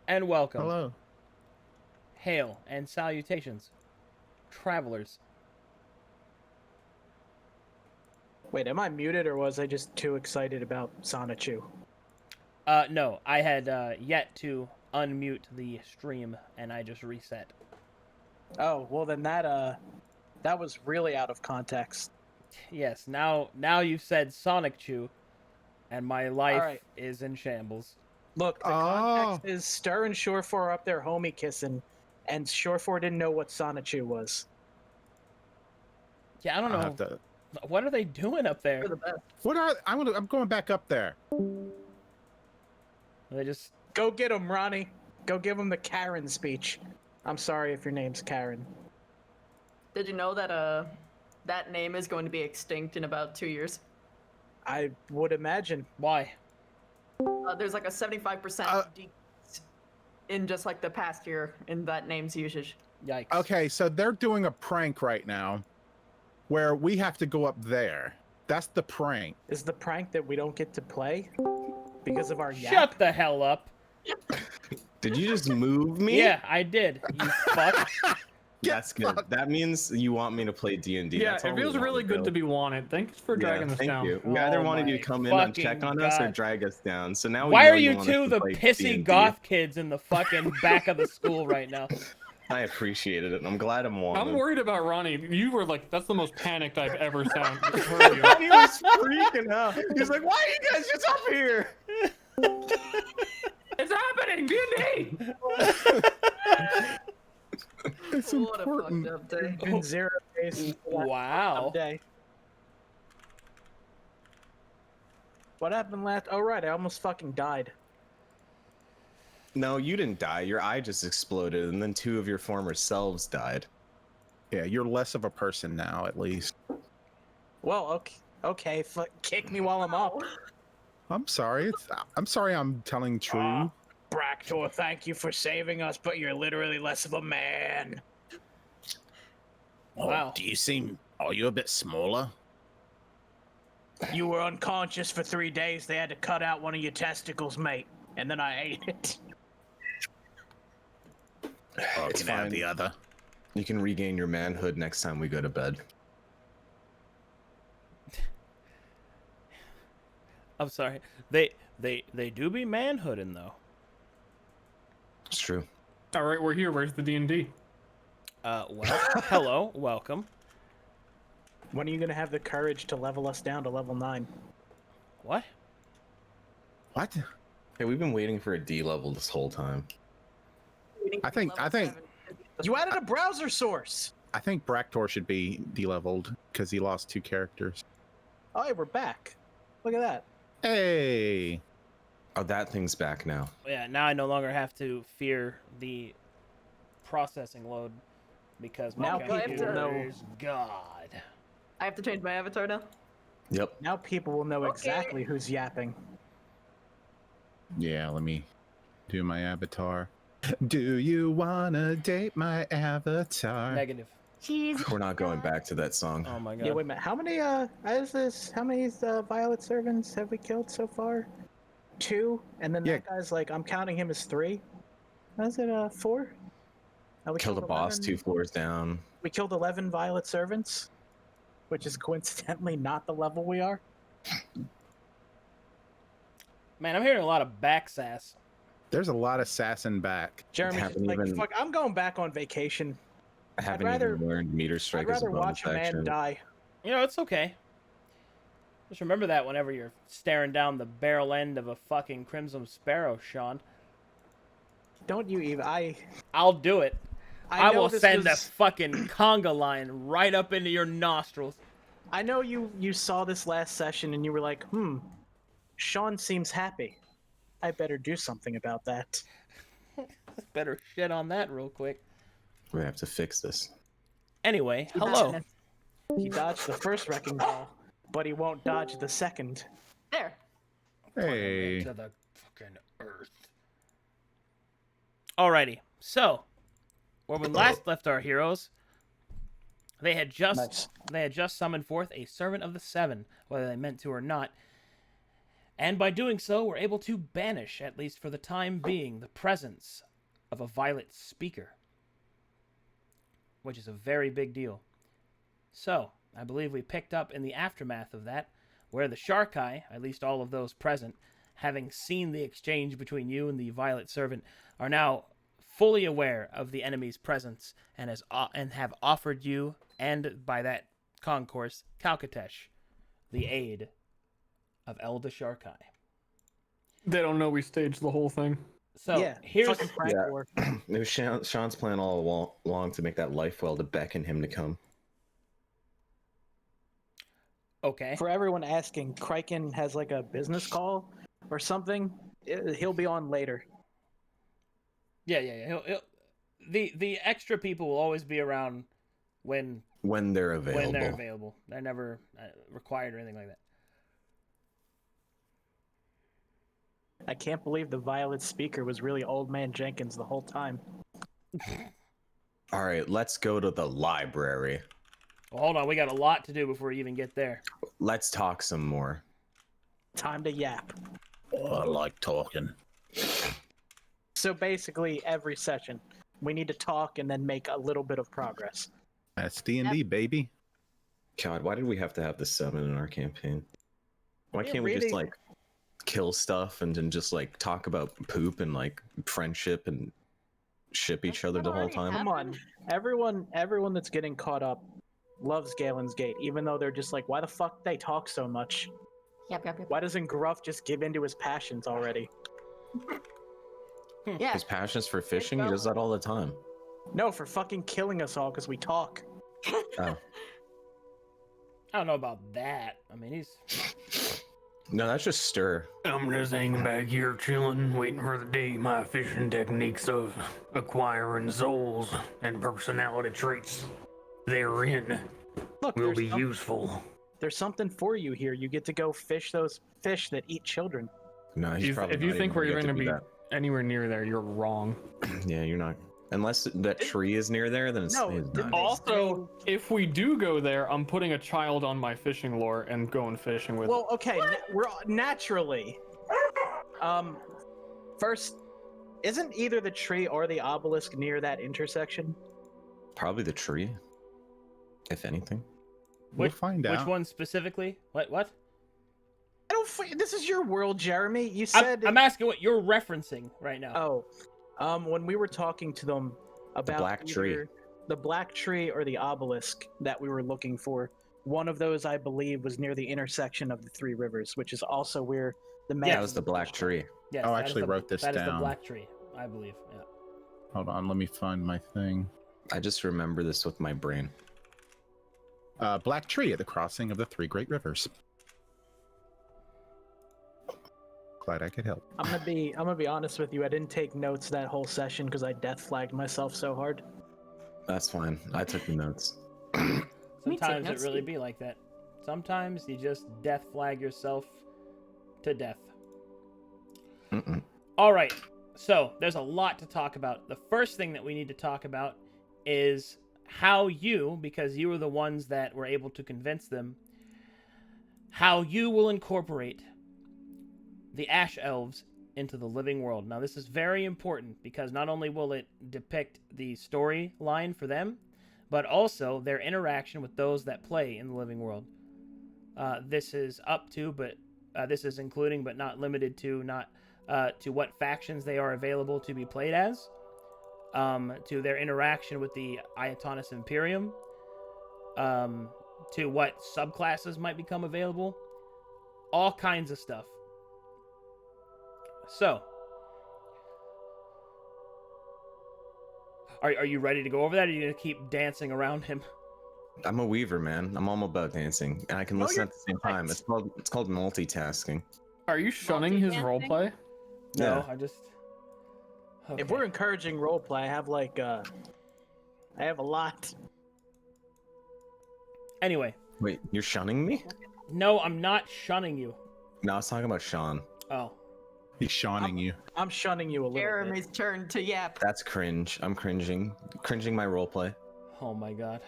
and welcome. Hello. Hail and salutations, travelers. Wait, am I muted or was I just too excited about Sonichu? No, I had yet to unmute the stream, and I just reset. Oh, well then that was really out of context. Yes, now you've said Sonic Chew, and my life Alright. is in shambles. Look, the context is Stir and Shorefour are up there homie kissing, and Shorefour didn't know what Sonichu was. Yeah, I don't know. What are they doing up there? I'm going back up there. They just Go get him, Ronnie. Go give him the Karen speech. I'm sorry if your name's Karen. Did you know that that name is going to be extinct in about 2 years? I would imagine. why? There's like a 75% decrease in just like the past year in that name's usage. Yikes. Okay, so they're doing a prank right now where we have to go up there. That's the prank. Is the prank that we don't get to play because of our yap? Shut the hell up. Did you just move me? Yeah, I did. You fuck. That's good. That means you want me to play D&D. Yeah, That's it all we feels want, really good Bill. to be wanted. Thanks for dragging us thank down. you. We either Oh wanted you my to come in and fucking check on us or God. drag us down. So now Why are you you want us two to the play pissy D&D. goth kids in the fucking back of the school right now? I appreciated it. I'm glad I'm one. I'm worried about Ronnie. You were like, that's the most panicked I've ever heard you. He was freaking out. He was like, "Why are you guys just up here?" It's happening, D&D! It's What important. a fucked up day. Been 0 days since the last Wow. day. What happened last? Oh right, I almost fucking died. No, you didn't die. Your eye just exploded, and then 2 of your former selves died. Yeah, you're less of a person now, at least. Well, okay, kick me while I'm up. I'm sorry. I'm sorry I'm telling true. Bractor, thank you for saving us, but you're literally less of a man. Wow. Do you seem... Are you a bit smaller? You were unconscious for 3 days. They had to cut out one of your testicles, mate. And then I ate it. Oh, It's can I have fine. the other? You can regain your manhood next time we go to bed. I'm sorry. They do be manhooding though. It's true. All right, we're here. Where's the D&D? Well, hello, welcome. When are you gonna have the courage to level us down to level 9? What? What? Hey, we've been waiting for a D level this whole time. I think You added a browser source. Bractor should be de-leveled because he lost 2 characters. Oh, hey, we're back. Look at that. Hey! Oh, that thing's back now. Yeah, now I no longer have to fear the processing load because my Now people computer know. is God. I have to change my avatar now? Yep. Now people will know Okay. exactly who's yapping. Yeah, let me do my avatar. Do you wanna date my avatar? Negative. We're not going back to that song. Oh my God. Yeah, wait a minute. How many how many Violet Servants have we killed so far? 2, and then Yeah. that guy's like, I'm counting him as 3. Was it 4? We Killed a boss 2 floors down. We killed 11 Violet Servants, which is coincidentally not the level we are. Man, I'm hearing a lot of back sass. There's a lot of assassin back. Jeremy's just Haven't like, even- fuck, I'm going back on vacation. I haven't rather- even learned meter strike I'd as a rather bonus watch a man action. die. You know, it's okay. Just remember that whenever you're staring down the barrel end of a fucking Crimson Sparrow, Sean. Don't you even? I'll do it. I know will this send was- a fucking conga line right up into your nostrils. I know you saw this last session and you were like, Sean seems happy. I better do something about that. Better shit on that real quick. We have to fix this. Anyway, hello. He dodged the first wrecking ball, but he won't dodge the second. There. Hey. To the fucking earth. Alrighty, so where we last left our heroes, they had just Nice. summoned forth a servant of the 7, whether they meant to or not. And by doing so, we're able to banish, at least for the time being, the presence of a violet speaker, which is a very big deal. So, I believe we picked up in the aftermath of that, where the Sharkai, at least all of those present, having seen the exchange between you and the Violet Servant, are now fully aware of the enemy's presence and have offered you, and by that concourse, Kalkatesh, the aid of Elda Sharkai. They don't know we staged the whole thing. So yeah, here's fucking prank Yeah. war. It was Sean's plan all along to make that life well to beckon him to come. okay. For everyone asking, Kraken has like a business call or something. He'll be on later. Yeah. The extra people will always be around when When they're available. They're never required or anything like that. I can't believe the Violet speaker was really Old Man Jenkins the whole time. All right, let's go to the library. Well, hold on, we got a lot to do before we even get there. Let's talk some more. Time to yap. Oh, I like talking. So basically, every session, we need to talk and then make a little bit of progress. That's D&D, baby. God, why did we have to have this summon in our campaign? Why Yeah, can't we just really. like kill stuff and then just like talk about poop and like friendship and ship each other the whole already time? Come on, everyone that's getting caught up loves Galen's Gate, even though they're just like, why the fuck they talk so much? Yep. Why doesn't Gruff just give into his passions already? Yeah. His passions for fishing, he does that all the time. No, for fucking killing us all because we talk. Oh. I don't know about that. I mean, he's No, that's just stir. I'm just hanging back here chilling, waiting for the day my fishing techniques of acquiring souls and personality traits therein Look, will be useful. there's something for you here. You get to go fish those fish that eat children. No, he's probably If you not think even we're gonna going to get be do anywhere near there, you're wrong. that. Yeah, you're not. Unless that tree is near there, then it's, No, it's didn't not. they Also, if we do go there, I'm putting a child on my fishing lure and going fishing with Well, okay, we're naturally. First, isn't either the tree or the obelisk near that intersection? Probably the tree, if anything. We'll find which out. one specifically? What? I don't. This is your world, Jeremy. You I'm, said. I'm asking what you're referencing right now. Oh, when we were talking to them about black tree. either the black tree or the obelisk that we were looking for, one of those I believe was near the intersection of the three rivers, which is also where the Yeah, map. it was the black tree. Yes, Oh, I that is actually the- wrote this That is the down. black tree, I believe. Yeah. Hold on, let me find my thing. I just remember this with my brain. Black tree at the crossing of the three great rivers. Glad I could help. I'm gonna be honest with you. I didn't take notes that whole session because I death flagged myself so hard. That's fine. I took the notes. Me Sometimes too, it really be like that. Sometimes you just death flag yourself to death. Mm-mm. All right, so there's a lot to talk about. The first thing that we need to talk about is how you, because you were the ones that were able to convince them, how you will incorporate the Ash Elves into the living world. Now, this is very important because not only will it depict the storyline for them, but also their interaction with those that play in the living world. This is up to, but this is including, but not limited to, to what factions they are available to be played as, to their interaction with the Ayatonus Imperium, to what subclasses might become available, all kinds of stuff. So, are you ready to go over that, or are you going to keep dancing around him? I'm a weaver, man. I'm all about dancing, and I can listen you're at the same time. It's called multitasking. Are you shunning his Multitasking? roleplay? No, Yeah. I just... If Okay. we're encouraging roleplay, I have I have a lot. Anyway, Wait, you're shunning me? no, I'm not shunning you. No, I was talking about Sean. Oh. He's shawning you. I'm shunning you a little bit. Jeremy's turn to yap. That's cringe. I'm cringing. Cringing my roleplay. Oh my god.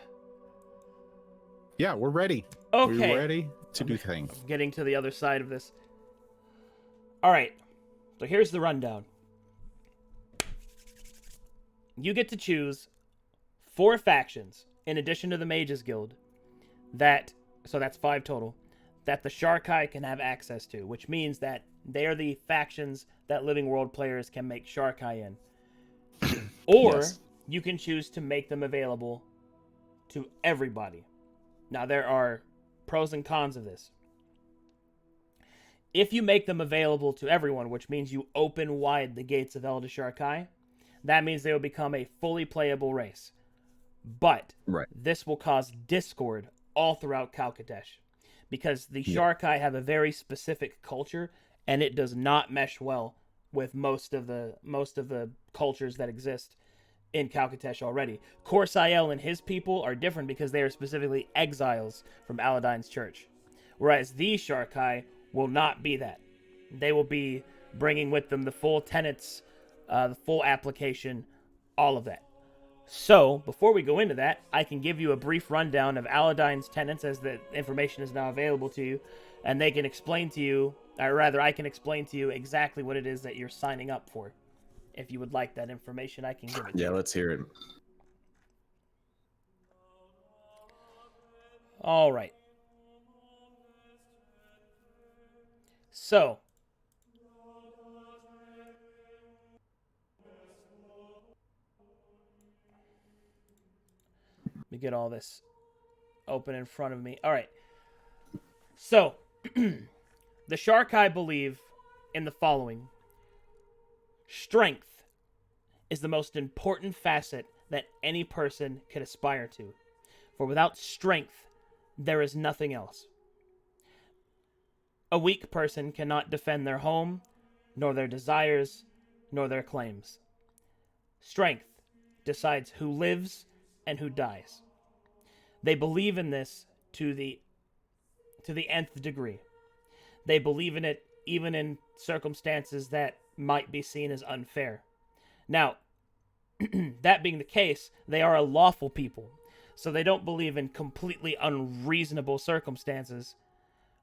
Yeah, we're ready. Okay. We're ready to do things. Getting to the other side of this. All right. So here's the rundown. You get to choose 4 factions in addition to the Mages Guild so that's 5 total, that the Sharkai can have access to, which means that they are the factions that Living World players can make Sharkai in. Or Yes. you can choose to make them available to everybody. Now, there are pros and cons of this. If you make them available to everyone, which means you open wide the gates of Elder Sharkai, that means they will become a fully playable race. But Right. this will cause discord all throughout Kalkadesh, because the Yeah. Sharkai have a very specific culture, and it does not mesh well with most of the cultures that exist in Kalkatesh already. Corsael and his people are different because they are specifically exiles from Aladine's church, whereas these Sharkai will not be that. They will be bringing with them the full tenets, the full application, all of that. So, before we go into that, I can give you a brief rundown of Aladine's tenets, as the information is now available to you, and they can explain to you, or rather, I can explain to you exactly what it is that you're signing up for. If you would like that information, I can give it to Yeah, you. let's hear it. All right. So, let me get all this open in front of me. All right. So, the Sharkai believe in the following. Strength is the most important facet that any person could aspire to. For without strength, there is nothing else. A weak person cannot defend their home, nor their desires, nor their claims. Strength decides who lives and who dies. They believe in this to the nth degree. They believe in it even in circumstances that might be seen as unfair. Now, that being the case, they are a lawful people, so they don't believe in completely unreasonable circumstances,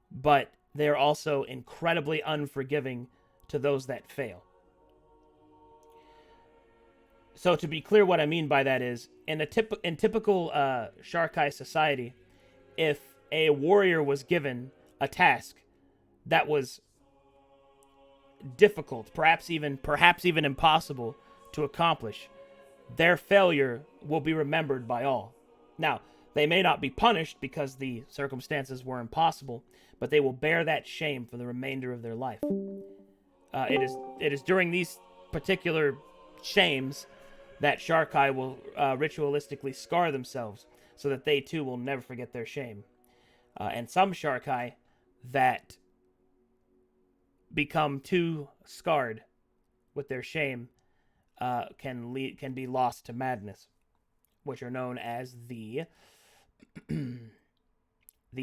but they are also incredibly unforgiving to those that fail. So to be clear, what I mean by that is, in typical Sharkai society, if a warrior was given a task that was difficult, perhaps even impossible to accomplish, their failure will be remembered by all. Now, they may not be punished because the circumstances were impossible, but they will bear that shame for the remainder of their life. It is during these particular shames that Sharkai will ritualistically scar themselves, so that they too will never forget their shame. And some Sharkai that become too scarred with their shame can be lost to madness, which are known as the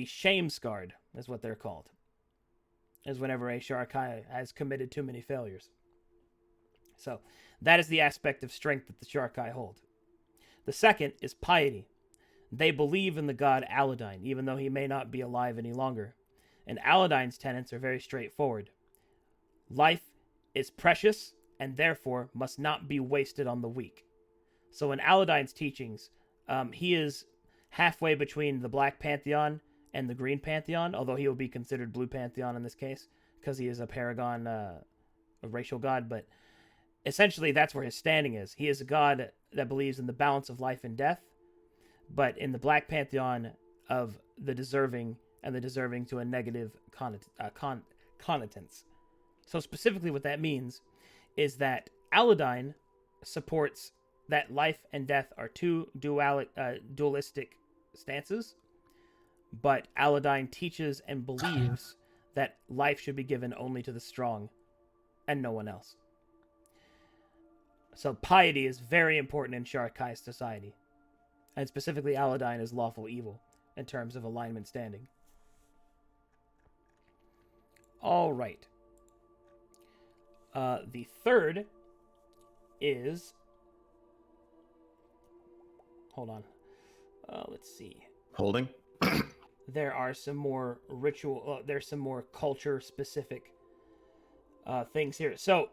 shame scarred, is what they're called. Is whenever a Sharkai has committed too many failures. So that is the aspect of strength that the Sharkai hold. The second is piety. They believe in the god Aladine, even though he may not be alive any longer. And Aladine's tenets are very straightforward. Life is precious, and therefore must not be wasted on the weak. So in Aladine's teachings, he is halfway between the Black Pantheon and the Green Pantheon, although he will be considered Blue Pantheon in this case, because he is a paragon, a racial god, but essentially that's where his standing is. He is a god that believes in the balance of life and death, but in the Black Pantheon of the deserving, and the deserving to a negative connotance. So specifically what that means is that Aladine supports that life and death are two dualistic stances, but Aladine teaches and believes that life should be given only to the strong and no one else. So piety is very important in Sharkai society, and specifically Aladine is lawful evil in terms of alignment standing. All right. The third is... Hold on. Let's see. Holding? There are some more ritual... there's some more culture-specific things here. So,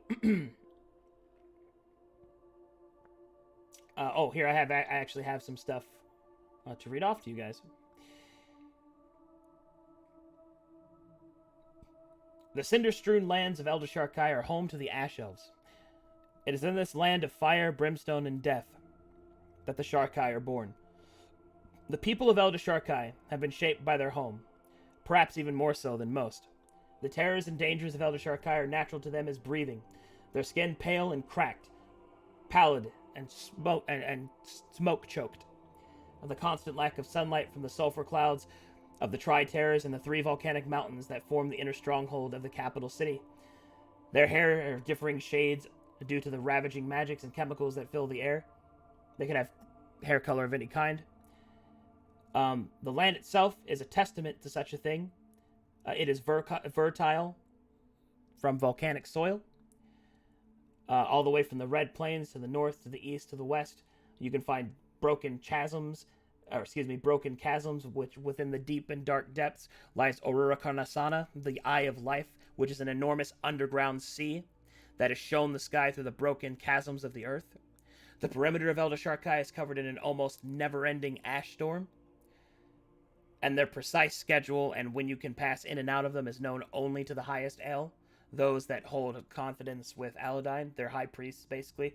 oh, here I actually have some stuff to read off to you guys. The cinder-strewn lands of Elder Sharkai are home to the Ash Elves. It is in this land of fire, brimstone, and death that the Sharkai are born. The people of Elder Sharkai have been shaped by their home, perhaps even more so than most. The terrors and dangers of Elder Sharkai are natural to them as breathing, their skin pale and cracked, pallid and smoke-choked, of the constant lack of sunlight from the sulfur clouds of the Tri-Terrors and the 3 volcanic mountains that form the inner stronghold of the capital city. Their hair are differing shades due to the ravaging magics and chemicals that fill the air. They can have hair color of any kind. The land itself is a testament to such a thing. It is fertile from volcanic soil. All the way from the Red Plains to the north, to the east, to the west. You can find broken chasms, which within the deep and dark depths lies Aurora Carnasana, the Eye of Life, which is an enormous underground sea that has shown the sky through the broken chasms of the earth. The perimeter of Elder Sharkai is covered in an almost never-ending ash storm, and their precise schedule and when you can pass in and out of them is known only to the highest El, those that hold confidence with Aladdin, their high priests, basically.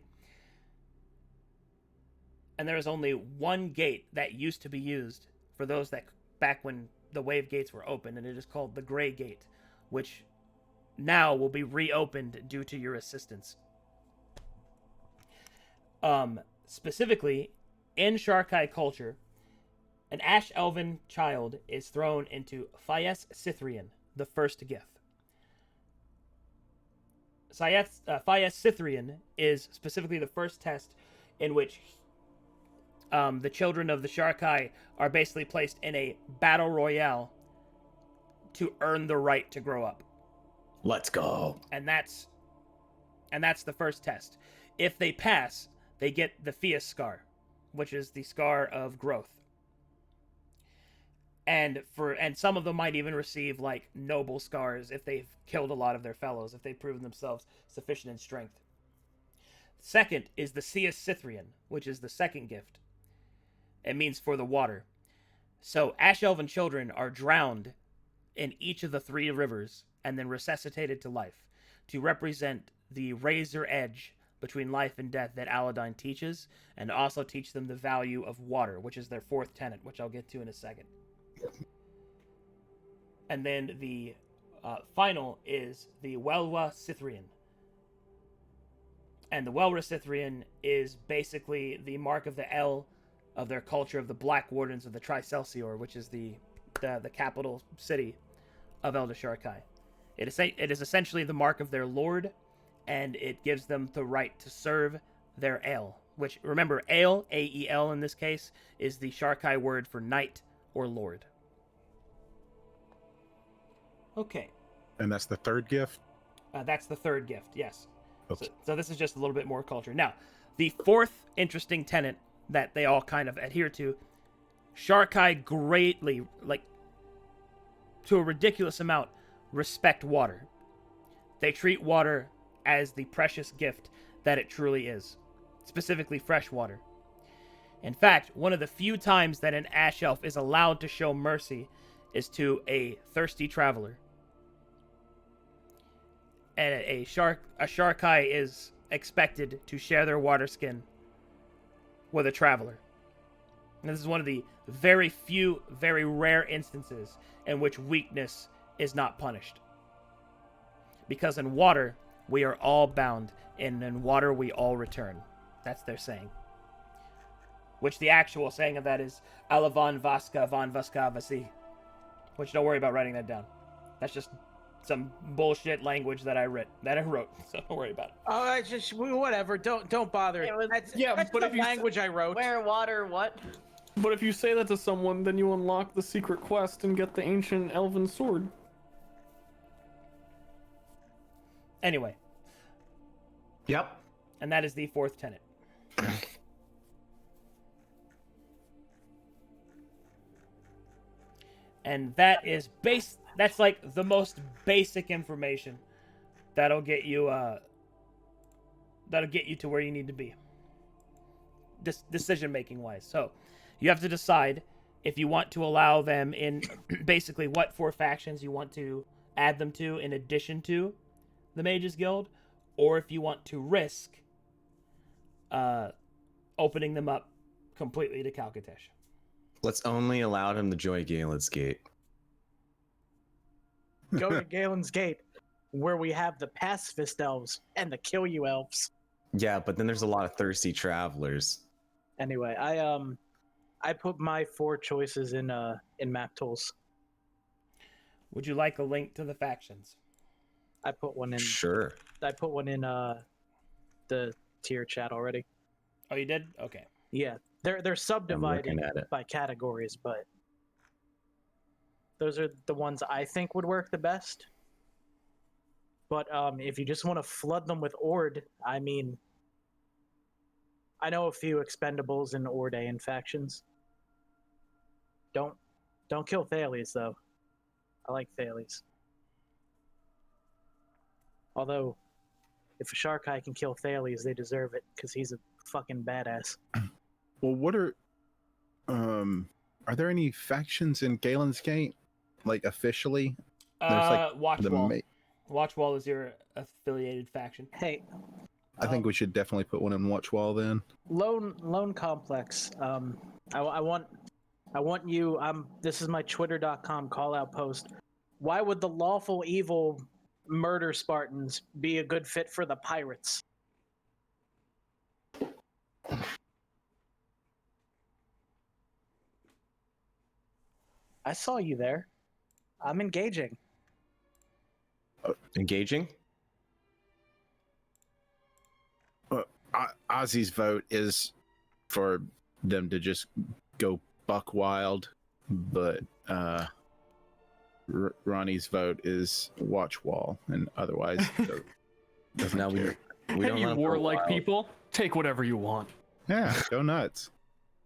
And there is only one gate that used to be used for those that, back when the wave gates were open, and it is called the Grey Gate, which now will be reopened due to your assistance. Specifically, in Sharkai culture, an Ash Elven child is thrown into Fayes Cythrian, the first gift. Fayes Cythrian is specifically the first test in which the children of the Sharkai are basically placed in a battle royale to earn the right to grow up. Let's go. And that's the first test. If they pass, they get the Fias Scar, which is the scar of growth. And some of them might even receive like noble scars if they've killed a lot of their fellows, if they've proven themselves sufficient in strength. Second is the Sias Cythrian, which is the second gift. It means for the water. So Ash Elven children are drowned in each of the 3 rivers and then resuscitated to life to represent the razor edge between life and death that Aladdin teaches, and also teach them the value of water, which is their 4th tenet, which I'll get to in a second. And then the final is the Welwa Cythrian. And the Welwa Cythrian is basically the mark of the El of their culture of the Black Wardens of the Tricelsior, which is the capital city of Elder Sharkai. It is essentially the mark of their lord, and it gives them the right to serve their Ale, which, remember, Ale, A-E-L in this case, is the Sharkai word for knight or lord. Okay. And that's the 3rd gift? That's the 3rd gift, yes. Okay. So this is just a little bit more culture. Now, the 4th interesting tenet that they all kind of adhere to, Sharkai greatly, like, to a ridiculous amount, respect water. They treat water as the precious gift that it truly is, specifically fresh water. In fact, one of the few times that an Ash Elf is allowed to show mercy is to a thirsty traveler. And a Sharkai is expected to share their water skin with a traveler. And this is one of the very few, very rare instances in which weakness is not punished. Because in water, we are all bound, and in water we all return. That's their saying. Which the actual saying of that is Alavan Vaska Van Vaska Vasi. Which, don't worry about writing that down. That's just some bullshit language that I wrote, so don't worry about it. Oh, I just whatever. Don't bother. That's but the if you language I wrote. Where, water, what? But if you say that to someone, then you unlock the secret quest and get the ancient elven sword. Anyway. Yep. And that is the 4th tenet. And that is that's like the most basic information that'll get you to where you need to be. Decision making wise. So you have to decide if you want to allow them in basically what 4 factions you want to add them to in addition to the Mages Guild, or if you want to risk opening them up completely to Calcatesh. Let's only allow him to join Galen's Gate. Go to Galen's Gate, where we have the pacifist elves and the kill you elves. Yeah, but then there's a lot of thirsty travelers. Anyway, I put my 4 choices in map tools. Would you like a link to the factions? I put one in. Sure. I put one in the tier chat already. Oh, you did? Okay. Yeah, they're subdivided looking at it. by categories, but those are the ones I think would work the best. But if you just want to flood them with Ord, I mean, I know a few expendables in Ordaean factions. Don't kill Thales though. I like Thales. Although, if a Sharkai can kill Thales, they deserve it because he's a fucking badass. Well, what are there any factions in Galen's Gate, like officially? Watchwall. Watchwall is your affiliated faction. Hey, I think we should definitely put one in Watchwall then. Lone Complex. I want you. This is my Twitter.com call out post. Why would the lawful evil murder Spartans be a good fit for the pirates? I saw you there. I'm engaging. Engaging? Ozzy's vote is for them to just go buck wild, but Ronnie's vote is watch wall, and otherwise doesn't. Now we don't Hey, let you them go warlike wild. people, take whatever you want. Yeah, go nuts.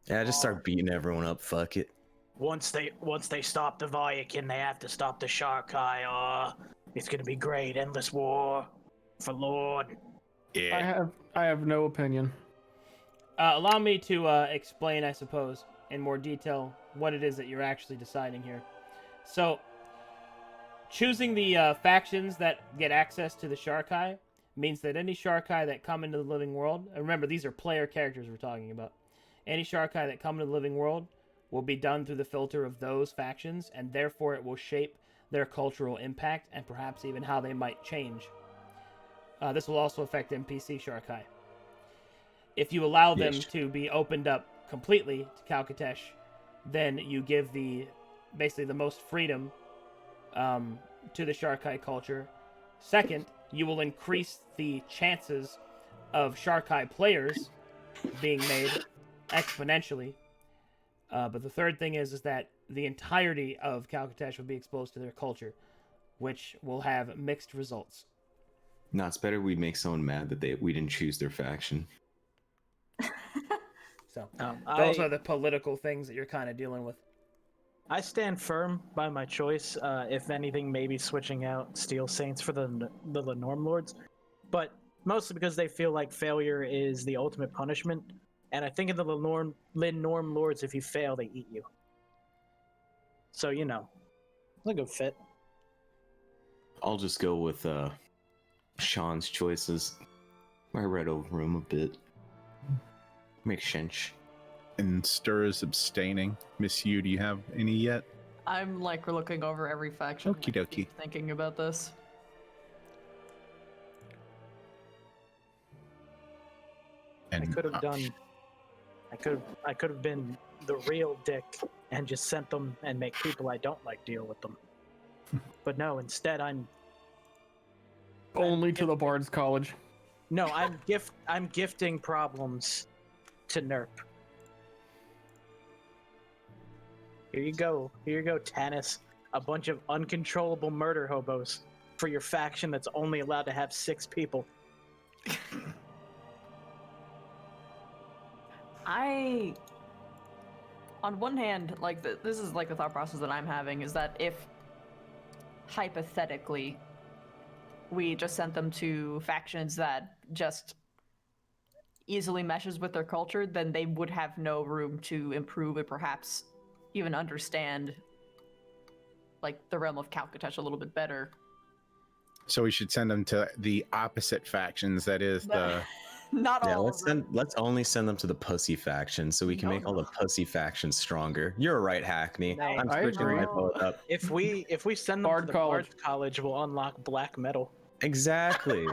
Yeah, just start beating everyone up. Fuck it. Once they stop the Viakin, they have to stop the Sharkai. It's gonna be great. Endless war for Lord. Yeah. I have no opinion. Allow me to explain, I suppose, in more detail what it is that you're actually deciding here. So, choosing the factions that get access to the Sharkai means that any Sharkai that come into the living world, and remember, these are player characters we're talking about, any Sharkai that come into the living world will be done through the filter of those factions, and therefore it will shape their cultural impact and perhaps even how they might change. This will also affect NPC Sharkai. If you allow them to be opened up completely to Calcatesh, then you give basically the most freedom to the Sharkai culture. Second, you will increase the chances of Sharkai players being made exponentially. But the third thing is that the entirety of Calcatesh will be exposed to their culture, which will have mixed results. No, it's better we make someone mad that we didn't choose their faction. So those are the political things that you're kind of dealing with. I stand firm by my choice. If anything, maybe switching out Steel Saints for the Lenorm Lords, but mostly because they feel like failure is the ultimate punishment. And I think in the Lenorm Lords, if you fail, they eat you. So it's a good fit. I'll just go with Sean's choices. I read over him a bit. Makes sense. And Stir is abstaining. Miss Yu, do you have any yet? I'm looking over every faction. Okie dokie. Thinking about this. And I could have done. I could have been the real dick and just sent them and make people I don't like deal with them. But no, instead I'm Only to the Bard's College. No, I'm gifting problems to Nerp. Here you go, Tanis. A bunch of uncontrollable murder hobos for your faction that's only allowed to have 6 people. On one hand, this is the thought process that I'm having is that if hypothetically we just sent them to factions that just easily meshes with their culture, then they would have no room to improve and perhaps even understand like the realm of Calcatesh a little bit better. So we should send them to the opposite factions. That is the. Not Yeah, all of them. let's only send them to the pussy faction so we can No, make all no. the pussy factions stronger. You're right, Hackney. No, I'm I switching my agree. vote up. If we send them Bard to the College. Bard College, we'll unlock black metal. Exactly.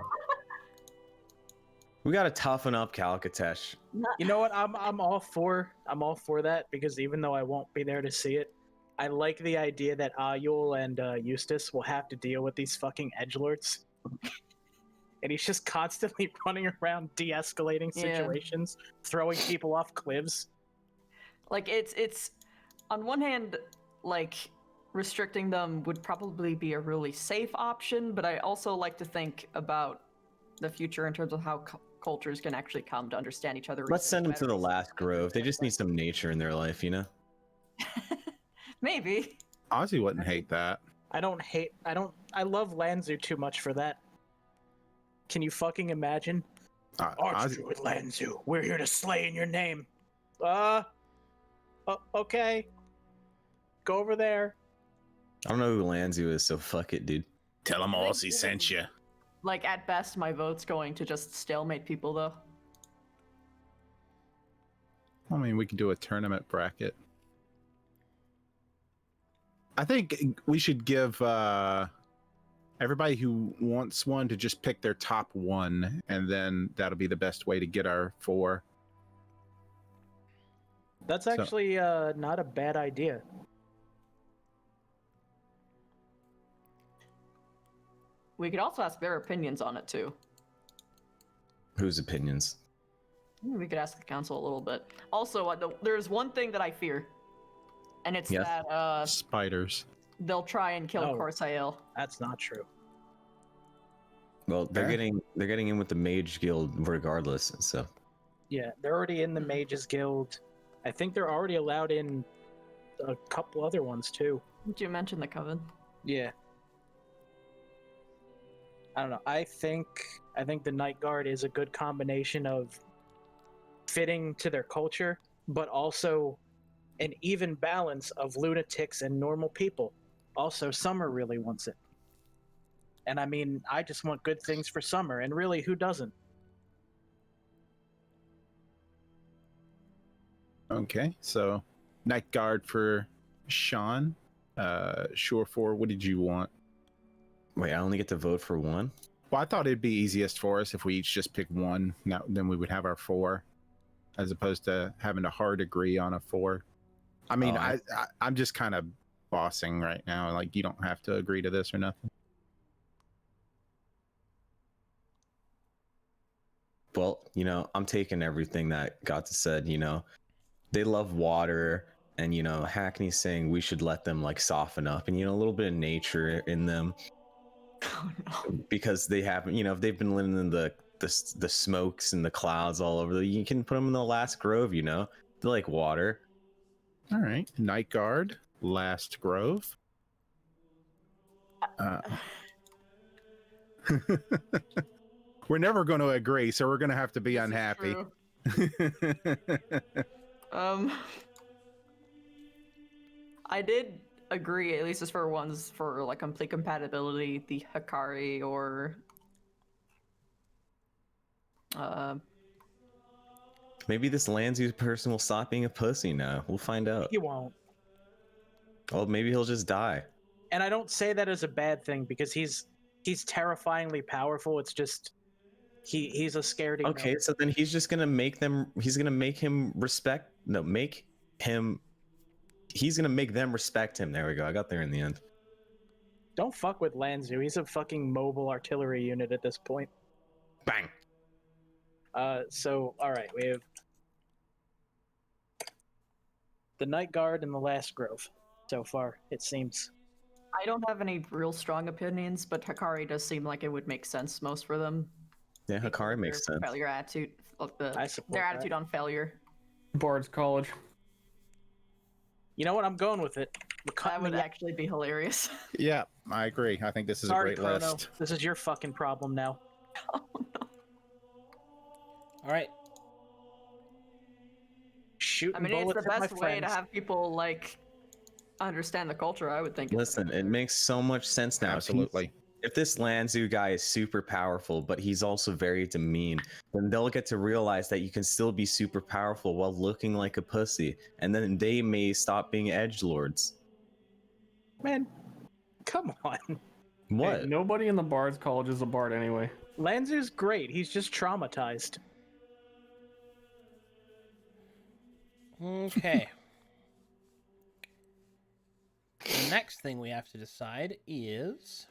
We gotta toughen up Calcatesh. You know what? I'm all for that, because even though I won't be there to see it, I like the idea that Ayul and Eustace will have to deal with these fucking edgelords. And he's just constantly running around de-escalating situations, throwing people off cliffs. Like it's on one hand, like restricting them would probably be a really safe option, but I also like to think about the future in terms of how cultures can actually come to understand each other. Let's send them to the last grove. They just need some nature in their life, you know? Maybe. Ozzy wouldn't hate that. I love Lanzu too much for that. Can you fucking imagine? Ozzy, with Lanzu, we're here to slay in your name. Okay. Go over there. I don't know who Lanzu is, so fuck it, dude. tell them Ozzy sent you. Like at best, my vote's going to just stalemate people, though. I mean, we could do a tournament bracket. I think we should give everybody who wants one to just pick their top one, and then that'll be the best way to get our 4. That's actually not a bad idea. We could also ask their opinions on it, too. Whose opinions? We could ask the council a little bit. Also, there's one thing that I fear, and it's Yes. that Spiders. they'll try and kill Oh. Corsael. That's not true. Well, they're Fair. getting in with the Mage Guild regardless, so Yeah, they're already in the Mages Guild. I think they're already allowed in a couple other ones too. Did you mention the Coven? Yeah. I don't know. I think the Night Guard is a good combination of fitting to their culture, but also an even balance of lunatics and normal people. Also, Summer really wants it. And I mean, I just want good things for Summer, and really, who doesn't? Okay, so Night Guard for Sean. Sure for, what did you want? wait, I only get to vote for one? Well, I thought it'd be easiest for us if we each just pick one. Now, then we would have our 4, as opposed to having to hard agree on a 4. I mean, Oh, I'm just kind of bossing right now. Like, you don't have to agree to this or nothing. Well, you know, I'm taking everything that Gotza said, you know. They love water, and, you know, Hackney's saying we should let them, like, soften up and, you know, a little bit of nature in them. Oh no. Because they haven't, you know, if they've been living in the smokes and the clouds all over, you can put them in the last grove, you know. They like water. All right, Night Guard, Last Grove. We're never going to agree, so we're going to have to be This is unhappy. true. I did agree, at least as for ones for like complete compatibility, the Hikari or Maybe this Lanzu person will stop being a pussy now. We'll find out. He won't. Oh, maybe he'll just die. And I don't say that as a bad thing, because he's terrifyingly powerful. It's just he's a scaredy. Okay, so then he's just gonna make them. He's gonna make him respect. No, make him. He's gonna make them respect him. There we go. I got there in the end. Don't fuck with Lanzu. He's a fucking mobile artillery unit at this point. Bang. So all right, we have the Night Guard and the Last Grove. So far, it seems. I don't have any real strong opinions, but Hikari does seem like it would make sense most for them. Yeah, Hikari makes sense. Failure attitude, like I support their that. attitude on failure. Bard's College. You know what? I'm going with it. That would actually be hilarious. Yeah, I agree. I think this is Sorry, a great Chrono. list. This is your fucking problem now. All right. Shooting I mean, it's bullets the at my best way to friends. have people like understand the culture. I would think. Listen, it makes so much sense now. Absolutely. If this Lanzu guy is super powerful, but he's also very demean, then they'll get to realize that you can still be super powerful while looking like a pussy, and then they may stop being edgelords. Man, come on. What? Hey, nobody in the Bard's College is a bard anyway. Lanzu's great. He's just traumatized. Okay. The next thing we have to decide is...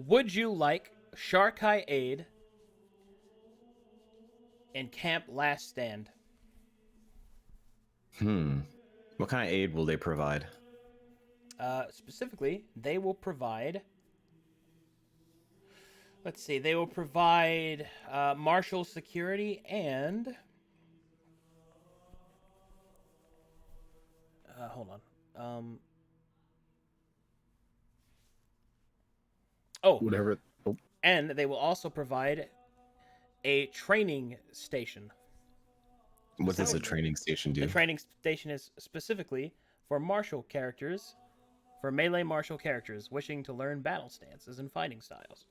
Would you like Sharkai Aid in Camp Last Stand? What kind of aid will they provide? Specifically, they will provide... Let's see, they will provide martial security and... hold on. Whatever. Oh, And they will also provide a training station. What does a training station do? The training station is specifically for martial characters, for melee martial characters wishing to learn battle stances and fighting styles.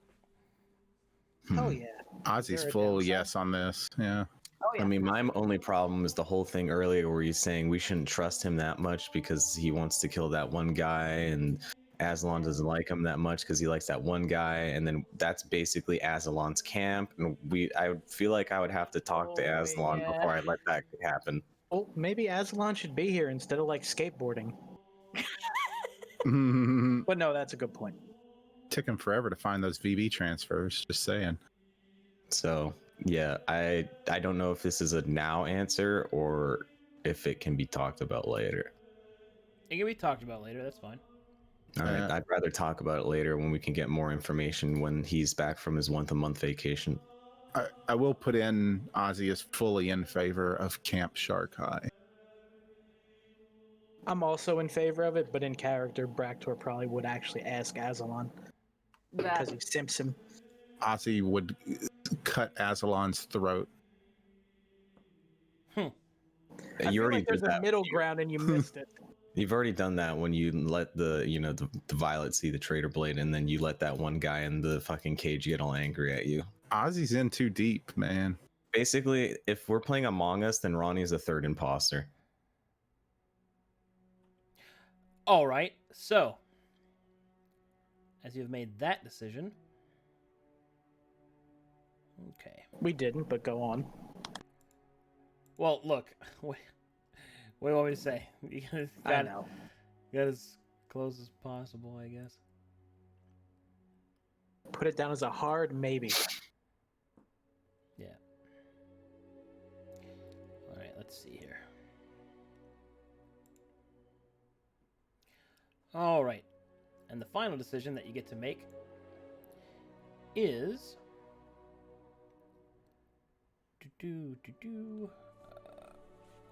Oh yeah. Ozzy's There it full is. yes on this. Yeah. Oh yeah. I mean, my only problem is the whole thing earlier where he's saying we shouldn't trust him that much because he wants to kill that one guy, and Aslan doesn't like him that much because he likes that one guy, and then that's basically Aslan's camp, and I would feel like I would have to talk to Oh, Aslan yeah. before I let that happen. Well, maybe Aslan should be here instead of like skateboarding. But no, that's a good point. Took him forever to find those VB transfers. Just saying. So yeah, I don't know if this is a now answer or if it can be talked about later. It can be talked about later, that's fine. All right, I'd rather talk about it later when we can get more information when he's back from his once-a-month vacation. I will put in Ozzy is fully in favor of Camp Sharkai. I'm also in favor of it, but in character, Bractor probably would actually ask Aslan because he simps him. Ozzy would cut Aslan's throat. I You feel already like there's did a that. middle ground and you missed it. You've already done that when you let the Violet see the traitor blade, and then you let that one guy in the fucking cage get all angry at you. Ozzy's in too deep, man. Basically, if we're playing Among Us, then Ronnie's the third imposter. All right, so as you've made that decision, okay. We didn't, but go on. Well, look, what do you want me to say? You I got know. got as close as possible, I guess. Put it down as a hard maybe. Yeah. All right, let's see here. All right, and the final decision that you get to make is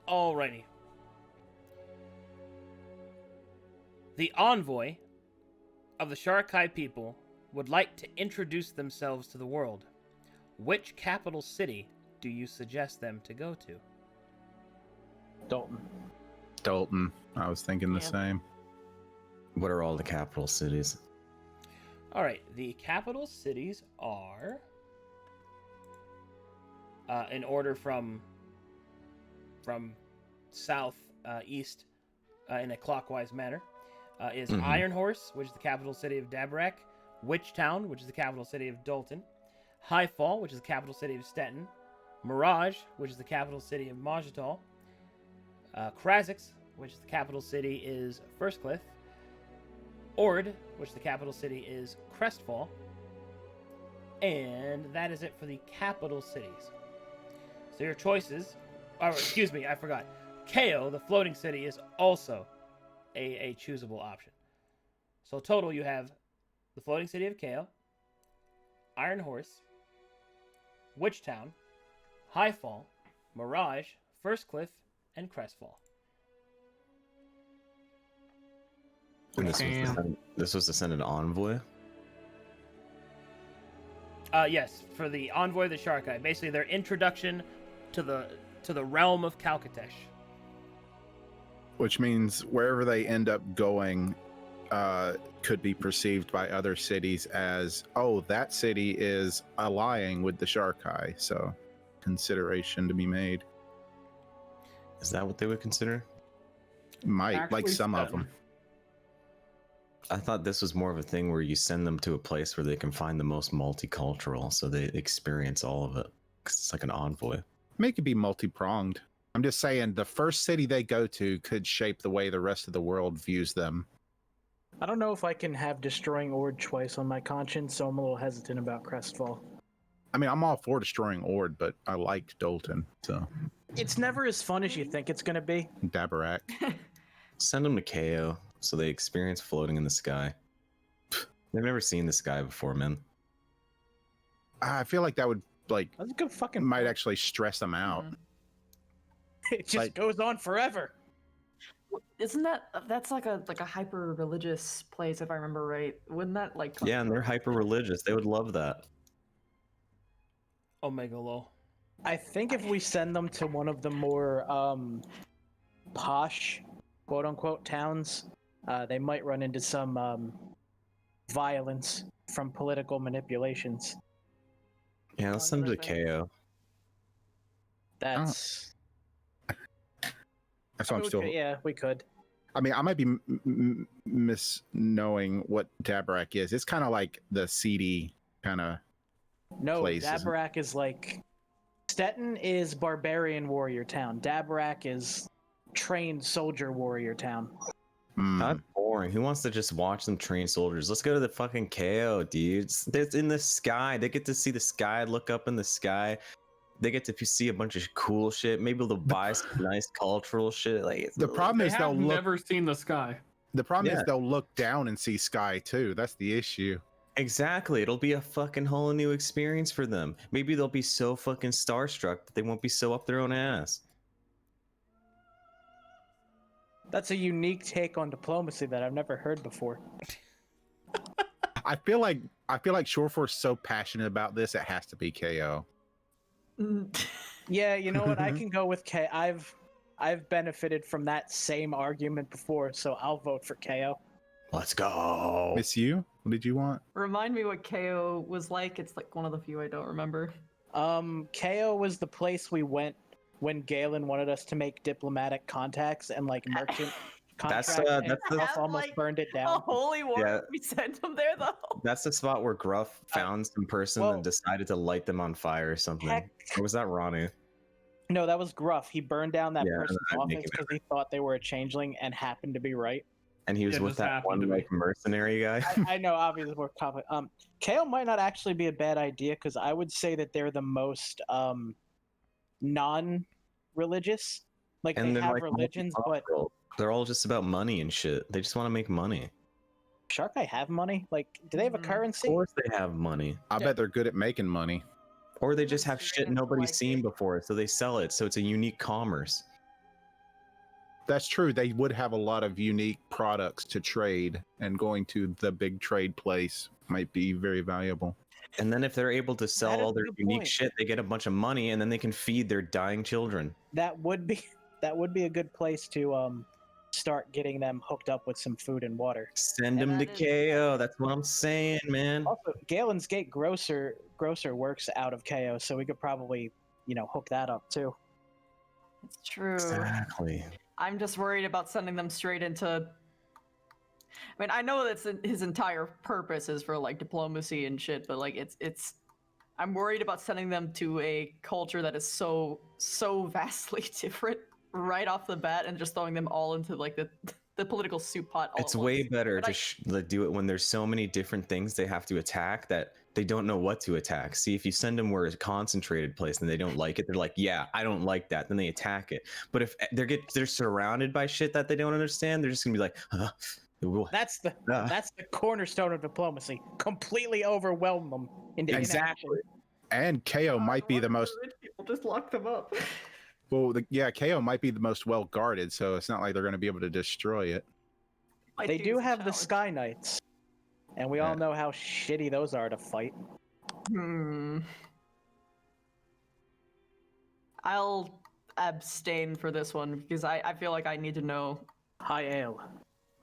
alrighty. The envoy of the Sharkai people would like to introduce themselves to the world. Which capital city do you suggest them to go to? Dalton. Dalton. I was thinking the Yeah. same. What are all the capital cities? All right, the capital cities are, in order from south east in a clockwise manner, is Iron Horse, which is the capital city of Dabrak, Witchtown, which is the capital city of Dalton, Highfall, which is the capital city of Stettin, Mirage, which is the capital city of Majital, Krazix, which is the capital city is Firstcliff, Ord, which the capital city is Crestfall, and that is it for the capital cities. So your choices, or excuse me, I forgot. Kao, the floating city, is also a choosable option. So total, you have the floating city of Kao, Iron Horse, Witchtown, Highfall, Mirage, Firstcliff, and Crestfall. And this was to send an envoy. Yes, for the envoy of the Shark Eye. Basically, their introduction to the realm of Calcatesh. Which means wherever they end up going could be perceived by other cities as, oh, that city is allying with the Shark Eye. So consideration to be made. Is that what they would consider? Might, Actually, like some of Stettin. them. I thought this was more of a thing where you send them to a place where they can find the most multicultural, so they experience all of it. 'Cause it's like an envoy. Make it be multi-pronged. I'm just saying the first city they go to could shape the way the rest of the world views them. I don't know if I can have destroying Ord twice on my conscience, so I'm a little hesitant about Crestfall. I mean, I'm all for destroying Ord, but I liked Dolton, so It's never as fun as you think it's going to be. Dabarak. Send them to KO, so they experience floating in the sky. They've never seen the sky before, man. I feel like that would That's a good fucking might point. actually stress them out. It just like- goes on forever. Isn't that's like a hyper religious place if I remember right? Wouldn't that like? Yeah, and they're hyper religious. They would love that. Omega Low. I think if we send them to one of the more posh, quote unquote, towns, they might run into some violence from political manipulations. Yeah, let's send them to KO. That's. That's why I'm still. Yeah, we could. I mean, I might be misknowing what Dabarak is. It's kind of like the seedy kind of. No, place, isn't it? Dabarak is like. Stettin is barbarian warrior town. Dabarak is trained soldier warrior town. That's boring. Who wants to just watch them train soldiers? Let's go to the fucking KO, dudes. It's in the sky. They get to see the sky, look up in the sky. They get to see a bunch of cool shit. Maybe they'll buy some nice cultural shit. Like The problem They is they'll have look. never seen the sky. The problem Yeah. is they'll look down and see sky too. That's the issue. Exactly. It'll be a fucking whole new experience for them. Maybe they'll be so fucking starstruck that they won't be so up their own ass. That's a unique take on diplomacy that I've never heard before. I feel like Shorefor's so passionate about this, it has to be KO. Yeah, you know what? I can go with K. I've benefited from that same argument before, so I'll vote for KO. Let's go. Miss you? What did you want? Remind me what KO was like. It's like one of the few I don't remember. KO was the place we went when Gailen wanted us to make diplomatic contacts and like merchant contracts. That's and the- Gruff almost Like, burned it A down. holy war. Yeah. We sent him there though. That's the spot where Gruff found some person well- and decided to light them on fire or something. Heck. Or was that Ronnie? No, that was Gruff. He burned down that Yeah, person's I'm office making because he thought they were a changeling and happened to be right. And he was Yeah, with just that happened one to be. like mercenary guy. I know, obviously, we're confident. KO might not actually be a bad idea because I would say that they're the most non-religious. Like And they they're have like religions, but multicultural. They're all just about money and shit. They just want to make money. Shark Eye have money. Like, do they have a Mhm. Of currency? course they have money. I Yeah. bet they're good at making money. Or they just have They shit have nobody's like seen it. before, so they sell it. So it's a unique commerce. That's true. They would have a lot of unique products to trade, and going to the big trade place might be very valuable. And then if they're able to sell That is all a their good unique point. shit, they get a bunch of money and then they can feed their dying children. That would be a good place to start getting them hooked up with some food and water. Send And them to that is- KO. That's what I'm saying, man. Also, Galen's Gate grocer works out of KO, so we could probably, hook that up too. It's true. Exactly. I'm just worried about sending them straight into. I mean, I know that's his entire purpose is for like diplomacy and shit, but like it's. I'm worried about sending them to a culture that is so vastly different right off the bat, and just throwing them all into like the political soup pot. All It's at way once. better But to like, do it when there's so many different things they have to attack that they don't know what to attack. See, if you send them where it's a concentrated place and they don't like it, they're like, yeah, I don't like that. Then they attack it. But if they're surrounded by shit that they don't understand, they're just gonna be like, That's the Ah. that's the cornerstone of diplomacy. Completely overwhelm them into Exactly. inaction. And KO might be the most People just lock them up. KO might be the most well guarded, so it's not like they're going to be able to destroy it. My They do dude's a have the challenge. Sky Knights, and we Yeah. all know how shitty those are to fight. I'll abstain for this one because I feel like I need to know. High Ale.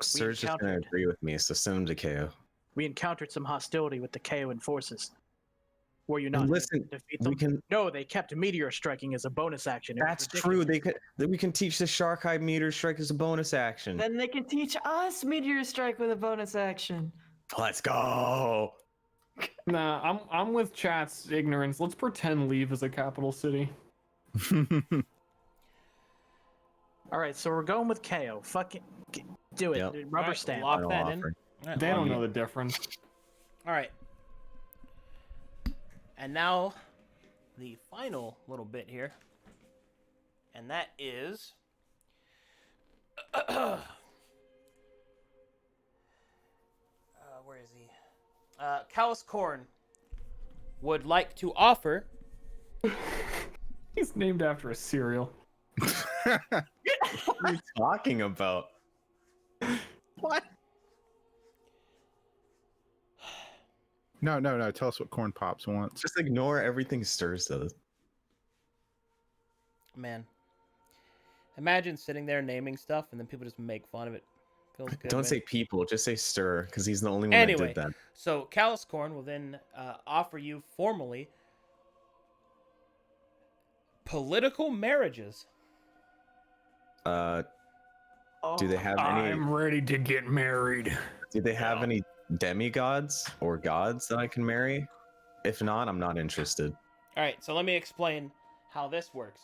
Serge is gonna encountered- agree with me, so send him to KO. We encountered some hostility with the Kaoan forces. Were you not And able listen, to defeat we them? can. No, they kept meteor striking as a bonus action. It was That's ridiculous. true. We can teach the Shark Eye meter strike as a bonus action. Then they can teach us Meteor Strike with a bonus action. Let's go. Nah, I'm with chat's ignorance. Let's pretend Leave is a capital city. All right, so we're going with KO. Fucking do it. Yep. Rubber Alright, stamp. lock Final that offer. in. All right, They lock don't it know in. the difference. All right. And now the final little bit here. And that is where is he? Callus Corn would like to offer He's named after a cereal. What are you talking about? What? No. Tell us what Corn Pops wants. Just ignore everything Stirs does. man. Imagine sitting there naming stuff and then people just make fun of it. Feels good. Don't man. say people, just say Stir, because he's the only one Anyway, that did that. So Callus Corn will then offer you formally political marriages. Do they have any? I'm ready to get married. Do they have any demigods or gods that I can marry? If not, I'm not interested. All right, so let me explain how this works.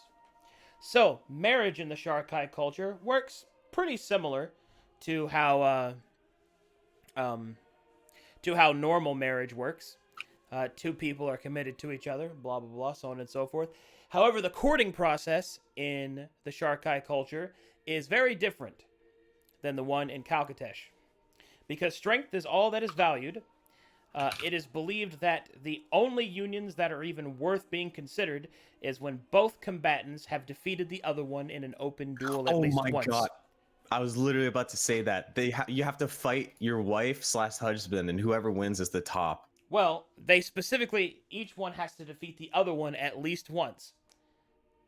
So, marriage in the Sharkai culture works pretty similar to how normal marriage works. Two people are committed to each other, blah blah blah, so on and so forth. However, the courting process in the Sharkai culture is very different than the one in Kalkatesh. Because strength is all that is valued, it is believed that the only unions that are even worth being considered is when both combatants have defeated the other one in an open duel at least once. God. I was literally about to say that. You have to fight your wife/husband, and whoever wins is the top. Well, they specifically, each one has to defeat the other one at least once.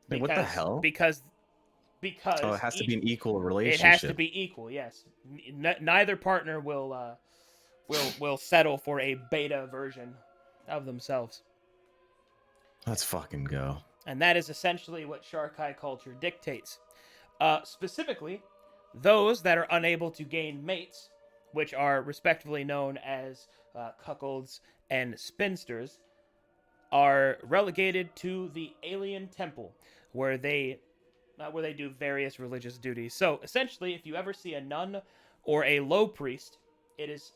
Wait, what the hell? Because Oh, it has to be an equal it relationship. has to be equal. Yes, neither partner will settle for a beta version of themselves, Let's fucking go. and that is essentially what Sharkai culture dictates. Specifically, those that are unable to gain mates, which are respectively known as cuckolds and spinsters, are relegated to the alien temple, where they do various religious duties. So essentially, if you ever see a nun or a low priest, it is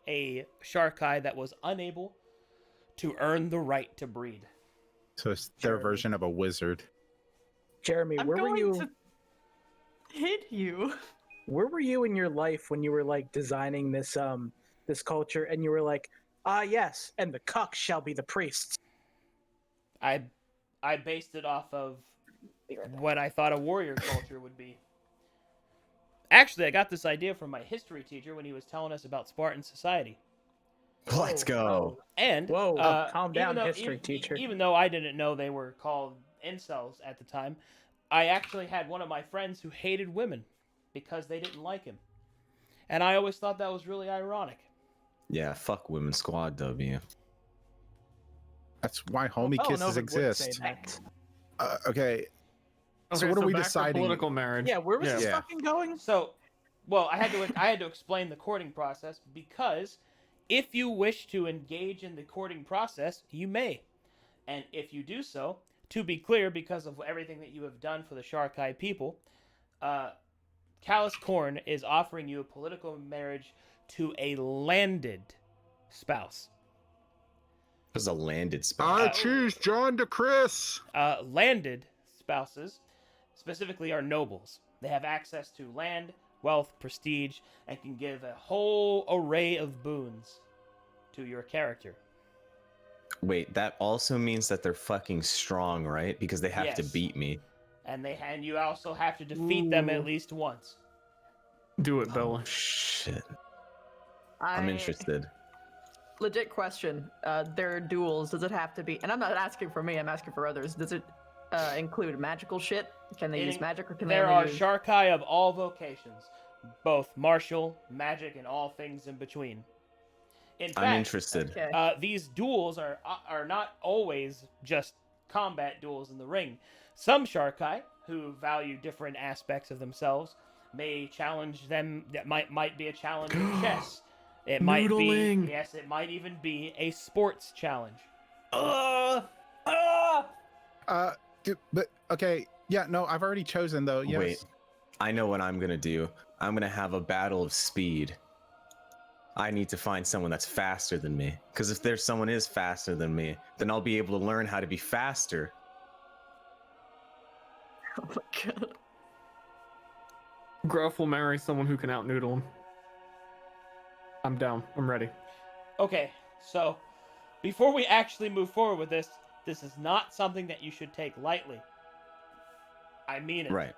a Sharkai that was unable to earn the right to breed. So it's their version of a wizard. Jeremy, I'm where were going you? to hit you. Where were you in your life when you were like designing this this culture, and you were like, yes, and the cuck shall be the priests. I based it off of what I thought a warrior culture would be. Actually, I got this idea from my history teacher when he was telling us about Spartan society. Let's go. And Whoa, calm down, even though- history teacher. Even though I didn't know they were called incels at the time, I actually had one of my friends who hated women because they didn't like him, and I always thought that was really ironic. Yeah, fuck Women Squad W. That's why homie Oh, kisses no, but would say exist. that. Okay, So Okay, what are we back to deciding? Political marriage. Yeah, where was this Yeah. fucking going? So, well, I had to explain the courting process because if you wish to engage in the courting process, you may, and if you do so, to be clear, because of everything that you have done for the Sharkai people, Callus Corn is offering you a political marriage to a landed spouse. There's a landed I spell. choose John to Chris. Landed spouses specifically are nobles. They have access to land, wealth, prestige, and can give a whole array of boons to your character. Wait, that also means that they're fucking strong, right? Because they have to Yes. beat me. And you also have to defeat them at least once. Do it, Bella. Oh, shit. I'm interested. Legit question. There are duels. Does it have to be? And I'm not asking for me. I'm asking for others. Does it include magical shit? Can they use magic, or can there they are only use... Sharkai of all vocations, both martial, magic, and all things in between. In fact, I'm interested. Okay. These duels are not always just combat duels in the ring. Some Sharkai, who value different aspects of themselves, may challenge them. That might be a challenge in chess. It might Noodling. be, yes, it might even be a sports challenge. But okay, yeah, no, I've already chosen though. Yes. Wait, I know what I'm gonna do. I'm gonna have a battle of speed. I need to find someone that's faster than me. Because if there's someone is faster than me, then I'll be able to learn how to be faster. Oh my god. Gruff will marry someone who can out-noodle him. I'm down. I'm ready. Okay, so before we actually move forward with this, this is not something that you should take lightly. I mean it. Right.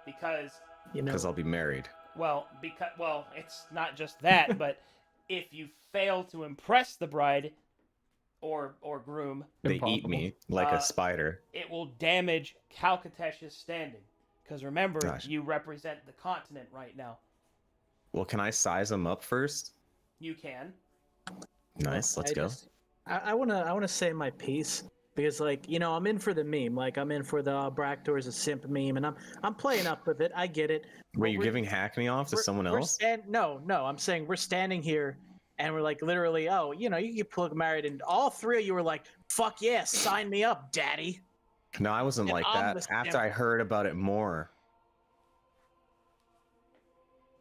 Because, You know, Because I'll be married. well, it's not just that, but if you fail to impress the bride or groom, They eat Impossible. me like Uh, a spider. it will damage Kalkatesh's standing. Because remember, Gosh. you represent the continent right now. Well, can I size them up first? You can. Nice, let's go. I wanna say my piece because, like, you know, I'm in for the meme. Like, I'm in for the Bractor's a simp meme, and I'm playing up with it. I get it. Wait, But you're we're- giving Hackney off to we're- someone we're else? No, I'm saying we're standing here and we're like literally, oh, you know, you get plug married, and all three of you were like, fuck yeah, sign me up, daddy. No, I wasn't And like I'm that. the After simp. I heard about it more.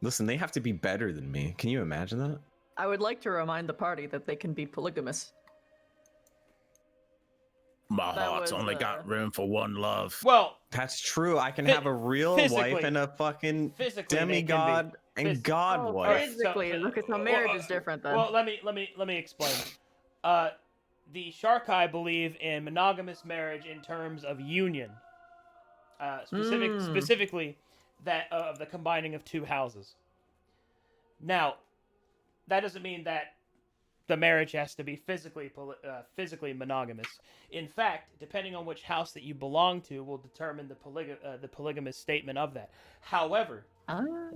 Listen, they have to be better than me. Can you imagine that? I would like to remind the party that they can be polygamous. My That heart's was, only got room for one love. Well, That's true. I can Phy- have a real wife physically- and a fucking physically they can be. demigod and Phys- god Oh, wife. Alright, physically. Okay, so marriage is different then. Well, let me explain. The Sharkai believe in monogamous marriage in terms of union. Specifically, that of the combining of two houses. Now, that doesn't mean that the marriage has to be physically monogamous. In fact, depending on which house that you belong to, will determine the polygamous statement of that. However,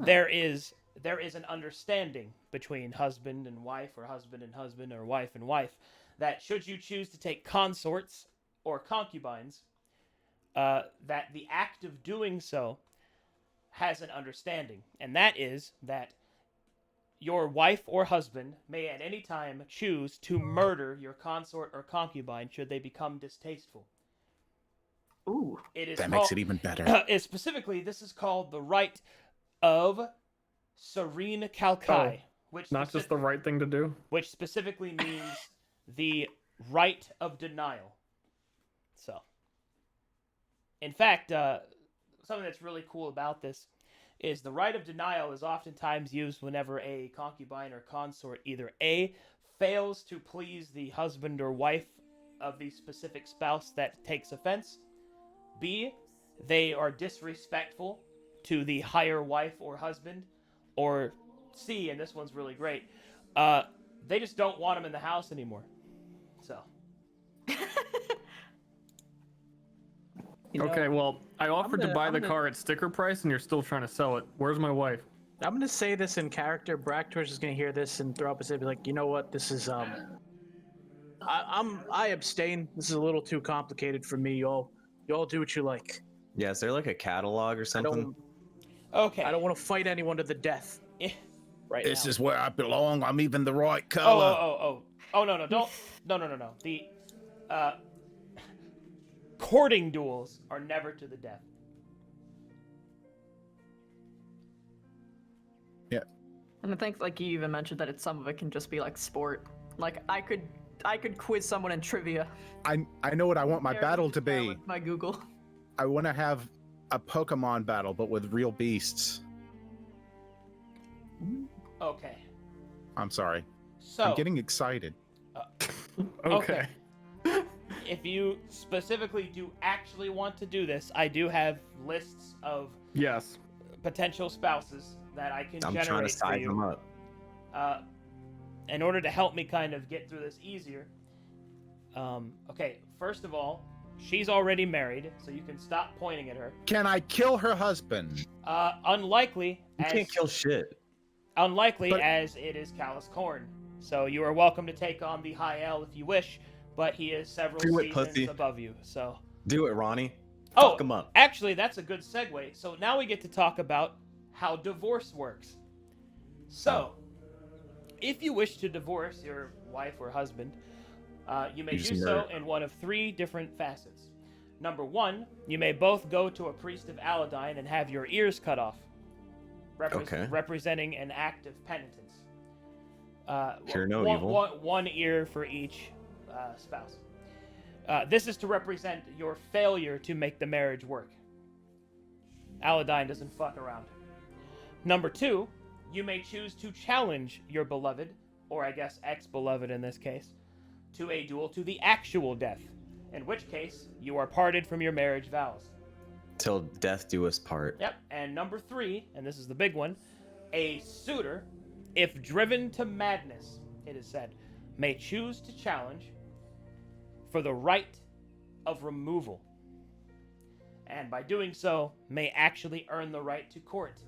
there is an understanding between husband and wife, or husband and husband, or wife and wife, that should you choose to take consorts or concubines, that the act of doing so has an understanding, and that is that your wife or husband may at any time choose to murder your consort or concubine should they become distasteful. Ooh. It is That makes it even better. Specifically, this is called the right of serene Kalkai, which Not just the right thing to do. which specifically means the right of denial. So, in fact, something that's really cool about this is the right of denial is oftentimes used whenever a concubine or consort either A, fails to please the husband or wife of the specific spouse that takes offense, B, they are disrespectful to the higher wife or husband, or C, and this one's really great, they just don't want him in the house anymore. So. You know, Okay, well, I offered to gonna- buy I'm the gonna- car at sticker price, and you're still trying to sell it. Where's my wife? I'm gonna say this in character. Bractor's is gonna hear this and throw up his head, be like, you know what? This is I abstain. This is a little too complicated for me. Y'all do what you like. Yeah, is there like a catalog or I something? don't. Okay. I don't want to fight anyone to the death. Right This now. is where I belong. I'm even the right Oh, color. no, don't. No. The courting duels are never to the death. And I think, like, you even mentioned that some of it can just be like sport. Like, I could quiz someone in trivia. I know what I want my There, battle to there be. with my Google. I want to have a Pokemon battle, but with real beasts. Okay. I'm sorry. So, I'm getting excited. Okay. if you specifically do actually want to do this, I do have lists of Yes. potential spouses that I can I'm generate trying to for size you. them up. In order to help me kind of get through this easier. Okay, first of all, she's already married, so you can stop pointing at her. Can I kill her husband? Unlikely. You can't kill shit. Unlikely, But- as it is Callus Corn. So you are welcome to take on the High L if you wish, but he is several Do it, seasons pussy. above you. So. Do it, Ronnie. Oh, Fuck him up. actually, that's a good segue. So now we get to talk about how divorce works. So, if you wish to divorce your wife or husband, you may You do just so murder. in one of 3 different facets. Number 1, you may both go to a priest of Aladdin and have your ears cut off, Okay. representing an act of penitence. Hear no one, evil. one ear for each spouse. This is to represent your failure to make the marriage work. Aladdin doesn't fuck around. Number 2, you may choose to challenge your beloved, or I guess ex-beloved in this case, to a duel to the actual death, in which case you are parted from your marriage vows. Till death do us part. Yep, and number 3, and this is the big one, a suitor, if driven to madness, it is said, may choose to challenge for the right of removal. And by doing so, may actually earn the right to court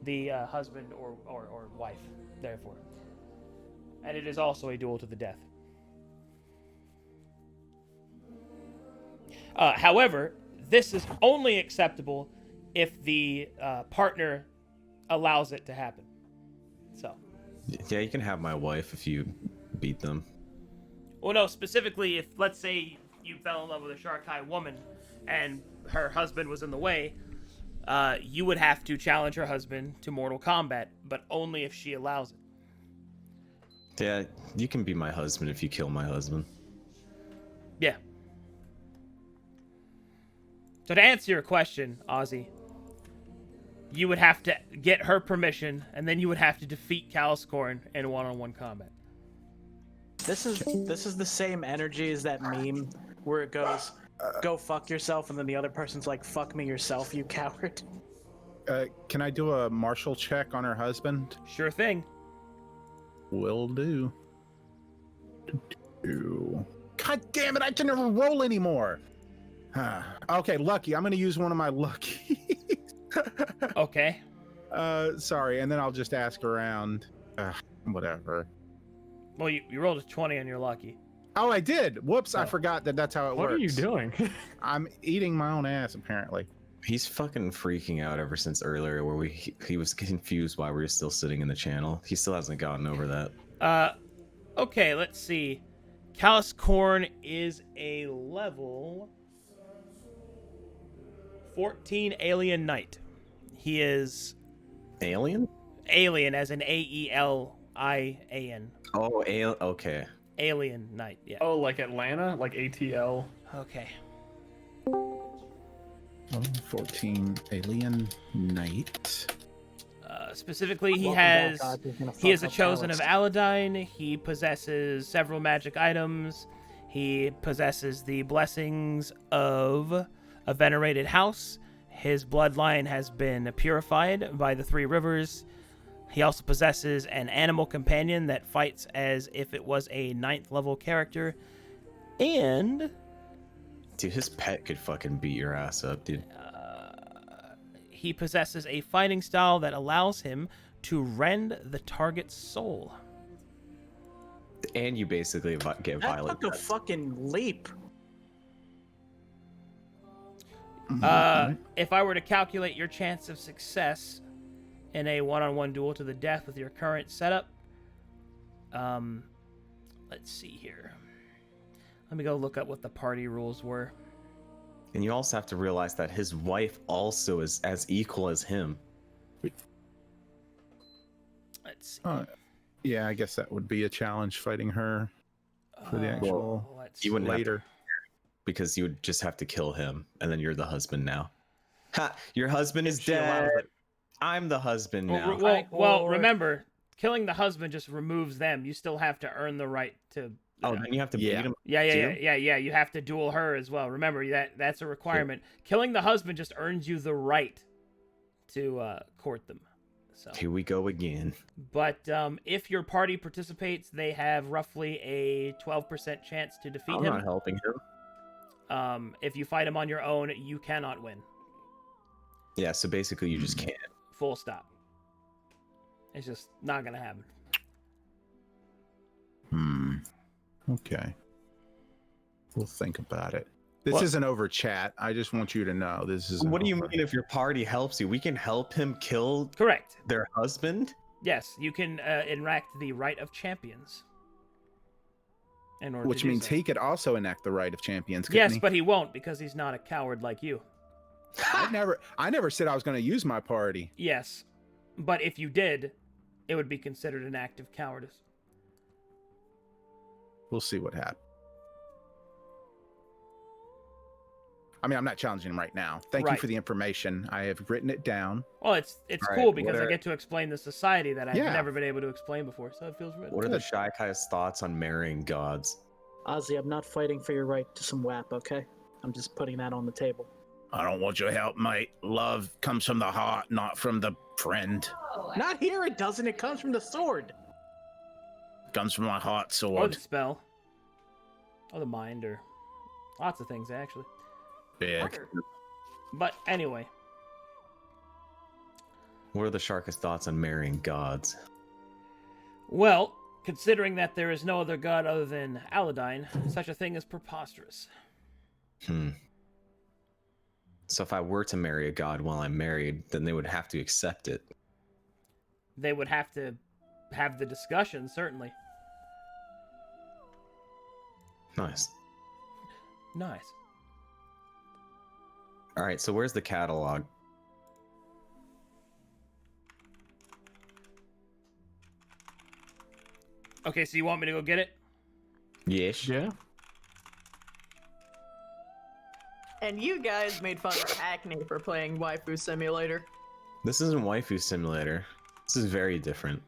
the husband or wife, therefore. And it is also a duel to the death. However, this is only acceptable if the partner allows it to happen. So. Yeah, you can have my wife if you beat them. Well, no, specifically if, let's say, you fell in love with a Sharkai woman and her husband was in the way, you would have to challenge her husband to mortal combat, but only if she allows it. Yeah, you can be my husband if you kill my husband. Yeah. So to answer your question, Ozzy, you would have to get her permission, and then you would have to defeat Caliscorn in one-on-one combat. This is the same energy as that meme where it goes, "Go fuck yourself," and then the other person's like, "Fuck me yourself, you coward." Can I do a martial check on her husband? Sure thing. Will do. God damn it! I can never roll anymore. Okay, lucky. I'm gonna use one of my lucky. Okay. Sorry, and then I'll just ask around. Whatever. Well, you rolled a 20 on your lucky. Oh, I did. Whoops! I Oh. forgot that's how it What works. are you doing? I'm eating my own ass, apparently. He's fucking freaking out ever since earlier where he was confused why we were still sitting in the channel. He still hasn't gotten over that. Okay, let's see. Caliscorn is a level 14 alien knight. He is Alien? alien as in AELIAN. Oh, okay. Alien knight, yeah. Oh, like Atlanta? Like ATL? Okay. 14 alien knight. Specifically, he Welcome has... back, God, he's gonna He is fuck a up chosen of Alex. Aladdin. He possesses several magic items. He possesses the blessings of a venerated house. His bloodline has been purified by the 3 rivers. He also possesses an animal companion that fights as if it was a 9th level character. And Dude, his pet could fucking beat your ass up, dude. he possesses a fighting style that allows him to rend the target's soul. And you basically get That violent. took a fucking leap. If I were to calculate your chance of success in a one-on-one duel to the death with your current setup, let's see here. Let me go look up what the party rules were. And you also have to realize that his wife also is as equal as him. Let's see. Yeah, I guess that would be a challenge fighting her for the actual Let's You wouldn't have to, later. because you would just have to kill him, and then you're the husband now. Ha! Your husband is If she allows dead. it. I'm the husband now. well, remember, killing the husband just removes them. You still have to earn the right to. Oh, then you have to Yeah. beat him. Yeah. You have to duel her as well. Remember that's a requirement. Killing the husband just earns you the right to court them. So. Here we go again. But if your party participates, they have roughly a 12% chance to defeat I'm him. not helping him. If you fight him on your own, you cannot win. Yeah, so basically you just can't. Full stop. It's just not gonna happen. Okay. We'll think about it. This isn't over chat. I just want you to know this is. What do you mean if your party helps you? We can help him kill Correct. their husband? Yes, you can enact the right of champions. In order Which to do means so. he could also enact the right of champions. Yes, He? but he won't because he's not a coward like you. I never said I was going to use my party. Yes, but if you did, it would be considered an act of cowardice. We'll see what happens. I mean, I'm not challenging him right now. Thank you Right. for the information. I have written it down. Well, it's All cool right, because what I are- get to explain the society that I've Yeah. never been able to explain before, so it feels really What are good. the Shy Kai's thoughts on marrying gods? Ozzy, I'm not fighting for your right to some WAP, okay? I'm just putting that on the table. I don't want your help, mate. Love comes from the heart, not from the friend. Not here, it doesn't. It comes from the sword. Comes from my heart Or sword. the spell. Or the mind, or lots of things, actually. Yeah. But anyway, What are the Shark's thoughts on marrying gods? well, considering that there is no other god other than Aladdin, such a thing is preposterous. So if I were to marry a god while I'm married, then they would have to accept it. They would have to have the discussion, certainly. Nice. Nice. All right, so where's the catalog? Okay, so you want me to go get it? Yes. Yeah. And you guys made fun of Hackney for playing Waifu Simulator. This isn't Waifu Simulator. This is very different.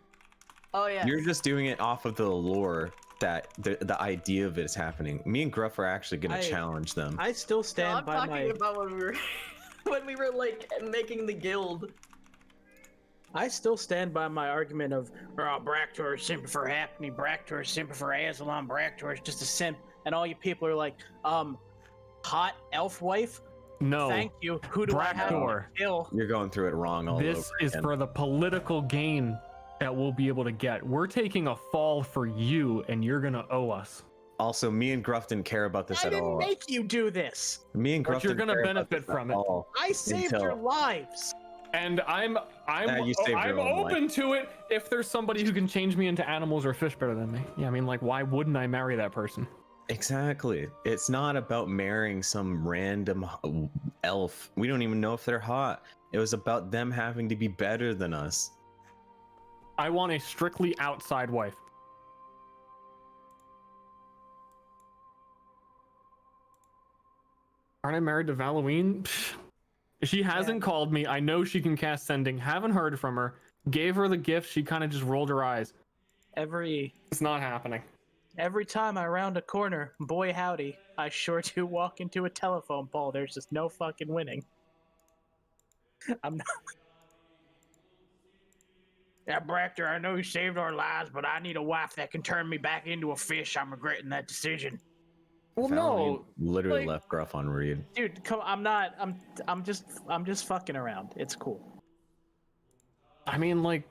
Oh yeah. You're just doing it off of the lore that the idea of it is happening. Me and Gruff are actually going to challenge them. I still No, stand I'm by talking my. about when we were when we were like making the guild. I still stand by my argument of, oh, Bractor is simping for Hackney, Bractor is simping for Aslan, Bractor is just a simp, and all you people are like, hot elf wife? No. Thank you. Who do I have to Bractor. kill? You're going through it wrong all This over is again. for the political gain that we'll be able to get. We're taking a fall for you, and you're gonna owe us. Also, me and Gruff didn't care about this I at didn't all. make you do this. Me and Gruff you're didn't gonna care about benefit this at from it. all. I saved your Until- lives. And I'm you saved your I'm own open to it if there's somebody who can change me into animals or fish better than me. Yeah, I mean, like, why wouldn't I marry that person? Exactly. It's not about marrying some random elf. We don't even know if they're hot. It was about them having to be better than us. I want a strictly outside wife. Aren't I married to Halloween? She hasn't called me. I know she can cast sending. Haven't heard from her. Gave her the gift. She kind of just rolled her eyes. Every It's not happening. time I round a corner, boy howdy, I sure do walk into a telephone pole. There's just no fucking winning. I'm not. Yeah, Bractor, I know you saved our lives, but I need a wife that can turn me back into a fish. I'm regretting that decision. Well, Valerie literally like- left Gruff on read. Dude, come I'm not I'm just fucking around. It's cool. I mean, like,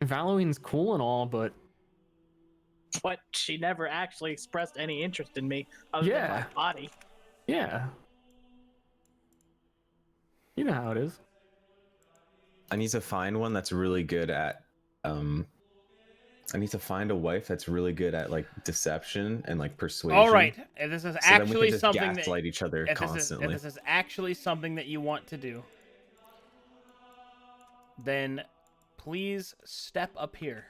Halloween's cool and all, but But she never actually expressed any interest in me other than Yeah. my body. yeah. You know how it is. I need to find one that's really good at I need to find a wife that's really good at like deception and like persuasion. All right, if this is So then we actually can just something gaslight that each other if constantly. this is actually something that you want to do, then please step up here.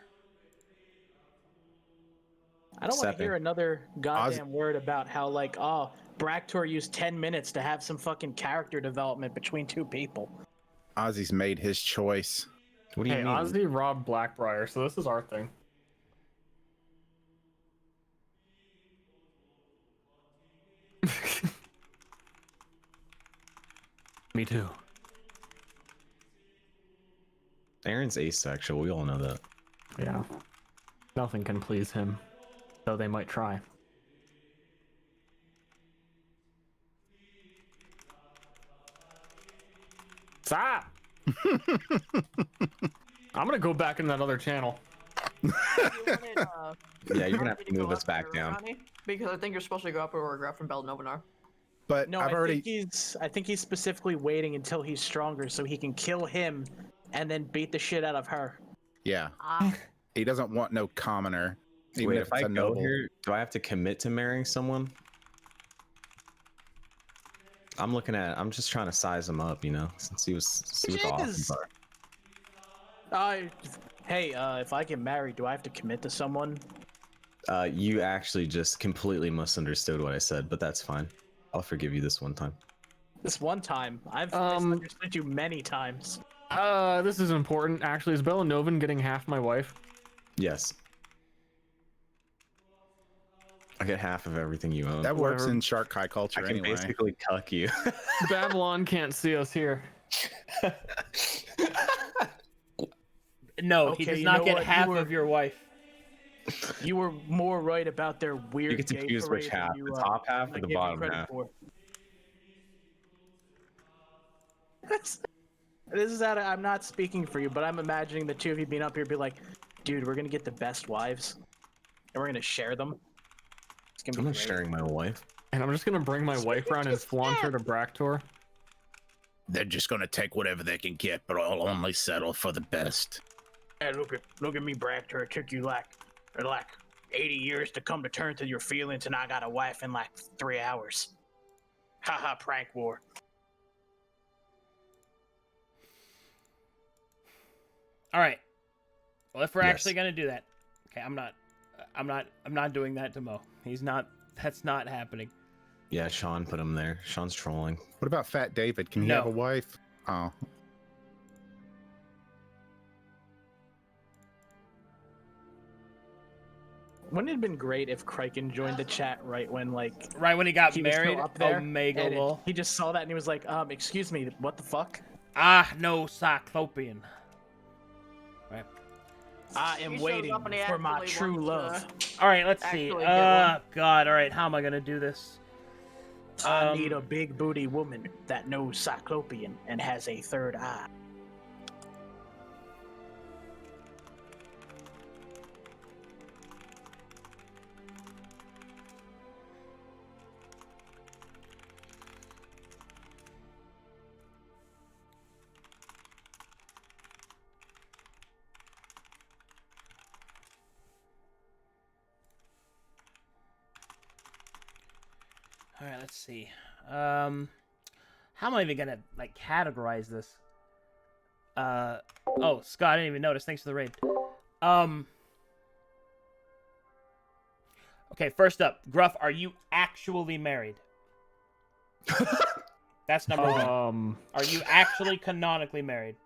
I don't want to Stepping. hear another goddamn word about how, like, oh, Bractor used 10 minutes to have some fucking character development between two people. Ozzy's made his choice. What do you Hey, mean? Ozzy robbed Blackbriar, so this is our thing. Me too. Aaron's asexual. We all know that. Yeah. Nothing can please him, though they might try. Stop! I'm gonna go back in that other channel. Yeah, you're gonna have to move us back down. Because I think you're supposed to go up where Gruff and Belnovan are. But No, I've already. I think he's specifically waiting until he's stronger so he can kill him and then beat the shit out of her. Yeah. Ah. He doesn't want no commoner. Even Wait, if if it's I a go noble. here, do I have to commit to marrying someone? I'm just trying to size him up, you know, see what the options are. Hey, if I get married, do I have to commit to someone? You actually just completely misunderstood what I said, but that's fine. I'll forgive you this one time. This one time. I've misunderstood you many times. This is important. Actually, is Belnovan getting half my wife? Yes. I get half of everything you own. That works Whatever. in Shark Kai I culture can anyway. basically cuck you. Babylon can't see us here. No, he Okay, does you not know get what? half of your wife. You were more right about their weird. You get to gay choose which parade than half, you, the top half or I the give you bottom credit half. for. This is out of, I'm not speaking for you, but I'm imagining the two of you being up here be like, dude, we're gonna get the best wives, and we're gonna share them. It's gonna be I'm not great. sharing my wife. And I'm just gonna bring my wife around and flaunt her to Bractor. They're just gonna take whatever they can get, but I'll only settle for the best. Hey, look at me, Bractor. It took you like 80 years to come to terms with your feelings, and I got a wife in like 3 hours. Haha, prank war. All right. Well, if we're Yes. actually gonna do that, okay, I'm not doing that to Mo. He's not. That's not happening. Yeah, Sean put him there. Sean's trolling. What about Fat David? Can he No. have a wife? Oh, Wouldn't it have been great if Kraken joined the chat right when Right when he got he was still married, up there, Omega and lol. he just saw that and he was like, excuse me, what the fuck? Ah, no, Cyclopean. Right. I He am shows waiting up and he for my actually true wants love. All right, let's see. Actually get one. God. All right, how am I gonna do this? I need a big booty woman that knows Cyclopean and has a third eye. All right, let's see. How am I even gonna categorize this? Oh, Scott, I didn't even notice. Thanks for the raid. Okay, first up, Gruff, are you actually married? That's number one. Are you actually canonically married?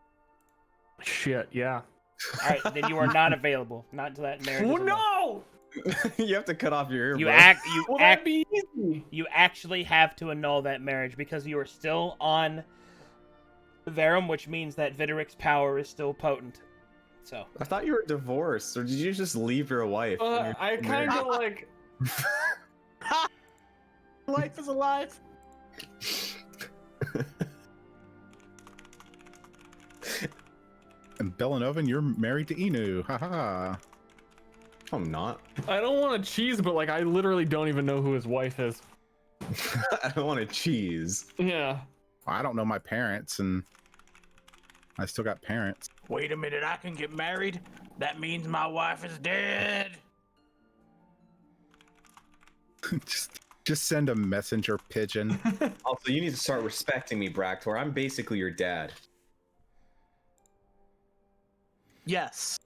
Shit, yeah. All right, then you are not available. Not to that marriage. Oh is a no. no! You have to cut off your ear, You bro. Be easy. You actually have to annul that marriage because you are still on Verum, which means that Vidoric's power is still potent. So I thought you were divorced, or did you just leave your wife? and you're I kind married? of like. Life is alive. and Belanovan, you're married to Inu. Haha. I'm not. I don't want to cheese, but I literally don't even know who his wife is. I don't want to cheese. Yeah. I don't know my parents, and I still got parents. Wait a minute, I can get married? That means my wife is dead. just send a messenger pigeon. Also, you need to start respecting me, Bractor. I'm basically your dad. Yes.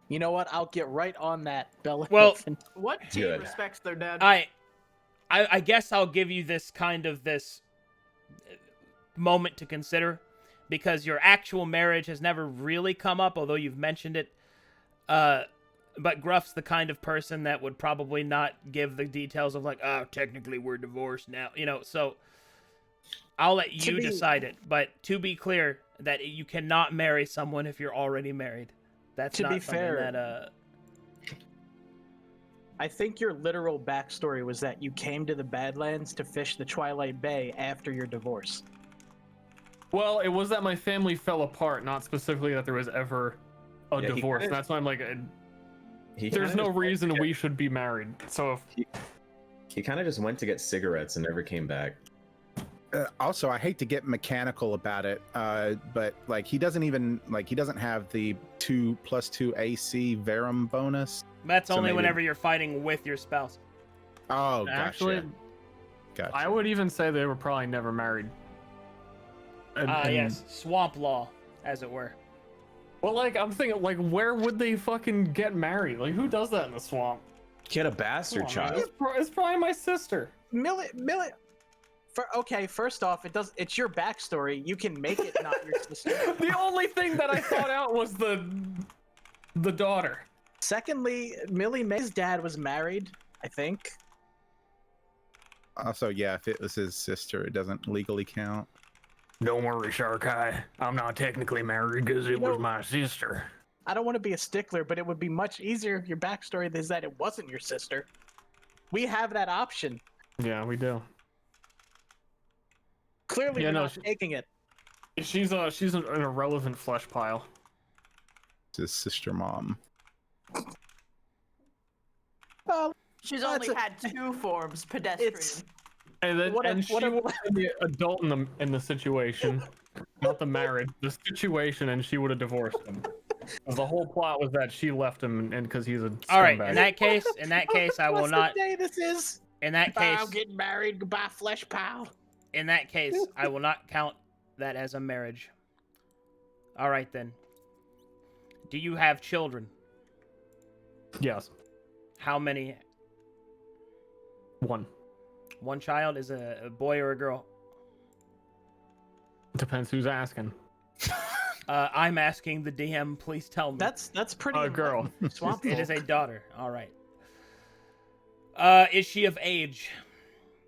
You know what? I'll get right on that, Bella. Well- What team Good. respects their dad? I guess I'll give you this moment to consider, because your actual marriage has never really come up, although you've mentioned it. But Gruff's the kind of person that would probably not give the details of technically we're divorced now, so I'll let you decide it. But to be clear, that you cannot marry someone if you're already married. That's To not be something fair, that I think your literal backstory was that you came to the Badlands to fish the Twilight Bay after your divorce. Well, it was that my family fell apart, not specifically that there was ever a Yeah, he divorce. kinda- That's why I'm like, He there's kinda no just went reason to get- we should be married. So if He kind of just went to get cigarettes and never came back. Also, I hate to get mechanical about it, but like he doesn't have the 2+2 AC Verum bonus. that's So only maybe- whenever you're fighting with your spouse. Oh, gotcha. actually, Gotcha. I would even say they were probably never married. And- Yes, swamp law, as it were. Well, like I'm thinking, like where would they fucking get married? Like who does that in the swamp? He had a bastard Come on, man. child. It's probably my sister. Okay, first off, it's your backstory. You can make it not your sister. The only thing that I thought out was the daughter. Secondly, Millie May's dad was married, I think. Also, yeah, if it was his sister, it doesn't legally count. Don't worry, Shark Eye. I'm not technically married because it was my sister. I don't want to be a stickler, but it would be much easier if your backstory is that it wasn't your sister. We have that option. Yeah, we do. Clearly, Yeah, you're no, not taking it. She's an irrelevant flesh pile. It's his sister mom. Well, She's That's only a- had two forms, pedestrian. it's And then What a- and she what a- was the adult in the situation, not the marriage, the situation, and she would have divorced him. 'Cause the whole plot was that she left him, and because he's a All right, scumbag. in that case, I will what's not. the day this is? In that Bye, I'm case, getting married. Goodbye, flesh pal. in that case, I will not count that as a marriage. All right then. Do you have children? Yes, How many? one. One child is a boy or a girl? Depends who's asking. I'm asking the DM. Please tell me. That's pretty. A girl. enlightening. Swamp It is folk. a daughter. All right. Is she of age?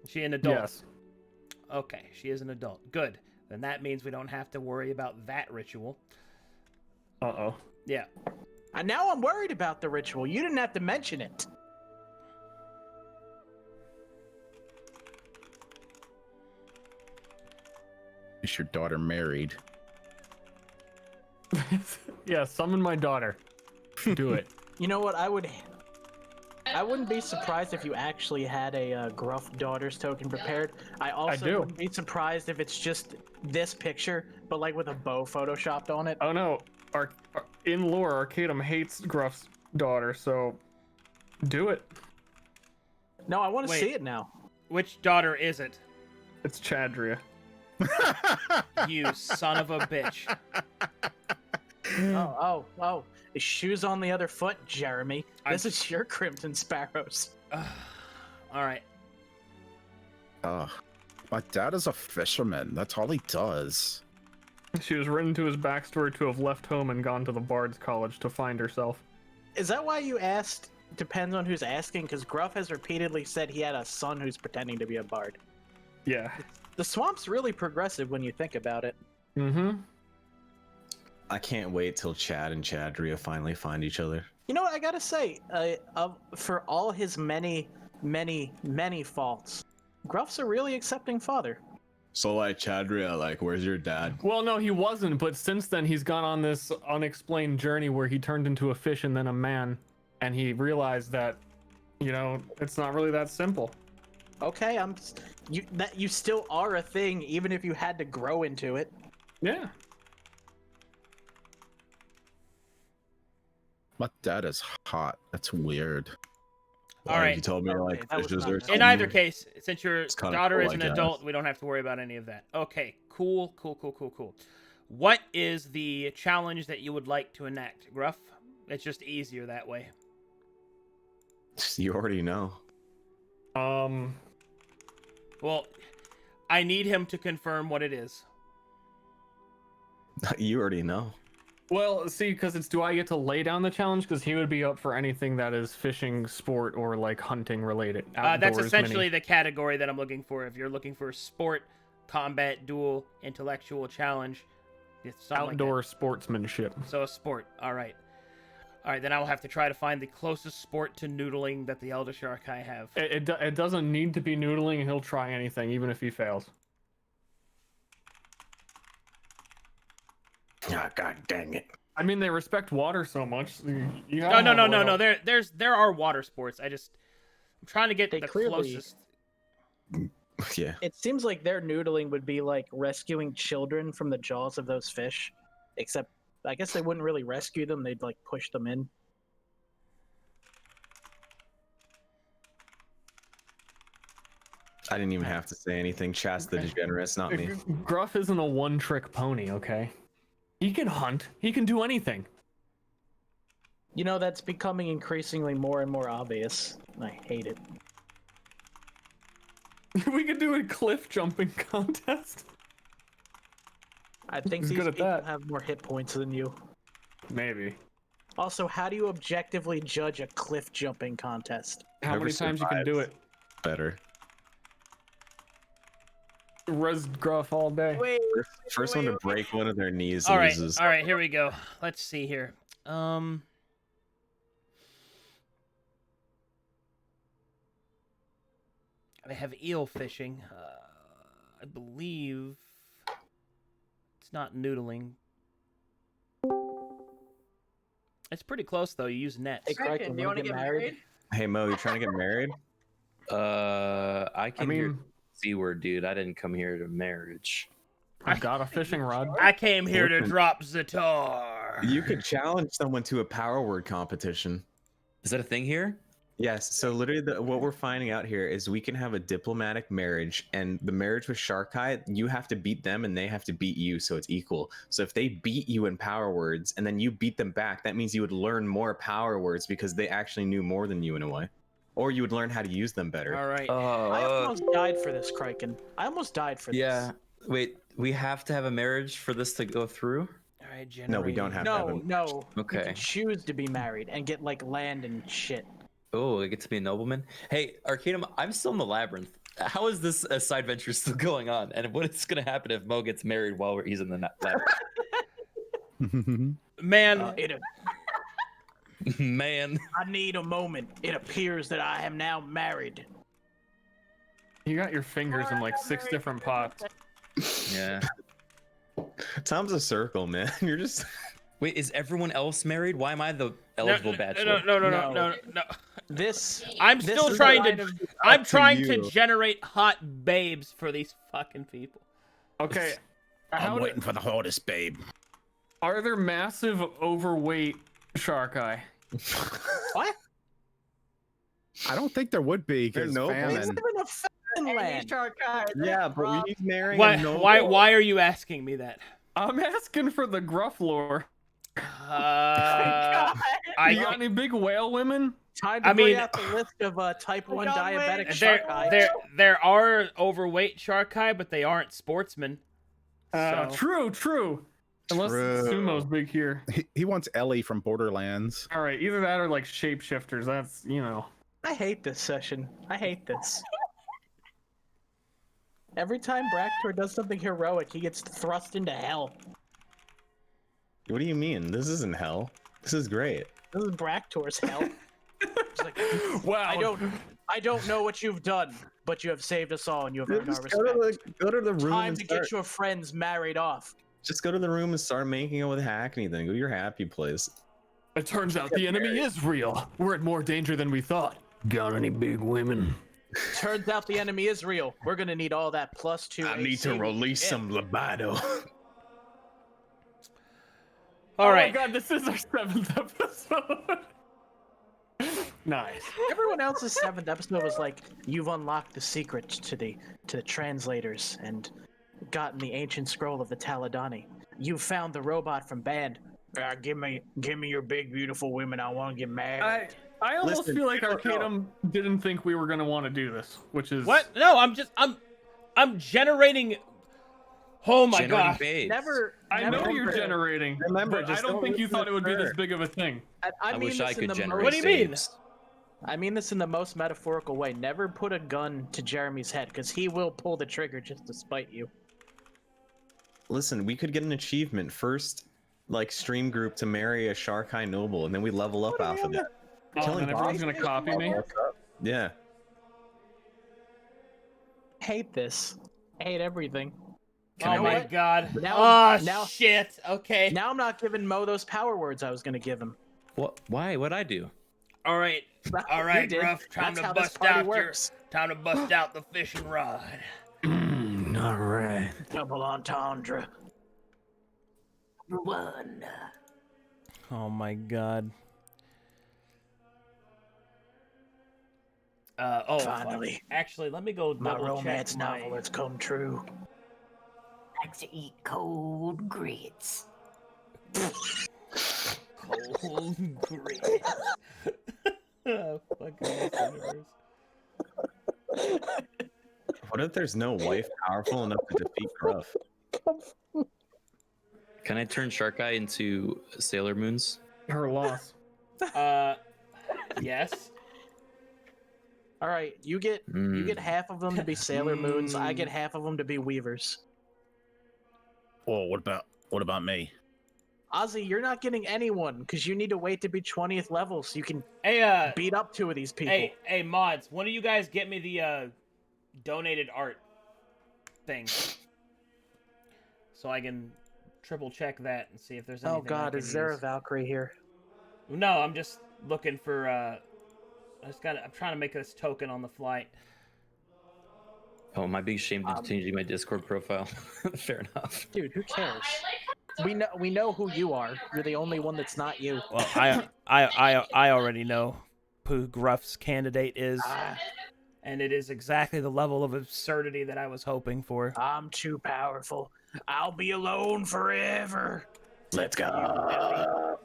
Is she an adult? Yes. Okay, she is an adult. Good. Then that means we don't have to worry about that ritual. Uh-oh. Yeah. And now I'm worried about the ritual. You didn't have to mention it. Is your daughter married? Yeah, summon my daughter. Do it. You know what? I wouldn't be surprised if you actually had a Gruff Daughters token prepared. I also do. wouldn't be surprised if it's just this picture, but like with a bow photoshopped on it. Oh no, in lore, Arcadum hates Gruff's daughter, so do it. No, I want to Wait. see it now. Which daughter is it? It's Chadria. You son of a bitch. Oh. His shoes on the other foot, Jeremy. This I'm- is your Crimson Sparrows. All right. My dad is a fisherman. That's all he does. She was written to his backstory to have left home and gone to the Bard's College to find herself. Is that why you asked? Depends on who's asking, because Gruff has repeatedly said he had a son who's pretending to be a bard. Yeah. The swamp's really progressive when you think about it. Mm-hmm. I can't wait till Chad and Chadria finally find each other. You know what I gotta say? For all his many faults, Gruff's a really accepting father. So like Chadria, like where's your dad? Well, no, he wasn't, but since then he's gone on this unexplained journey where he turned into a fish and then a man, and he realized that, you know, it's not really that simple. Okay, you still are a thing, even if you had to grow into it. Yeah. My dad is hot. That's weird. All right. You told me Okay, like that was fishes not- are. In In something. either case, since your It's kinda daughter cool, is I an guess. adult, we don't have to worry about any of that. Okay, cool. What is the challenge that you would like to enact, Gruff? It's just easier that way. You already know. Well, I need him to confirm what it is. You already know. Well, see, because it's do I get to lay down the challenge? Because he would be up for anything that is fishing, sport, or like hunting related. That's Outdoors essentially mini. the category that I'm looking for. If you're looking for sport, combat, duel, intellectual challenge, It's something like that. Outdoor sportsmanship. So a sport. All right. All right, then I will have to try to find the closest sport to noodling that the Elder Sharkai have. It doesn't need to be noodling, and he'll try anything, even if he fails. Ah, god dang it. I mean, they respect water so much. You No, gotta no, have no, a no, little- no. There are water sports. I'm trying to get They the clearly- closest. Yeah. It seems like their noodling would be like rescuing children from the jaws of those fish, except I guess they wouldn't really rescue them, they'd like push them in. I didn't even have to say anything. Chast the Okay. degenerates, not me. Gruff isn't a one-trick pony, okay? He can hunt. He can do anything. You know, that's becoming increasingly more and more obvious. I hate it. We could do a cliff jumping contest. I think He's these good at people that. have more hit points than you. Maybe. Also, how do you objectively judge a cliff jumping contest? How Whoever many times you can do it? Better. Res Gruff all day. Wait, First one to break one of their knees All right, loses. all right. Here we go. Let's see here. They have eel fishing. I believe it's not noodling. It's pretty close though. You use nets. Hey, Crichton, Kraken, do you want to get married? Hey Mo, you trying to get married? I came here mean- to C-word, dude. I didn't come here to marriage. I've got a fishing rod. I came here to Listen. drop Zatar. You could challenge someone to a power word competition. Is that a thing here? Yes, so literally what we're finding out here is we can have a diplomatic marriage, and the marriage with Sharkai, you have to beat them and they have to beat you, so it's equal. So if they beat you in power words and then you beat them back, that means you would learn more power words because they actually knew more than you in a way. Or you would learn how to use them better. All right. I almost died for this, Crichton. I almost died for Yeah. this. Wait, we have to have a marriage for this to go through? All right. No, we don't have to have No, them. no. You Okay. can choose to be married and get like land and shit. Oh, I get to be a nobleman? Hey, Arcadum, I'm still in the labyrinth. How is this side venture still going on? And what is going to happen if Mo gets married while he's in the labyrinth? Man, Man. I need a moment. It appears that I am now married. You got your fingers in like 6 different pots. Yeah. Tom's a circle, man. You're just Wait, is everyone else married? Why am I the eligible bachelor? No. This I'm this still is trying the line to. of- I'm trying to you. generate hot babes for these fucking people. Okay. for the hottest babe. Are there massive overweight shark eye? What? I don't think there would be because They're noble. We live famine. in a famine land. yeah, but he's marrying Why? a noble. Why are you asking me that? I'm asking for the gruff lore. You You got any big whale women? Time to I bring mean- out the list of type 1 John diabetic Wayne. shark eye. there are overweight sharkai, but they aren't sportsmen. So- True. Unless True. Sumo's big here. He wants Ellie from Borderlands. All right, either that or like shapeshifters. That's, you know. I hate this session. I hate this. Every time Bractor does something heroic, he gets thrust into hell. What do you mean? This isn't hell. This is great. This is Bractor's hell. It's like, Wow. I don't know what you've done, but you have saved us all and you have earned our Just go to respect. go to the room Time and to start. get your friends married off. Just go to the room and start making it with Hackney. Then go to your happy place. It turns out the enemy is real. We're in more danger than we thought. Got any big women? Turns out the enemy is real. We're gonna need all that +2 AC. some libido. All Oh right. my god, this is our 7th episode. Nice. Everyone else's 7th episode was like, you've unlocked the secret to the translators and gotten the ancient scroll of the Taladani. You found the robot from Band. Give me your big beautiful women. I want to get married. I almost Listen, feel like I don't know. Arcadum didn't think we were gonna want to do this, which is What? No, I'm generating. Oh my Generating gosh. babes. I know never- you're generating, Remember, but I just don't don't think you listen thought to it would be this her. big of a thing. I I mean wish this I in could the generate What do you mean? babes. I mean this in the most metaphorical way. Never put a gun to Jeremy's head, because he will pull the trigger just to spite you. Listen, we could get an achievement first, like stream group to marry a Sharkai noble, and then we level up off of that. Oh, Killing and then everyone's bosses gonna copy me. Yeah. Hate this. Hate everything. Oh my god. Now- oh now- shit. Okay. Now I'm not giving Mo those power words I was gonna give him. What? Why? What'd I do? All right. All You right, did. Gruff. Time That's to how this bust party out works. time to bust out the fishing rod. All right. Double entendre. One. Oh my god. Oh, fuck. Finally. Actually, let me go My double romance check my... novel has come true. Likes to eat cold grits. Cold grits. Oh, fucking universe. What if there's no wife powerful enough to defeat Gruff? Can I turn Shark Eye into Sailor Moons? Her loss. Yes. All right, you get half of them to be Sailor Moons. I get half of them to be Weavers. Oh, what about me? Ozzy, you're not getting anyone because you need to wait to be 20th level so you can Hey, beat up 2 of these people. hey, mods, when do you guys get me the donated art thing? So I can triple check that and see if there's anything. Oh god, I is can there a use. Valkyrie here? No, I'm just looking for I'm trying to make this token on the flight. Oh, am I being shamed into changing my Discord profile? Fair enough. Dude, who cares? We know who you are. You're the only one that's not you. Well, I already know who Gruff's candidate is, and it is exactly the level of absurdity that I was hoping for. I'm too powerful. I'll be alone forever. Let's go.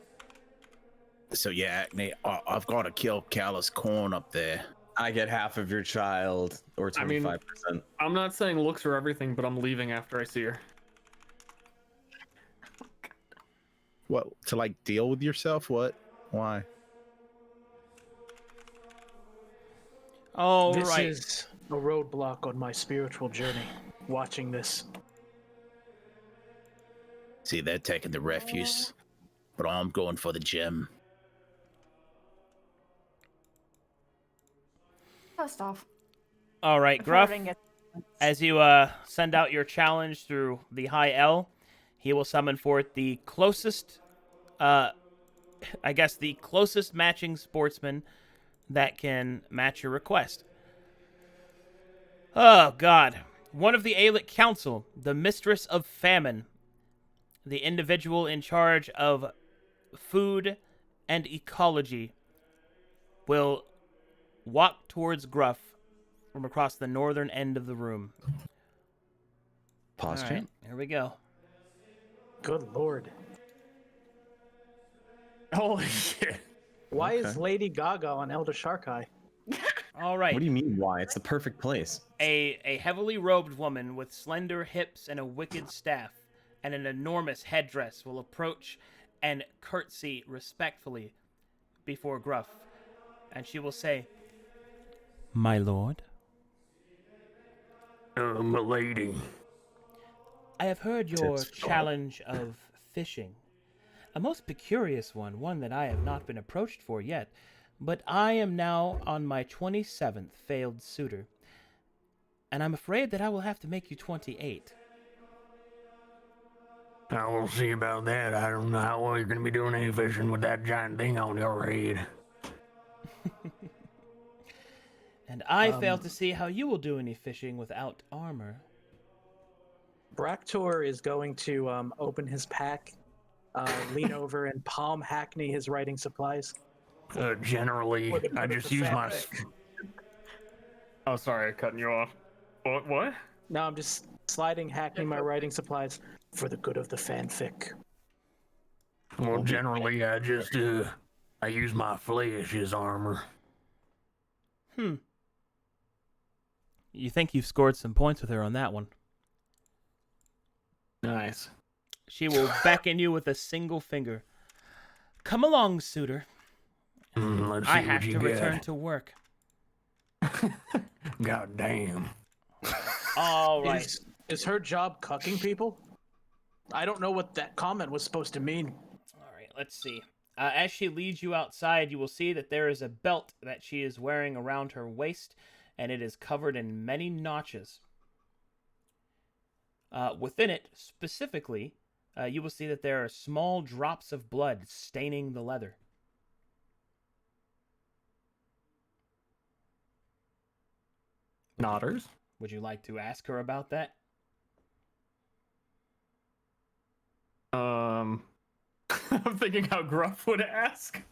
So yeah, Acne, I've got to kill Callous Corn up there. I get half of your child, or 25%. I'm not saying looks are everything, but I'm leaving after I see her. What, to like deal with yourself? What? Why? Oh, This right. is a roadblock on my spiritual journey. Watching this. See, they're taking the refuse, but I'm going for the gem. First off, All right, before Gruff. Ring gets- As you send out your challenge through the high L, he will summon forth the closest, I guess the closest matching sportsman that can match your request. Oh, God. One of the Aelic Council, the Mistress of Famine, the individual in charge of food and ecology, will walk towards Gruff from across the northern end of the room. Posture. All right, here we go. Good lord. Holy shit. Why is Lady Gaga on Elder Sharkai? All right. What do you mean, why? It's the perfect place. A heavily robed woman with slender hips and a wicked staff and an enormous headdress will approach and curtsy respectfully before Gruff. And she will say, "My lord, Milady. I have heard your Tits for challenge of fishing. A most precarious one that I have not been approached for yet, but I am now on my 27th failed suitor, and I'm afraid that I will have to make you 28. I will see about that. I don't know how well you're going to be doing any fishing with that giant thing on your head. And I fail to see how you will do any fishing without armor." Braktor is going to open his pack, lean over and palm Hackney his writing supplies. Generally, For the I good of just the use my... fabric. Oh, sorry, I'm cutting you off. What? No, I'm just sliding Hackney my writing supplies for the good of the fanfic. Well, generally, I just, I use my flesh as armor. You think you've scored some points with her on that one. Nice. She will beckon you with a single finger. "Come along, suitor. Let's see I what have you to got. return to work." God damn. All right. Is her job cucking people? I don't know what that comment was supposed to mean. All right, let's see. As she leads you outside, you will see that there is a belt that she is wearing around her waist, and it is covered in many notches. Within it, specifically, you will see that there are small drops of blood staining the leather. Nodders. Would you like to ask her about that? I'm thinking how Gruff would ask.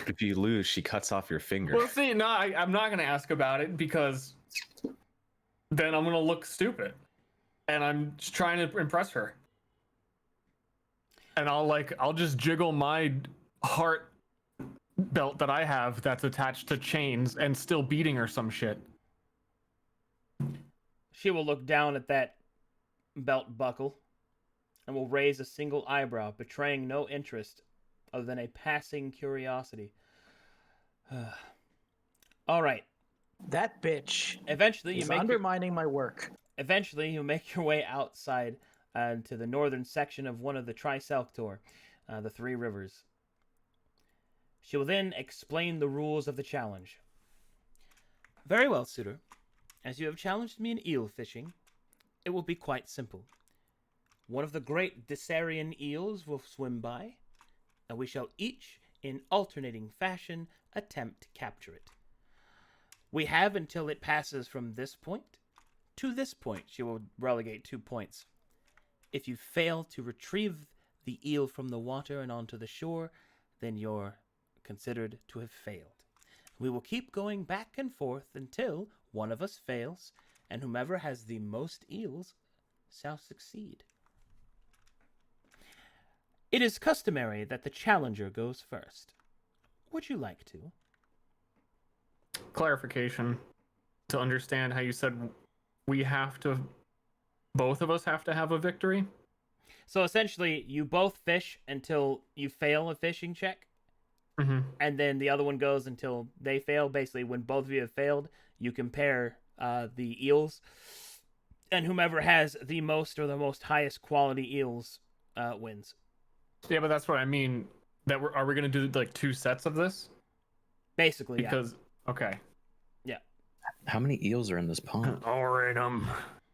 If you lose, she cuts off your finger. Well, see, no, I'm not gonna ask about it because then I'm gonna look stupid, and I'm just trying to impress her. And I'll just jiggle my heart belt that I have that's attached to chains and still beating her some shit. She will look down at that belt buckle and will raise a single eyebrow, betraying no interest other than a passing curiosity. All right. That bitch Eventually, is undermining my work. Eventually, you make your way outside to the northern section of one of the Tricelctor, the Three Rivers. She will then explain the rules of the challenge. Very well, suitor. As you have challenged me in eel fishing, it will be quite simple. One of the great Dessarian eels will swim by, and we shall each, in alternating fashion, attempt to capture it. We have until it passes from this point to this point. She will relegate 2 points. If you fail to retrieve the eel from the water and onto the shore, then you're considered to have failed. We will keep going back and forth until one of us fails, and whomever has the most eels shall succeed. It is customary that the challenger goes first. Would you like to? Clarification to understand how you said both of us have to have a victory. So essentially, you both fish until you fail a fishing check, and then the other one goes until they fail. Basically, when both of you have failed, you compare the eels, and whomever has the most or the most highest quality eels wins. Yeah, but that's what I mean. Are we gonna do like 2 sets of this? Basically, because okay. Yeah. How many eels are in this pond? All right, I'm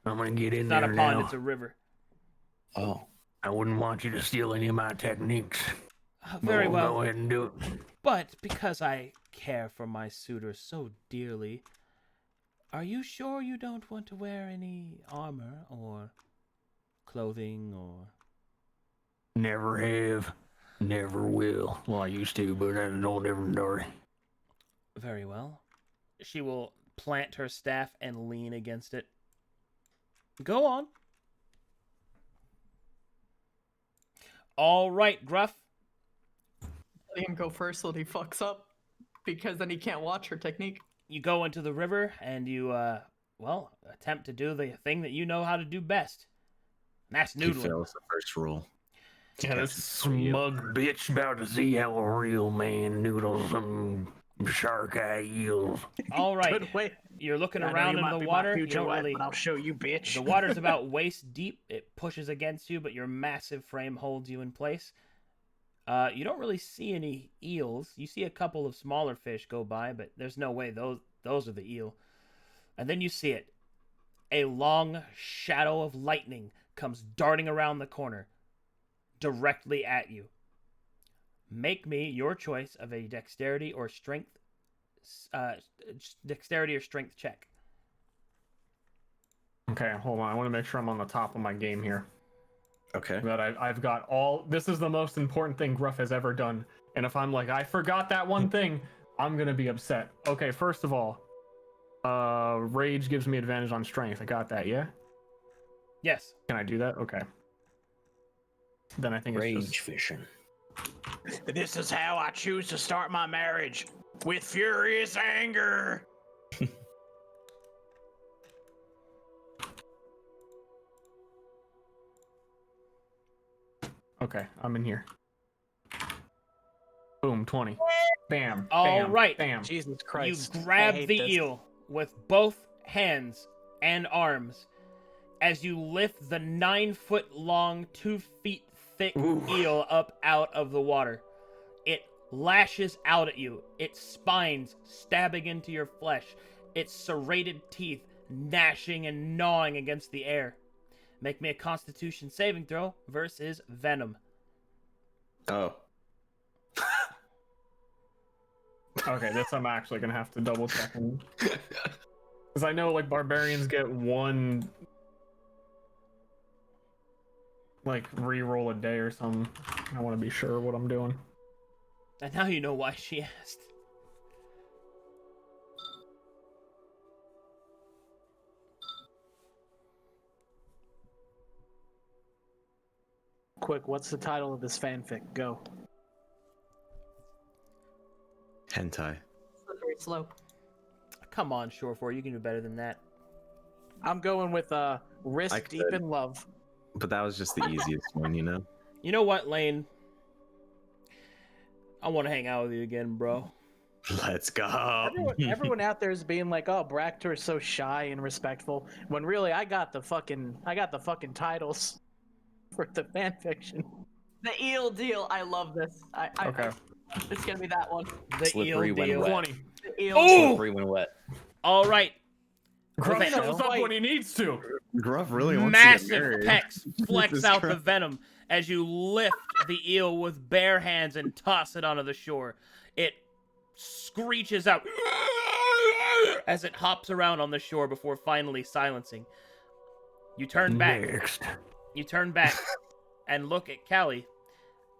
gonna get in It's there not a pond, now. it's a river. Oh. I wouldn't want you to steal any of my techniques. Very We'll well. Go ahead and do it. But because I care for my suitor so dearly, are you sure you don't want to wear any armor or clothing or... Never have, never will. Well, I used to, but that's a whole different story. Very well. She will plant her staff and lean against it. Go on. All right, Gruff. Let him go first so that he fucks up, because then he can't watch her technique. You go into the river and you, attempt to do the thing that you know how to do best. And that's He noodling. fails the first rule. Yeah, this smug bitch about to see how a real man noodles some shark eye eels. All right. Good way. You're looking I know around you in might the be my water. You future don't wife, really... but I'll show you, bitch. The water's about waist deep. It pushes against you, but your massive frame holds you in place. You don't really see any eels. You see a couple of smaller fish go by, but there's no way those are the eel. And then you see it. A long shadow of lightning comes darting around the corner, directly at you. Make me your choice of a dexterity or strength check. Okay, hold on. I want to make sure I'm on the top of my game here. Okay. That I've got all. This is the most important thing Gruff has ever done. And if I'm like, I forgot that one thing, I'm gonna be upset. Okay, first of all, rage gives me advantage on strength. I got that, yeah? Yes. Can I do that? Okay. Then I think it's Rage just... fishing. This is how I choose to start my marriage. With furious anger. Okay, I'm in here. Boom, 20. Bam. All bam, right. Bam. Jesus Christ. You I grab hate the this. eel with both hands and arms. as you lift the 9-foot-long, 2-feet thick eel up out of the water. It lashes out at you, its spines stabbing into your flesh, its serrated teeth gnashing and gnawing against the air. Make me a Constitution saving throw versus Venom. Oh. Okay, this I'm actually gonna have to double check, because I know like barbarians get one like reroll a day or something. I want to be sure what I'm doing. And now you know why she asked. Quick, what's the title of this fanfic? Go. Hentai. Slippery slope. Come on, Shore4, you can do better than that. I'm going with Wrist Deep in Love. But that was just the easiest one, you know? You know what, Lane? I want to hang out with you again, bro. Let's go. Everyone out there is being like, "Oh, Bractor is so shy and respectful," when really I got the fucking titles for the fanfiction. The eel deal. I love this. Okay. It's gonna be that one. The Slippery eel when deal. wet. 20. The eel. Oh! Slippery when wet. All right. Gruff Venom. shows up when he needs to. Gruff really wants Massive to get married. pecs flex Jesus out the Christ. venom as you lift the eel with bare hands and toss it onto the shore. It screeches out as it hops around on the shore before finally silencing. You turn back. Next. You turn back and look at Callie,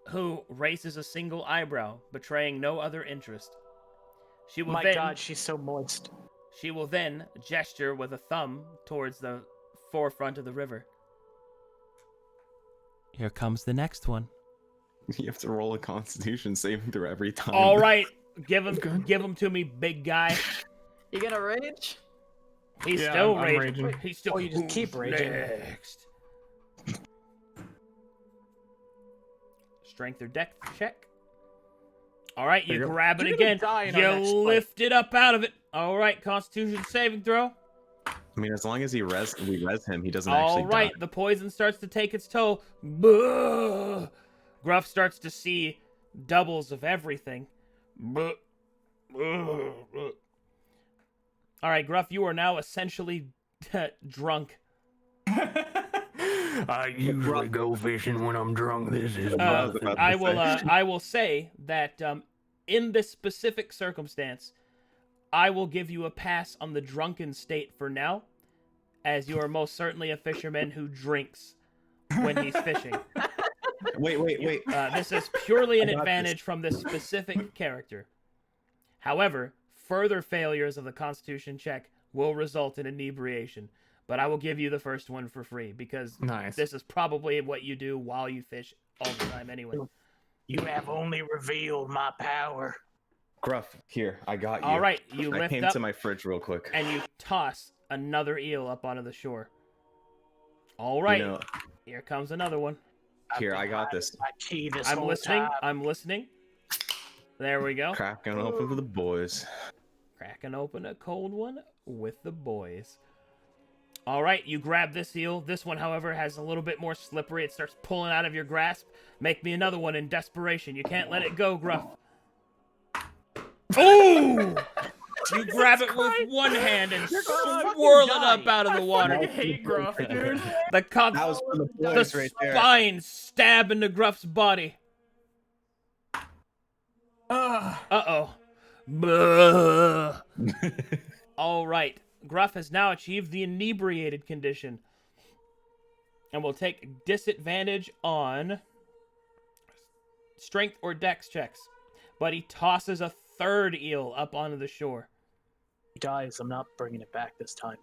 who raises a single eyebrow, betraying no other interest. She will My then, God, she's so moist. She will then gesture with a thumb towards the forefront of the river. Here comes the next one. You have to roll a Constitution saving throw every time. All right, give him to me, big guy. You gonna rage? He's Yeah, still I'm raging. raging. He's still. Oh, you just keep raging. Next. Strength or dex check. All right, you There you go. grab it You're gonna again. die in our You next fight. lift it up out of it. All right, Constitution saving throw. I mean, as long as we res him, he doesn't All actually right, die. the poison starts to take its toll. Buh! Gruff starts to see doubles of everything. Buh! Buh! Buh! All right, Gruff, you are now essentially drunk. I usually go fishing when I'm drunk. This is was about to I will say that in this specific circumstance, I will give you a pass on the drunken state for now, as you are most certainly a fisherman who drinks when he's fishing. Wait. This is purely an I got advantage from this specific character. However, further failures of the Constitution check will result in inebriation. But I will give you the first one for free because Nice. this is probably what you do while you fish all the time anyway. You have only revealed my power. Gruff, here, I got you. All right, you I lift came up to my fridge real quick. and you toss another eel up onto the shore. All right, You know, here comes another one. here, I got this. My key this I'm whole listening. time. I'm listening. There we go. Cracking open for the boys. Cracking open a cold one with the boys. All right, you grab this eel. This one, however, has a little bit more slippery. It starts pulling out of your grasp. Make me another one in desperation. You can't let it go, Gruff. Ooh! You grab it with one hand and swirl it up out of the water. I hate Gruff, dude. The That was for the boys the right there. spine stab into Gruff's body. Uh-oh. Buh. All right. Gruff has now achieved the inebriated condition and will take disadvantage on strength or dex checks. But he tosses a third eel up onto the shore. He dies. I'm not bringing it back this time.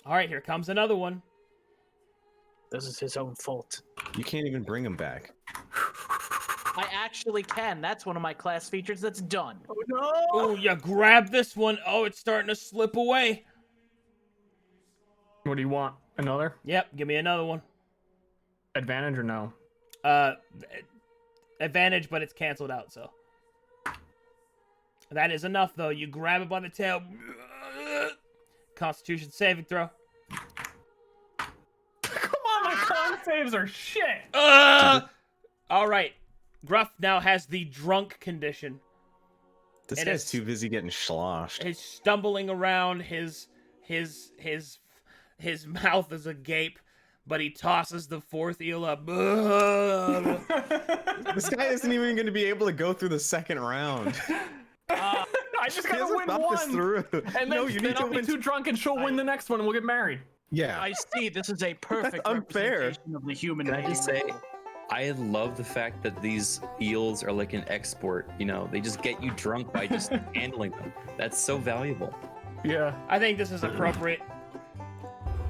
All right, here comes another one. This is his own fault. You can't even bring him back. I actually can. That's one of my class features that's done. Oh no! Oh, you grab this one. Oh, it's starting to slip away. What do you want? Another? Yep, give me another one. Advantage or no? Advantage, but it's canceled out, so. That is enough, though. You grab it by the tail. Constitution saving throw. saves are shit. All right. Gruff now has the drunk condition. This It guy's is- too busy getting sloshed. He's stumbling around. His mouth is agape, but he tosses the fourth eel up. This guy isn't even going to be able to go through the second round. I just He gotta hasn't win thought this one. through. And then I'll be too drunk and she'll win the next one and we'll get married. Yeah. I see. This is a perfect unfair. representation of the human Can I being. just say, I love the fact that these eels are like an export. You know, they just get you drunk by just handling them. That's so valuable. Yeah. I think this is appropriate.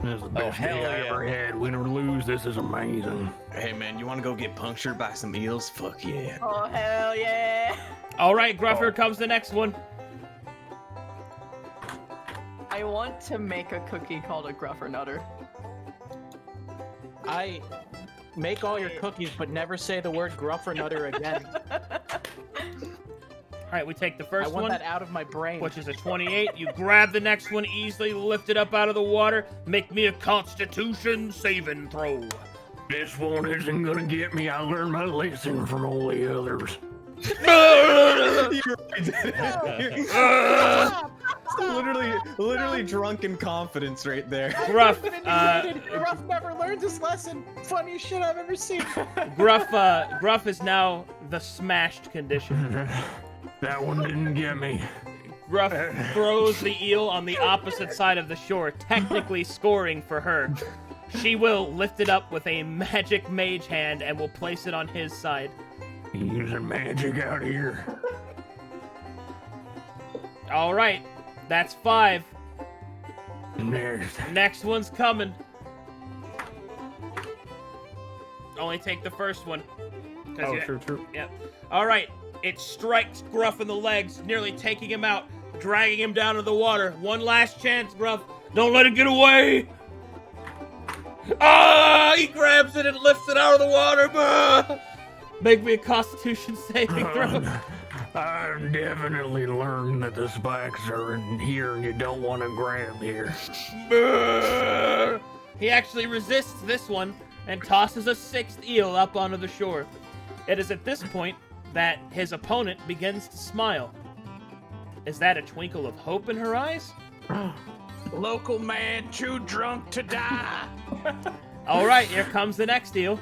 This is the best hell day I yeah. ever had. Win or lose, this is amazing. Hey, man, you want to go get punctured by some eels? Fuck yeah. Oh hell yeah! All right, Gruff, here comes the next one. I want to make a cookie called a Gruffer Nutter. I make all your cookies, but never say the word gruff or nutter again. All right, we take the I first want one, that out of my brain. which is a 28. You grab the next one easily, lift it up out of the water. Make me a Constitution saving throw. This one isn't gonna get me. I learned my lesson from all the others. literally drunken confidence right there. Gruff, Gruff never learned his lesson. Funniest shit I've ever seen. Gruff is now the smashed condition. That one didn't get me. Gruff throws the eel on the opposite side of the shore, technically scoring for her. She will lift it up with a magic mage hand and will place it on his side. Using magic out here. All right, that's 5. Next. Next one's coming. Only take the first one. 'Cause Oh, you- true. Yep. All right. It strikes Gruff in the legs, nearly taking him out, dragging him down to the water. One last chance, Gruff. Don't let it get away. Ah! He grabs it and lifts it out of the water. Ah! Make me a Constitution saving throw. I've definitely learned that the spikes are in here and you don't want to grab here. Ah! He actually resists this one and tosses a 6th eel up onto the shore. It is at this point that his opponent begins to smile. Is that a twinkle of hope in her eyes? Local man too drunk to die. All right, here comes the next eel.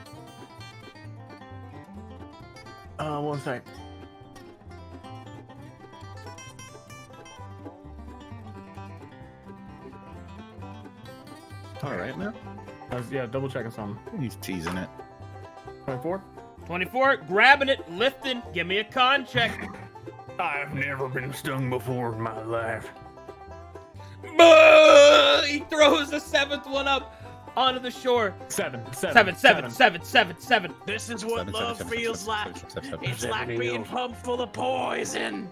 1 sec. All right, man. Yeah, double checking something. He's teasing it. 24? 24, grabbing it, lifting. Give me a con check. I've never been stung before in my life. He throws the 7th one up onto the shore. 7. 7. This is what Seven, love seven, feels seven, like. seven, seven, seven, It's seven, like seven, being eels. pumped full of poison.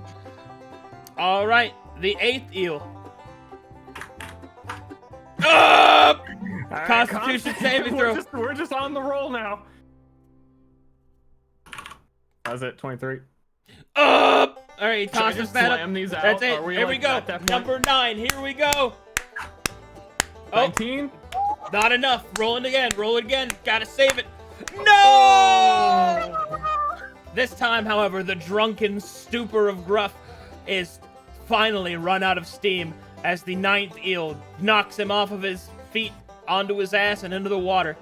All right, the 8th eel. Up! Constitution saving throw. We're just on the roll now. How's it? 23. Up! All right, he Should I tosses just that slam up. these out? That's it. Are we, Here we like, go. at that point? Number 9. Here we go. Oh, 19? not enough. Roll it again. Roll it again. Gotta save it. No! This time, however, the drunken stupor of Gruff is finally run out of steam as the 9th eel knocks him off of his feet onto his ass and into the water.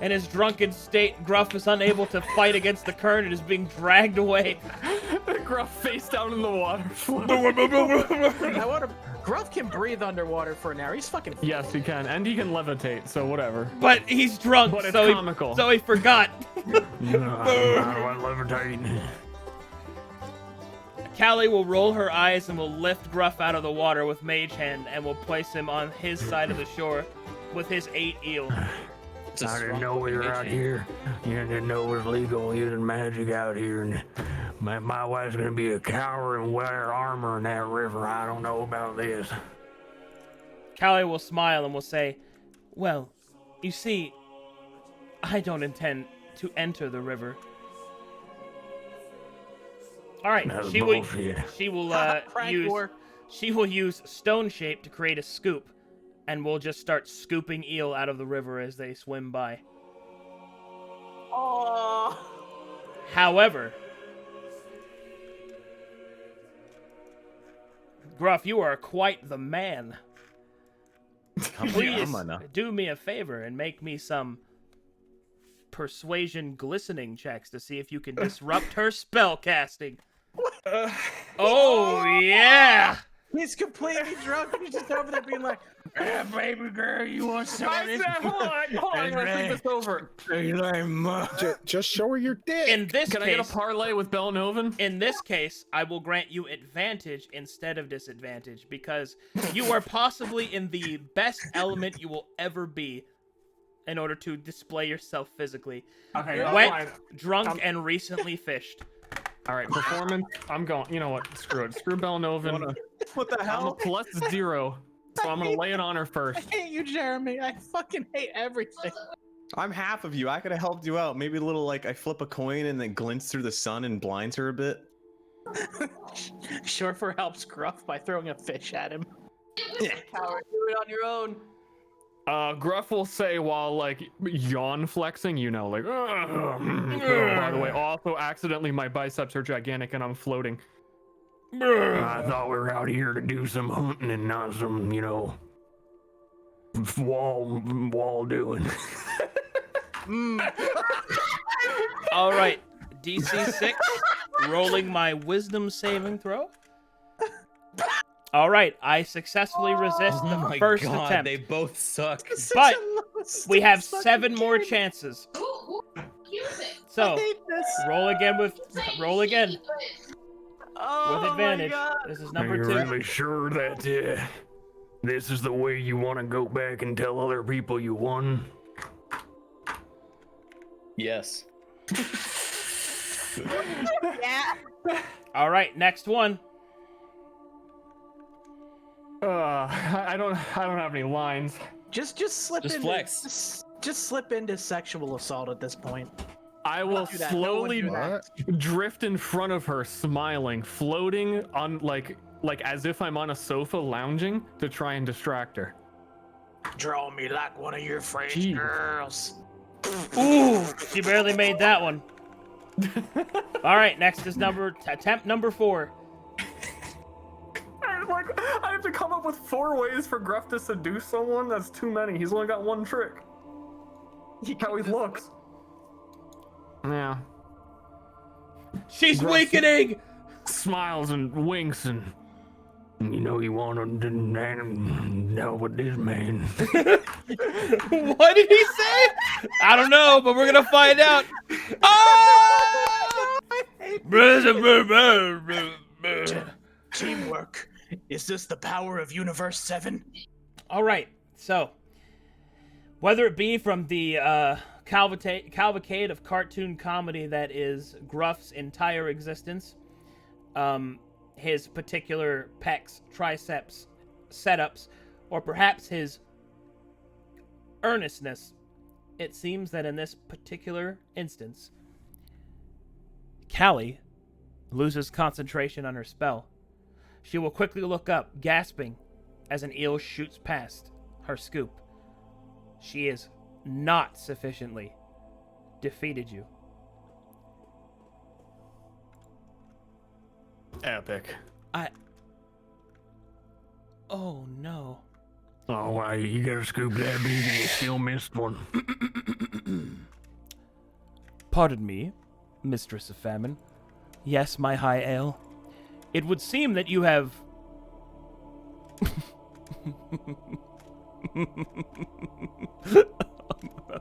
In his drunken state, Gruff is unable to fight against the current and is being dragged away. Gruff face down in the water. However, Gruff can breathe underwater for an hour. He's fucking. Yes, he can. And he can levitate, so whatever. But he's drunk, But it's so comical. he forgot. I levitate. Callie will roll her eyes and will lift Gruff out of the water with Mage Hand and will place him on his side of the shore with his 8 eel. It's a I didn't strong know we were fucking out mission. here. You didn't know it was legal using magic out here. And my wife's gonna be a coward and wear armor in that river. I don't know about this. Callie will smile and will say, "Well, you see, I don't intend to enter the river." All right, That's she will bullshit. use stone shape to create a scoop, and we'll just start scooping eel out of the river as they swim by. Oh. However, Gruff, you are quite the man. Please do me a favor and make me some persuasion glistening checks to see if you can disrupt her spell casting. Oh, yeah! He's completely drunk and he's just over there being like, baby girl, you want something? Hold on, I gotta think this over. Just show her your dick. In this Can case, I get a parlay with Belnoven? in this case, I will grant you advantage instead of disadvantage because you are possibly in the best element you will ever be in order to display yourself physically. Okay, that's Wet, fine. drunk, and recently fished. All right, performance. I'm going. You know what? Screw it. Screw Belnoven. What the I'm a hell? +0, so I'm gonna lay it on her first. I hate you, Jeremy. I fucking hate everything. I'm half of you. I could have helped you out. Maybe a little like I flip a coin and it glints through the sun and blinds her a bit. Shortfor helps Gruff by throwing a fish at him. Coward, do it on your own. Gruff will say while like yawn flexing, you know, like. Oh, by the way, also accidentally my biceps are gigantic and I'm floating. I thought we were out here to do some hunting and not some, you know, wall doing. All right, DC 6, rolling my wisdom saving throw. All right, I successfully resist the my first God, attempt. they both suck. But we have 7 more chances. So roll again with Oh, advantage. My God. This is Are number you 2. really sure that this is the way you want to go back and tell other people you won? Yes. Yeah. All right, next one. I don't have any lines. Just slip Just into flex. just slip into sexual assault at this point. I will do that. No one slowly do that. drift in front of her, smiling, floating on like as if I'm on a sofa lounging to try and distract her. Draw me like one of your French Jeez. girls. Ooh, she barely made that one. All right, next is attempt number 4. I have to come up with 4 ways for Gruff to seduce someone. That's too many. He's only got one trick. How he looks. Yeah. She's Gruff weakening. Smiles and winks and You know you want to know what this man. What did he say? I don't know, but we're gonna find out. Oh! Teamwork. Is this the power of Universe 7? All right, so whether it be from the cavalcade of cartoon comedy that is Gruff's entire existence, his particular pecs, triceps, setups, or perhaps his earnestness, it seems that in this particular instance, Callie loses concentration on her spell. She will quickly look up, gasping, as an eel shoots past her scoop. She is not sufficiently defeated you. epic. Oh no. Oh, why you gotta scoop that big and you still missed one. Pardon me, Mistress of Famine. Yes, my high ale. It would seem that you have...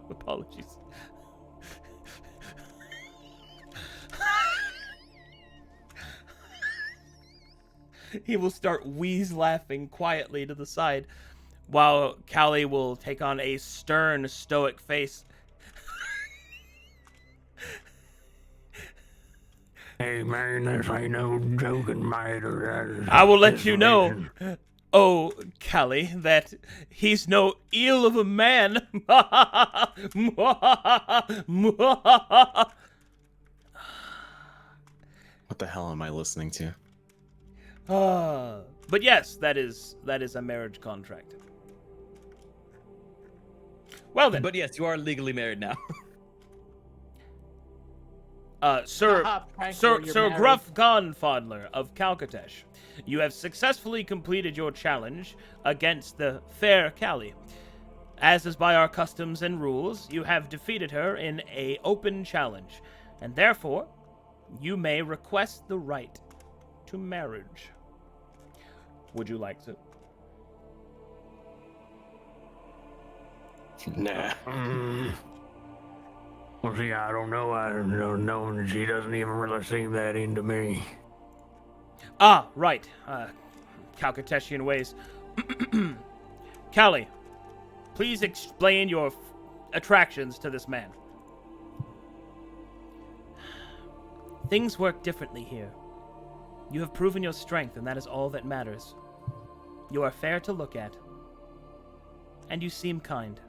Apologies. He will start wheeze-laughing quietly to the side, while Callie will take on a stern, stoic face. Hey man, this ain't no joking matter. I will let you know, oh, Callie, that he's no eel of a man. What the hell am I listening to? But yes, that is a marriage contract. Well then, But yes, you are legally married now. Sir Prankle, Sir you're Sir married. Gruff Gonfodler of Calcatesh, you have successfully completed your challenge against the fair Callie. As is by our customs and rules, you have defeated her in a open challenge, and therefore, you may request the right to marriage. Would you like to? Nah. Well, see, I don't know. I don't know, and she doesn't even really seem that into me. Ah, right. Calcateshian ways. Callie, please explain your attractions to this man. Things work differently here. You have proven your strength, and that is all that matters. You are fair to look at, and you seem kind.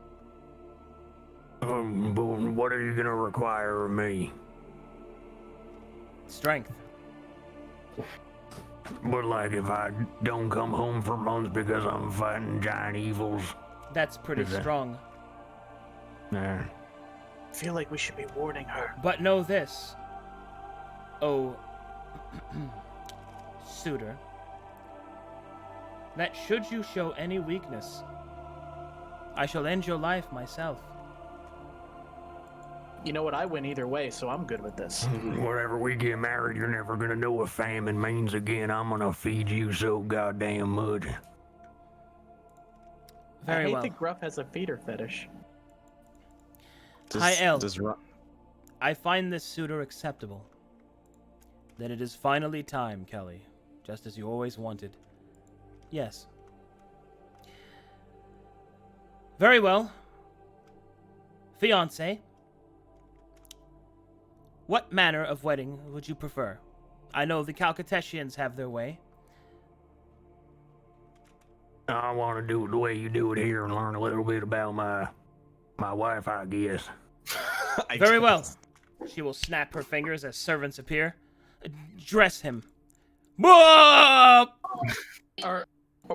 But what are you gonna require of me? Strength. But like, if I don't come home for months because I'm fighting giant evils, That's pretty Is that- strong. nah. I feel like we should be warning her. But know this, oh suitor, that should you show any weakness, I shall end your life myself. You know what? I win either way, so I'm good with this. Whenever we get married, you're never gonna know what famine means again. I'm gonna feed you so goddamn much. Very I hate well. that Gruff has a feeder fetish. Hi, El. Does I find this suitor acceptable. That it is finally time, Kelly, just as you always wanted. Yes. Very well. Fiancé, what manner of wedding would you prefer? I know the Calcateshians have their way. I want to do it the way you do it here and learn a little bit about my wife, I guess. Very well. She will snap her fingers as servants appear. Dress him. Whoa! Are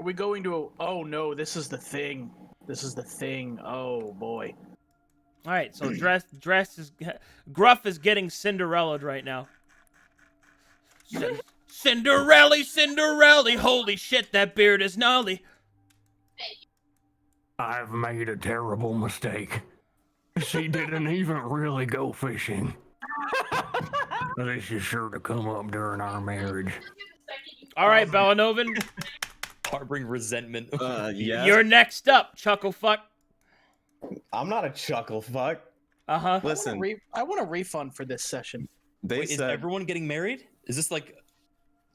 we going to? Oh no! This is the thing. This is the thing. Oh boy. All right, so dress is Gruff is getting Cinderella'd right now. Cinderella, holy shit, that beard is gnarly. I've made a terrible mistake. She didn't even really go fishing. This is sure to come up during our marriage. All right, Bellanovan, Harboring resentment. yeah. you're next up, chuckle fuck. I'm not a chuckle fuck. Uh-huh. Listen, I want a refund for this session. they Wait, is said everyone getting married? Is this like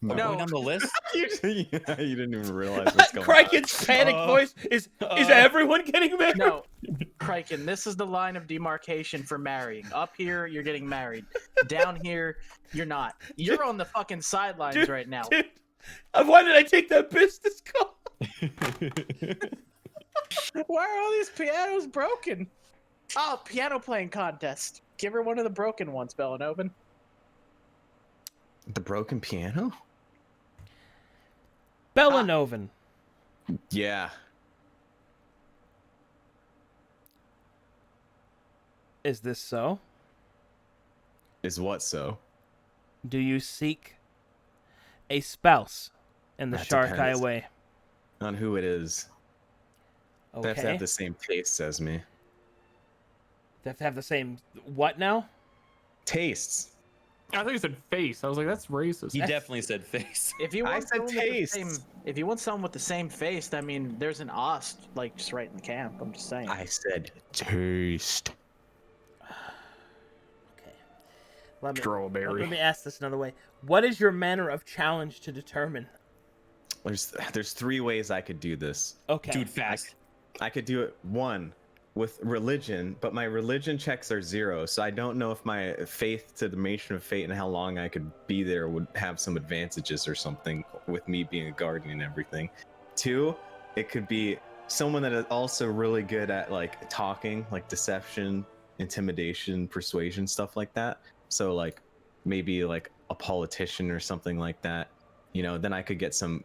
no. going down the list? you didn't even realize what's going on. Kraken's panic voice is everyone getting married? No, Kraken, this is the line of demarcation for marrying. Up here, you're getting married. Down here, you're not. You're on the fucking sidelines Dude, right now. Dude, why did I take that business call? Why are all these pianos broken? Oh, piano playing contest. Give her one of the broken ones, Bellanovan. The broken piano? Bellanovan. Yeah. Is this so? Is what so? Do you seek a spouse in the That Shark Eye depends. way? On who it is. They have to Okay. have the same tastes as me. They have to have the same what now? Tastes. I thought you said face. I was like, that's racist. He definitely said face. If you I want said someone with the tastes. same, if you want someone with the same face, I mean, there's an Ost like just right in the camp. I'm just saying. I said taste. Okay. Let Strawberry. me ask this another way. What is your manner of challenge to determine? There's three ways I could do this. Okay. Dude, fast. I could do it one with religion, but my religion checks are 0, so I don't know if my faith to the Matron of Fate and how long I could be there would have some advantages or something with me being a guardian and everything. 2, it could be someone that is also really good at like talking, like deception, intimidation, persuasion, stuff like that. So like maybe like a politician or something like that. You know, then I could get some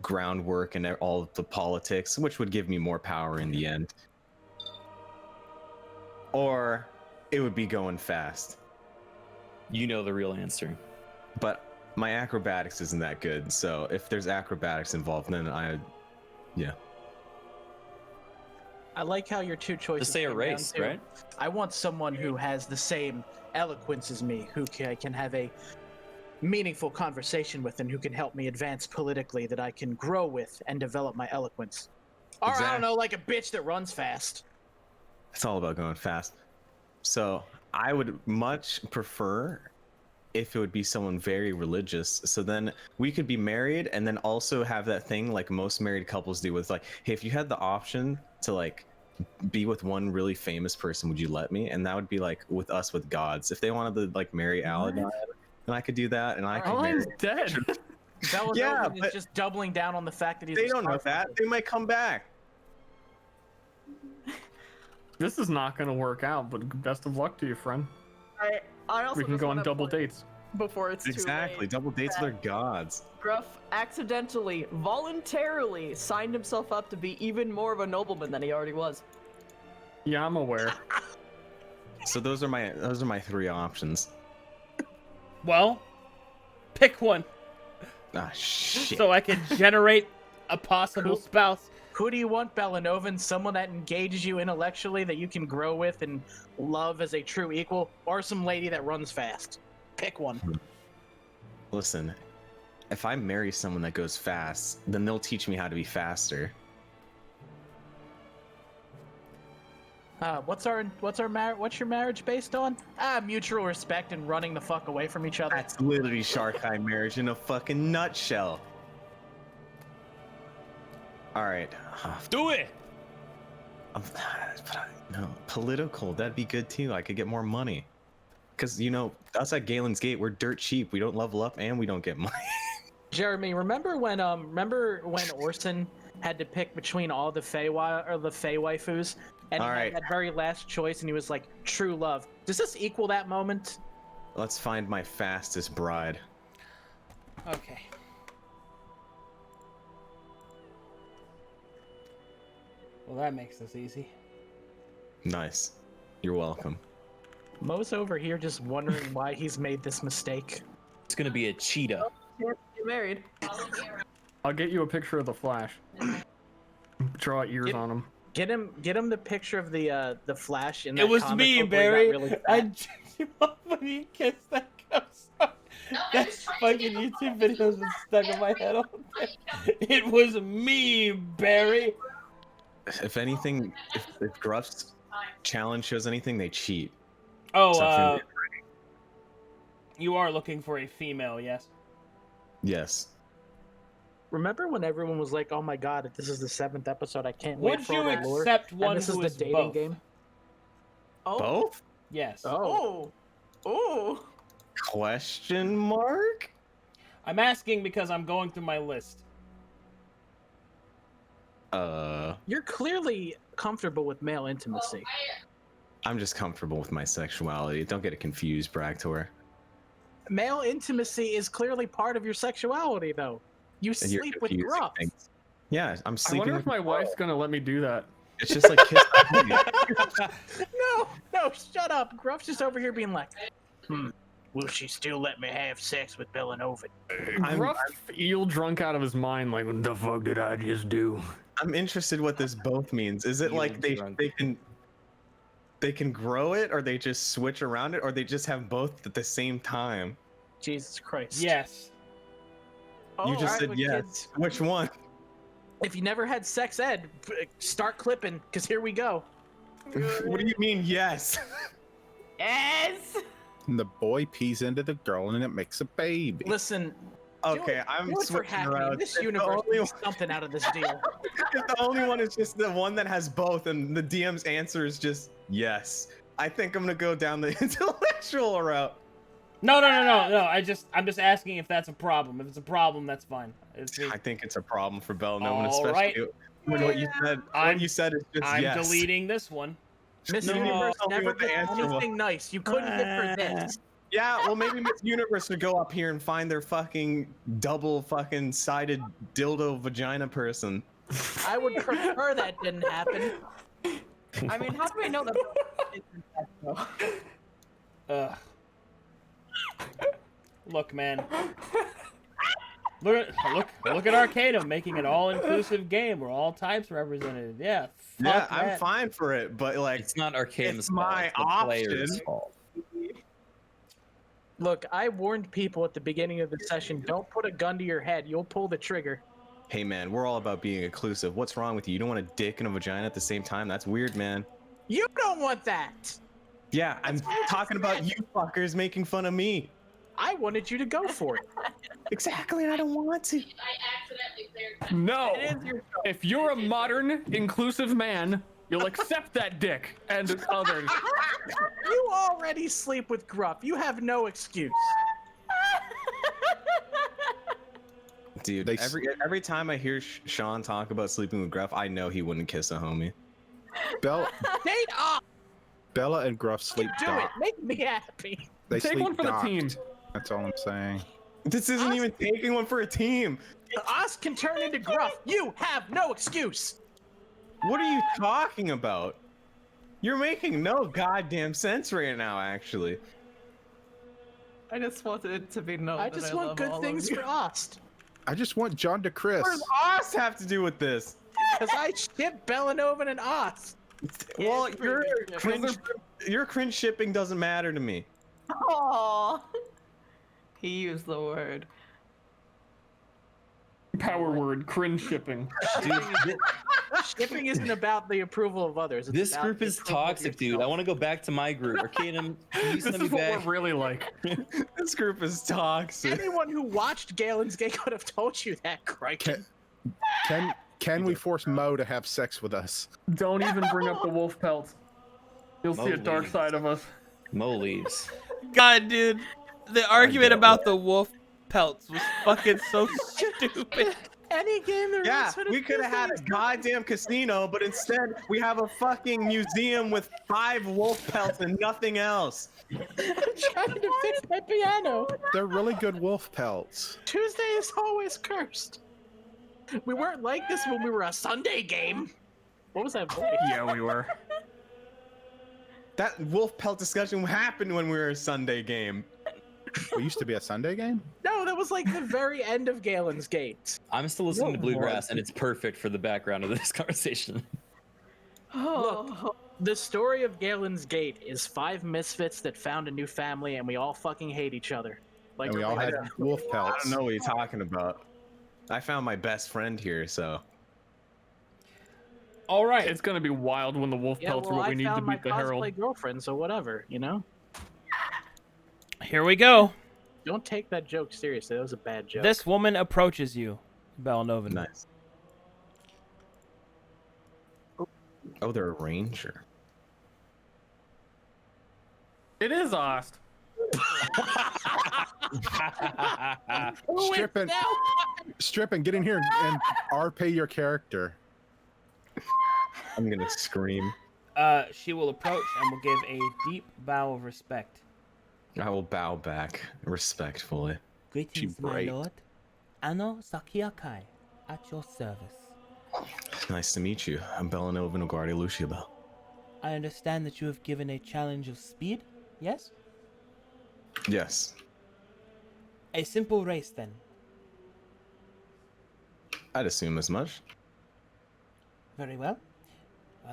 groundwork and all of the politics, which would give me more power in the end. Or it would be going fast. You know the real answer. But my acrobatics isn't that good, so if there's acrobatics involved, then yeah. I like how your two choices. Just say a came race, down to, right? I want someone who has the same eloquence as me, who can have a meaningful conversation with, and who can help me advance politically, that I can grow with and develop my eloquence. Or I don't know, like a bitch that runs fast. It's all about going fast. So I would much prefer if it would be someone very religious. So then we could be married and then also have that thing like most married couples do with like, hey, if you had the option to like be with one really famous person, would you let me? And that would be like with us with gods. If they wanted to like marry Aladdin, then I could do that, and I could marry. Aladdin's dead. Belladonna is just doubling down on the fact that he's. They don't know that. They might come back. This is not going to work out, but best of luck to you, friend. I also We can just go on wanna double point dates. before it's Exactly. too late. Double dates with their gods. Gruff accidentally, voluntarily signed himself up to be even more of a nobleman than he already was. Yeah, I'm aware. So those are my three options. Well, pick one Ah, shit. so I can generate a possible spouse. Who do you want, Bellanovan? Someone that engages you intellectually, that you can grow with and love as a true equal, or some lady that runs fast? Pick one. Listen, if I marry someone that goes fast, then they'll teach me how to be faster. What's your marriage based on? Mutual respect and running the fuck away from each other. That's literally Shark Eye marriage in a fucking nutshell. All right. Do it. No, political. That'd be good too. I could get more money. Cause you know, us at Galen's Gate, we're dirt cheap. We don't level up and we don't get money. Jeremy, remember when Orson had to pick between all the Fey waifus, and he had that very last choice, and he was like, true love. Does this equal that moment? Let's find my fastest bride. Okay. Well, that makes this easy. Nice. You're welcome. Mo's over here just wondering why he's made this mistake. It's gonna be a cheetah. You're married. I'll get you a picture of the Flash. Draw ears on him. Get him the picture of the Flash in that It was comic me, book where Barry. he got really I fat. jerked him off when he kissed that ghost. That fucking YouTube video's been stuck in my head all day. It was me, Barry. If anything, if Gruff's challenge shows anything, they cheat. Oh, you are looking for a female, yes? Yes. Remember when everyone was like, "Oh my god, if this is the 7th episode, I can't wait Would for you all the lore." accept And one this is who the is dating both? game. Oh. Both? Yes. Oh. Oh. Question mark? I'm asking because I'm going through my list. You're clearly comfortable with male intimacy. I'm just comfortable with my sexuality. Don't get it confused, Bragtor. Male intimacy is clearly part of your sexuality, though. You And you're sleep with confusing Gruff. things. Yeah, I'm I sleeping wonder with if my wife's gonna let me do that. It's just like kiss my No, shut up. Gruff's just over here being like, will she still let me have sex with Bellanovan? Gruff eel drunk out of his mind, like, What the fuck did I just do? I'm interested what this both means. Is it like they can grow it, or they just switch around it, or they just have both at the same time? Jesus Christ. Yes. You just alright, said well, yes. kids, Which one? if you never had sex ed, start clipping, because here we go. What do you mean yes? Yes. And the boy pees into the girl and it makes a baby. Listen, Okay, I'm do it for switching hacking. around. This If the universe only needs something out of this deal. If the only one is just the one that has both, and the DM's answer is just yes, I think I'm gonna go down the intellectual route. No. I'm just asking if that's a problem. If it's a problem, that's fine. I think it's a problem for Bellanovan, All especially right. when what you said. What you said is just I'm yes. deleting this one. Miss No, Universe tell me never what the did answer was. anything nice. You couldn't get her this. Yeah, well, maybe Miss Universe would go up here and find their fucking double fucking sided dildo vagina person. I would prefer that didn't happen. I mean, how do we know that? Ugh. Look, man. Look at Arcadum making an all-inclusive game where all types represented. Yeah. Yeah, fuck I'm that. fine for it, but like, It's not Arcadum's it's fault. my It's the player's option. fault. Look, I warned people at the beginning of the session, don't put a gun to your head. You'll pull the trigger. Hey man, we're all about being inclusive. What's wrong with you? You don't want a dick and a vagina at the same time? That's weird, man. You don't want that. Yeah, I'm talking about you fuckers making fun of me. I wanted you to go for it. Exactly, and I don't want to. No. It is your If you're a modern, inclusive man, you'll accept that dick and others. You already sleep with Gruff. You have no excuse. Dude, They- every time I hear Sean talk about sleeping with Gruff, I know he wouldn't kiss a homie. Bella, Date up. Bella and Gruff sleep Do it. docked. Make me happy. They Take sleep one for the docked. team. That's all I'm saying. This isn't even taking one for a team. Us can turn into Gruff. You have no excuse. What are you talking about? You're making no goddamn sense right now, actually. I just wanted it to be known. I that just I want love good all of things you. for us. I just want John to Chris. What does Oz have to do with this? Because I ship Belanovan and us. Well, it's pretty good. your cringe shipping doesn't matter to me. Aww. He used the word. Power word, cringe shipping. Shipping isn't about the approval of others. It's This about group the is approval of toxic, dude. I yourself. want to go back to my group. Arcadum, can you This send is me what back? we're really like. This group is toxic. Anyone who watched Galen's Gate could have told you that, Crichton. Can we force Mo to have sex with us? Don't even bring up the wolf pelts. You'll see a dark Moly. side of us. Mo leaves. God, dude. The argument about the wolf pelts was fucking so stupid. Any game there Yeah, is would we could have had a goddamn casino, but instead we have a fucking museum with 5 wolf pelts and nothing else. I'm trying to fix my piano. They're really good wolf pelts. Tuesday is always cursed. We weren't like this when we were a Sunday game. What was that voice? Yeah, we were. That wolf pelt discussion happened when we were a Sunday game. We used to be a Sunday game? No, that was like the very end of Galen's Gate. I'm still listening to What Bluegrass, was and it's perfect for the background of this conversation. Oh. The story of Galen's Gate is 5 misfits that found a new family and we all fucking hate each other. Like And we all had wolf I pelts. don't know what you're talking about. I found my best friend here, so. All right. It's gonna be wild when the wolf Yeah, pelts well, are what I we need to found my beat the cosplay Herald. girlfriend, so whatever, you know? Here we go. Don't take that joke seriously. That was a bad joke. This woman approaches you, Belanovan. Nice. Oh, they're a ranger. It is Ost. Strip and get in here and RP your character. I'm gonna scream. She will approach and will give a deep bow of respect. I will bow back respectfully. Greetings, my bright. lord. Ano Sakiakai, at your service. Nice to meet you. I'm Belanovan of Guardia Luciabel. I understand that you have given a challenge of speed, yes? Yes. A simple race, then. I'd assume as much. Very well.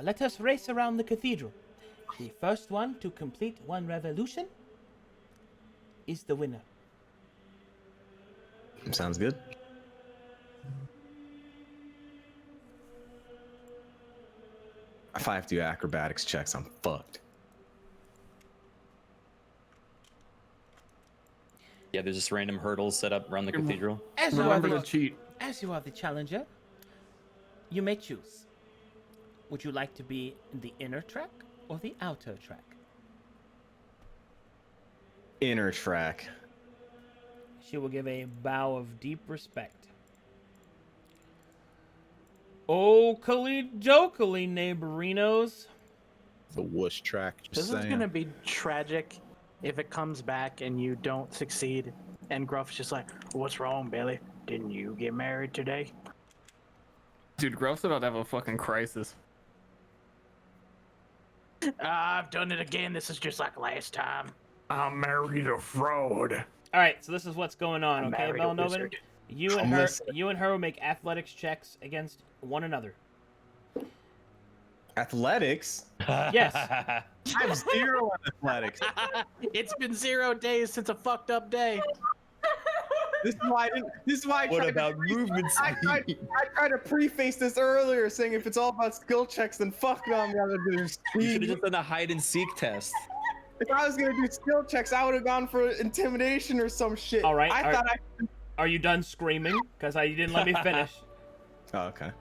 Let us race around the cathedral. The first one to complete 1 revolution is the winner. Sounds good. If I have to do acrobatics checks, I'm fucked. Yeah, there's just random hurdles set up around the cathedral. As you, are Remember to the, cheat. as you are the challenger, you may choose. Would you like to be in the inner track or the outer track? Inner track. She will give a bow of deep respect. Okily dokily, neighborinos. The whoosh track. This Just is saying. gonna be tragic if it comes back and you don't succeed. And Gruff's just like, "What's wrong, Billy? Didn't you get married today?" Dude, Gruff's about to have a fucking crisis. I've done it again. This is just like last time. I married a fraud. All right, so this is what's going on, I okay, married a Belnoven? wizard. You and her will make athletics checks against one another. Athletics? Yes. I have 0 on athletics. It's been 0 days since a fucked up day. This is why I didn't. This is why I What tried about to movement speed? I tried to preface this earlier, saying if it's all about skill checks, then fuck no, I'm gonna do You should speed. have just done a hide and seek test. If I was gonna do skill checks, I would have gone for intimidation or some shit. All right, I thought Are you done screaming? Because you didn't let me finish. Oh, okay.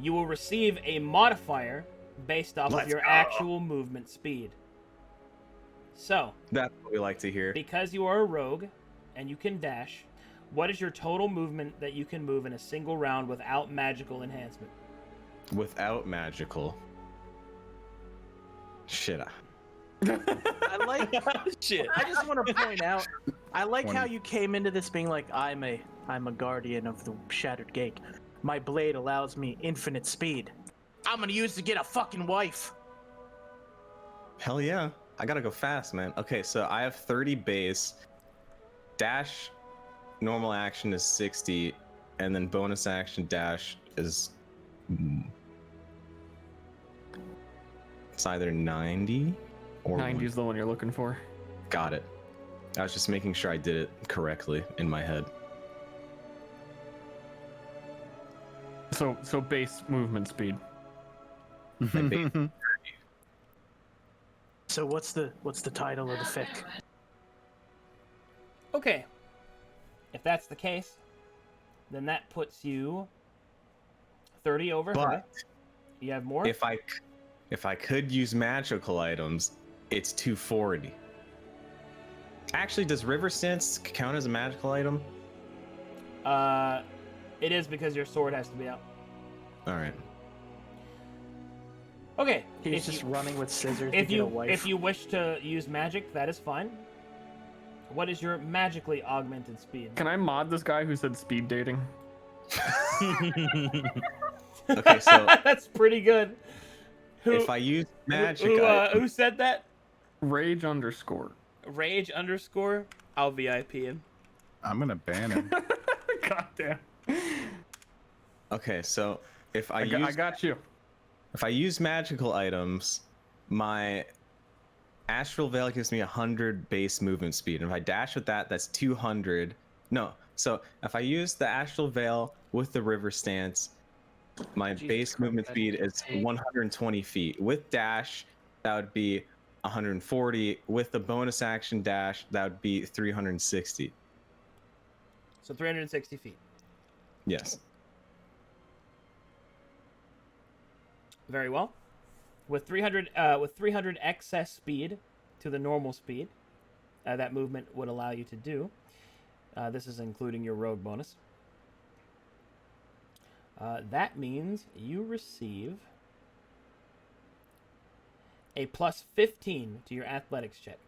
You will receive a modifier based off of Let's your go. actual movement speed. So, That's what we like to hear. because you are a rogue and you can dash, what is your total movement that you can move in a single round without magical enhancement? Without magical. Shit. I like. Shit. I just want to point out. I like how 20. you came into this being like, I'm a guardian of the Shattered Gate. My blade allows me infinite speed. I'm gonna use to get a fucking wife. Hell yeah. I gotta go fast, man. Okay, so I have 30 base. Dash normal action is 60, and then bonus action dash is it's either 90 or 90 is the one you're looking for. Got it. I was just making sure I did it correctly in my head. So base movement speed. My base- So what's the title of the fic? Okay. If that's the case, then that puts you 30 over her. but You have more? if I could use magical items, it's 240. Actually, does River Sense count as a magical item? It is because your sword has to be out. All right. Okay. He's if just you, running with scissors to if get a you wife. if you wish to use magic, that is fine. What is your magically augmented speed? Can I mod this guy who said speed dating? Okay, so That's pretty good. Who, if I use magic who said that? Rage underscore. Rage underscore. I'll VIP him. I'm gonna ban him. God damn. okay, so if I I got you. if I use magical items, my Astral Veil gives me 100 base movement speed. And if I dash with that, that's 200. No, so if I use the Astral Veil with the River Stance, my Jesus base Christ, movement that speed is 120 feet. With dash, that would be 140. With the bonus action dash, that would be 360. So 360 feet. Yes. Very well. With 300 excess speed to the normal speed, that movement would allow you to do. This is including your rogue bonus. That means you receive a plus 15 to your athletics check.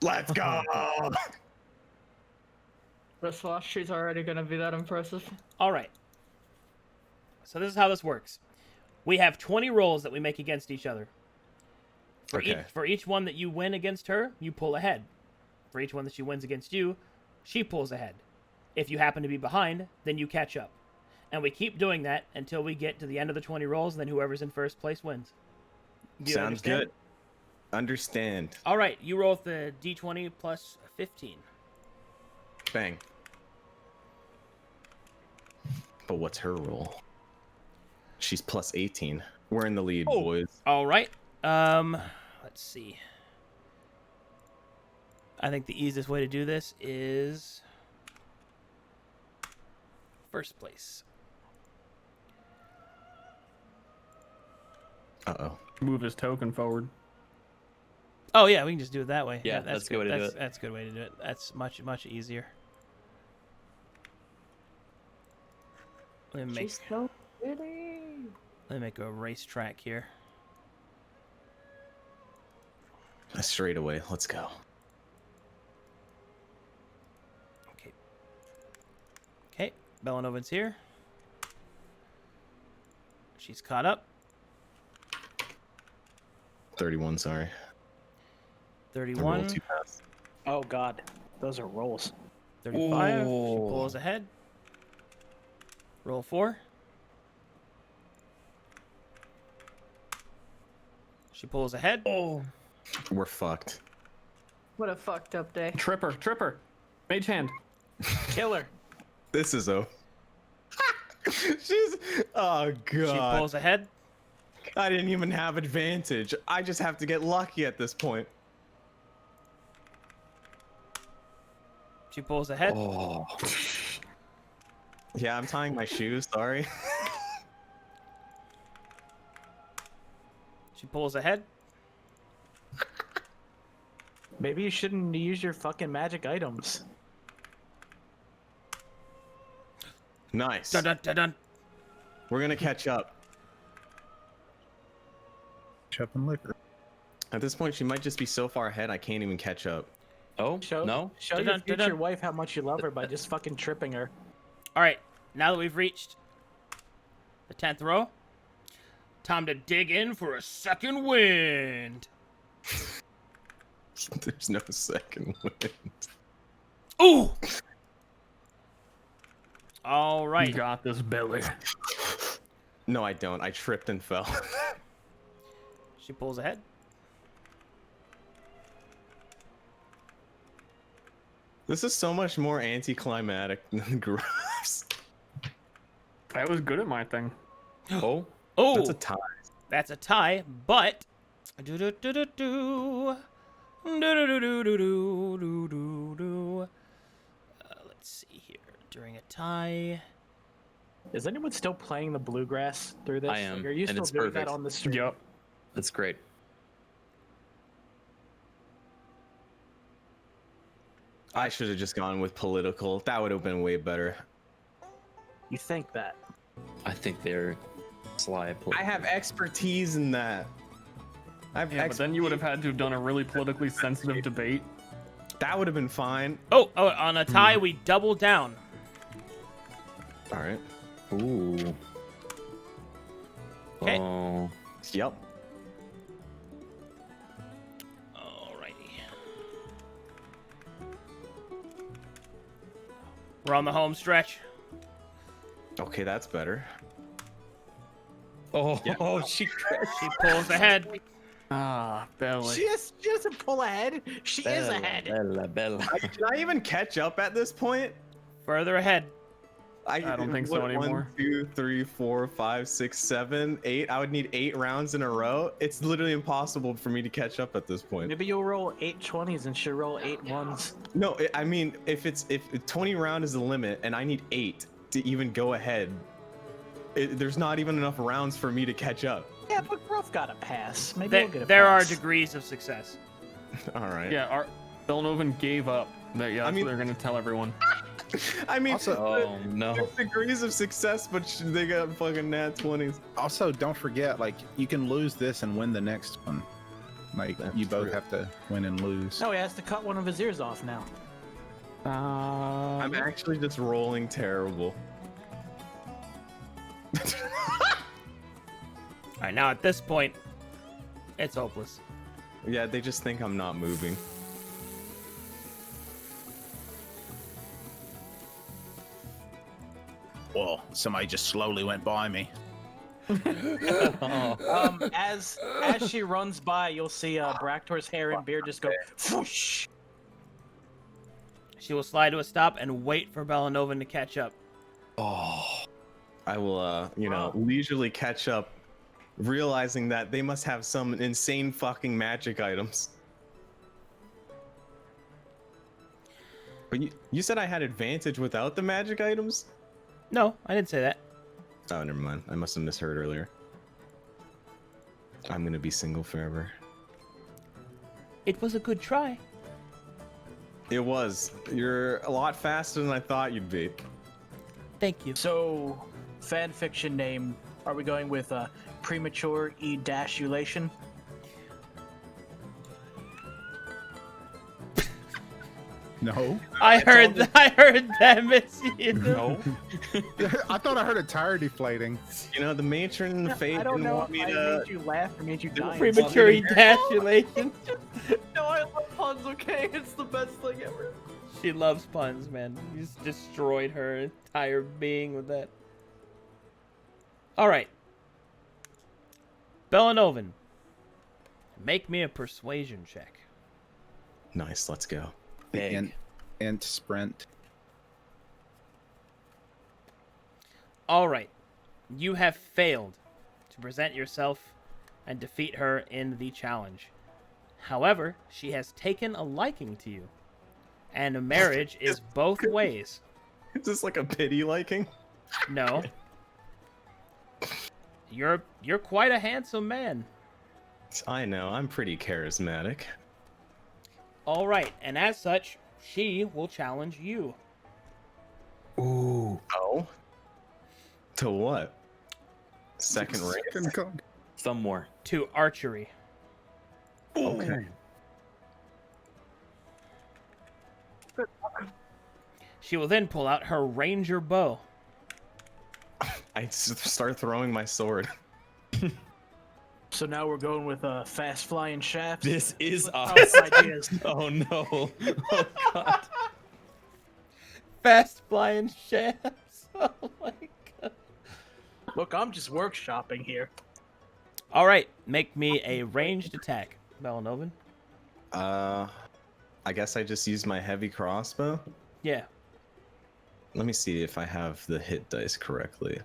Let's go. This last sheet's already gonna be that impressive. All right. So this is how this works. We have 20 rolls that we make against each other. For each one that you win against her, you pull ahead. For each one that she wins against you, she pulls ahead. If you happen to be behind, then you catch up. And we keep doing that until we get to the end of the 20 rolls, and then whoever's in first place wins. Do you Sounds understand? good. Understand. All right, you roll with the d20 plus 15. Bang. But what's her roll? She's plus 18. We're in the lead, Oh. boys. All right. Let's see. I think the easiest way to do this is first place. Uh-oh. Move his token forward. Oh yeah, we can just do it that way. Yeah, that's a good way to do it. That's a good way to do it. That's much easier. Let me She's so pretty. make a racetrack here. Straight away. Let's go. Okay. Okay, Bellanovan's here. She's caught up. 31, sorry. I 31. rolled too fast. Oh God. Those are rolls. 35. She Ooh. pulls ahead. Roll 4. She pulls ahead. Oh. We're fucked. What a fucked up day. Tripper. Mage hand. Killer. This is a. She's. Oh She god. pulls ahead. I didn't even have advantage. I just have to get lucky at this point. She pulls ahead. Oh. Yeah, I'm tying my shoes. Sorry. She pulls ahead. Maybe you shouldn't use your fucking magic items. Nice. Dun dun dun dun. We're gonna catch up. Chupping liquor. At this point, she might just be so far ahead I can't even catch up. Oh, Show no? your Dun-dun, future dun-dun. wife how much you love her by just fucking tripping her. All right. Now that we've reached the 10th row, time to dig in for a second wind. There's no second wind. Ooh. All You right. got this, Billy. No, I don't. I tripped and fell. She pulls ahead. This is so much more anticlimactic than Gruff's. I was good at my thing. Oh. Oh, That's a tie. that's a tie, but do do do do do do do do do do do do do. Let's see here. During a tie, Is anyone still playing the bluegrass through this? I am, Like, are you and still it's doing perfect. that on the stream? Yep. That's great. I should have just gone with political. That would have been way better. You think that? I think they're sly. I have expertise in that. Yeah, but then you would have had to have done a really politically sensitive debate. That would have been fine. oh, on a tie we double down. All right. Ooh. 'Kay. Oh. Yep. Alrighty. We're on the home stretch. Okay, that's better. Oh, Yeah. she She pulls ahead. Ah, Billy. She doesn't pull ahead. She is ahead. Bella. Can I even catch up at this point? Further ahead. I don't think so anymore. 1, 2, 3, 4, 5, 6, 7, 8. I would need 8 rounds in a row. It's literally impossible for me to catch up at this point. Maybe you'll roll 8 20s and she'll roll 8 1s. No, I mean, if 20 round is the limit and I need 8 to even go ahead, there's not even enough rounds for me to catch up. Yeah, but Gruff got a pass. Maybe There, we'll get a there are pass. degrees of success. All right. Yeah, Villanovan gave up. That's I mean- what they're gonna tell everyone. I mean, Oh no. there's degrees of success, but they got fucking nat 20s. Also, don't forget, like, you can lose this and win the next one. Like, That's you both true. have to win and lose. No, he has to cut one of his ears off now. I'm actually just rolling terrible. All right, now at this point, it's hopeless. Yeah, they just think I'm not moving. Well, somebody just slowly went by me. Oh. As she runs by, you'll see Braktor's hair and beard just go whoosh. She will slide to a stop and wait for Belanovan to catch up. Oh. I will, leisurely catch up, realizing that they must have some insane fucking magic items. But you said I had advantage without the magic items? No, I didn't say that. Oh, never mind. I must have misheard earlier. I'm gonna be single forever. It was a good try. It was. You're a lot faster than I thought you'd be. Thank you. So, fan fiction name, are we going with premature E-ulation? No. I heard that, Miss. No. I thought I heard a tire deflating. The matron and the fate I don't didn't know want if me I to. made you laugh or made you die. Premature ejaculation. No, I love puns, okay? It's the best thing ever. She loves puns, man. You just destroyed her entire being with that. All right. Bellanovan, make me a persuasion check. Nice, let's go. Big. And sprint. All right. You have failed to present yourself and defeat her in the challenge. However, she has taken a liking to you. And a marriage is both ways. Is this like a pity liking? No. You're quite a handsome man. I know, I'm pretty charismatic. All right, and as such, she will challenge you. Ooh. Oh? To what? Second race? Some more. To archery. Okay. She will then pull out her ranger bow. I start throwing my sword. So now we're going with fast flying shafts. This is Let's awesome. bounce ideas. Oh no. Oh god. Fast flying shafts. Oh my god. Look, I'm just workshopping here. All right, make me a ranged attack, Bellanovan. I guess I just used my heavy crossbow. Yeah. Let me see if I have the hit dice correctly.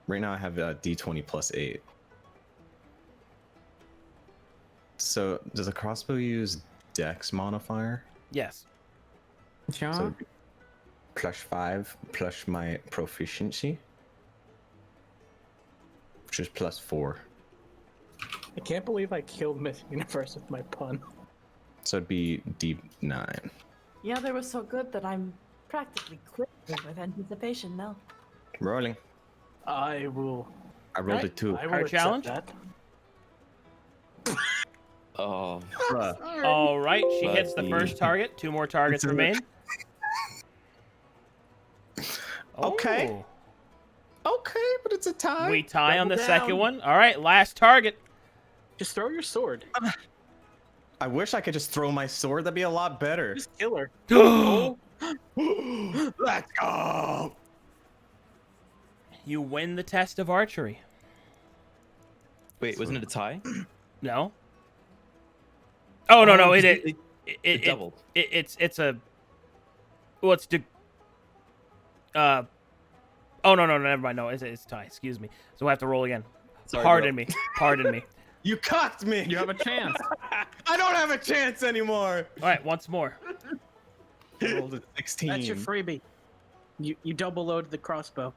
Right now I have a d20 plus 8. So does a crossbow use dex modifier? Yes. So it'd be +5 plus my proficiency, which is +4. I can't believe I killed Miss Universe with my pun. So it'd be D9. Yeah, they were so good that I'm practically quivering with anticipation now. Rolling. I will. I rolled Right. a 2. I will Our accept challenge? that. Oh. Bruh. All right, she hits the first target. 2 more targets It's a- remain. Okay. Oh. Okay, but it's a tie. We tie on the Double second down. one. All right, last target. Just throw your sword. I wish I could just throw my sword. That'd be a lot better. Just kill her. Let's go. You win the test of archery. Wait, wasn't it a tie? No. Oh no, it, it doubled. it's a. Well, it's Oh no, never mind. No, it's a tie. Excuse me. So I have to roll again. Sorry, Pardon bro. me. Pardon me. You cocked me. You have a chance. I don't have a chance anymore. All right, once more. I rolled a 16. That's your freebie. You double loaded the crossbow.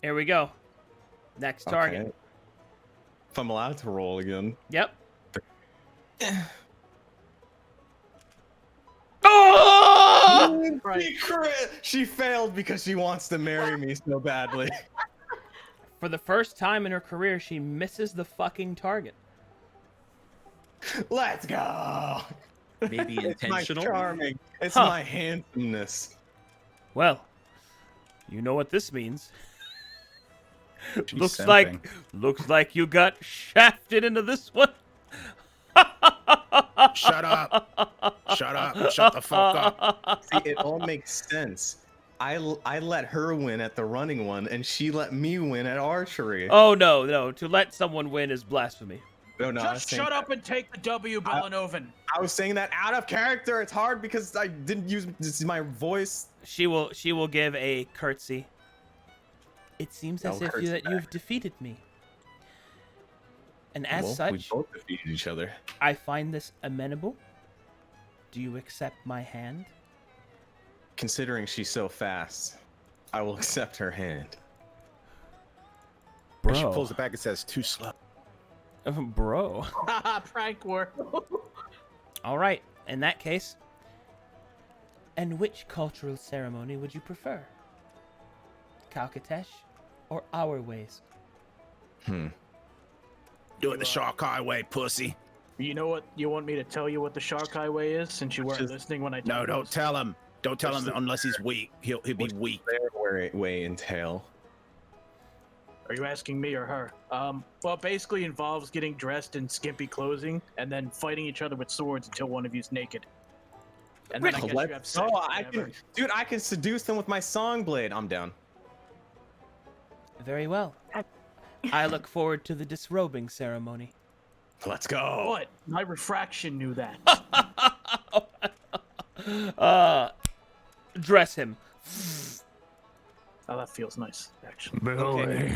Here we go. Next target. Okay. If I'm allowed to roll again. Yep. Oh! Right. She failed because she wants to marry me so badly. For the first time in her career, she misses the fucking target. Let's go. Maybe It's my intentional. charming. It's Huh. my handsomeness. Well, you know what this means. She's looks simping. like you got shafted into this one. Shut up. Shut up. Shut the fuck up. See, it all makes sense. I let her win at the running one, and she let me win at archery. Oh no! To let someone win is blasphemy. No, I was Just saying shut up and take the W, Bellanovan. I was saying that out of character. It's hard because I didn't use my voice. She will give a curtsy. It seems as I'll if curtsy that you've defeated me. And as Well, we such, both defeated each other. I find this amenable. Do you accept my hand? Considering she's so fast, I will accept her hand. She pulls it back and says, too slow. Bro. Haha, prank war. All right. In that case. And which cultural ceremony would you prefer? Calcatesh or our ways? Do it the Shark Highway, pussy. You know what? You want me to tell you what the Shark Highway is since you weren't Just- listening when I told No, you? don't tell him. Don't tell him unless he's weak. He'll be What's weak. their way entail? Are you asking me or her? Well, it basically involves getting dressed in skimpy clothing and then fighting each other with swords until one of you's naked. And then I guess you have Let's sex, go. I whatever. can seduce them with my song blade. I'm down. Very well. I look forward to the disrobing ceremony. Let's go. What? My refraction knew that. Dress him. Oh, that feels nice, actually. Okay,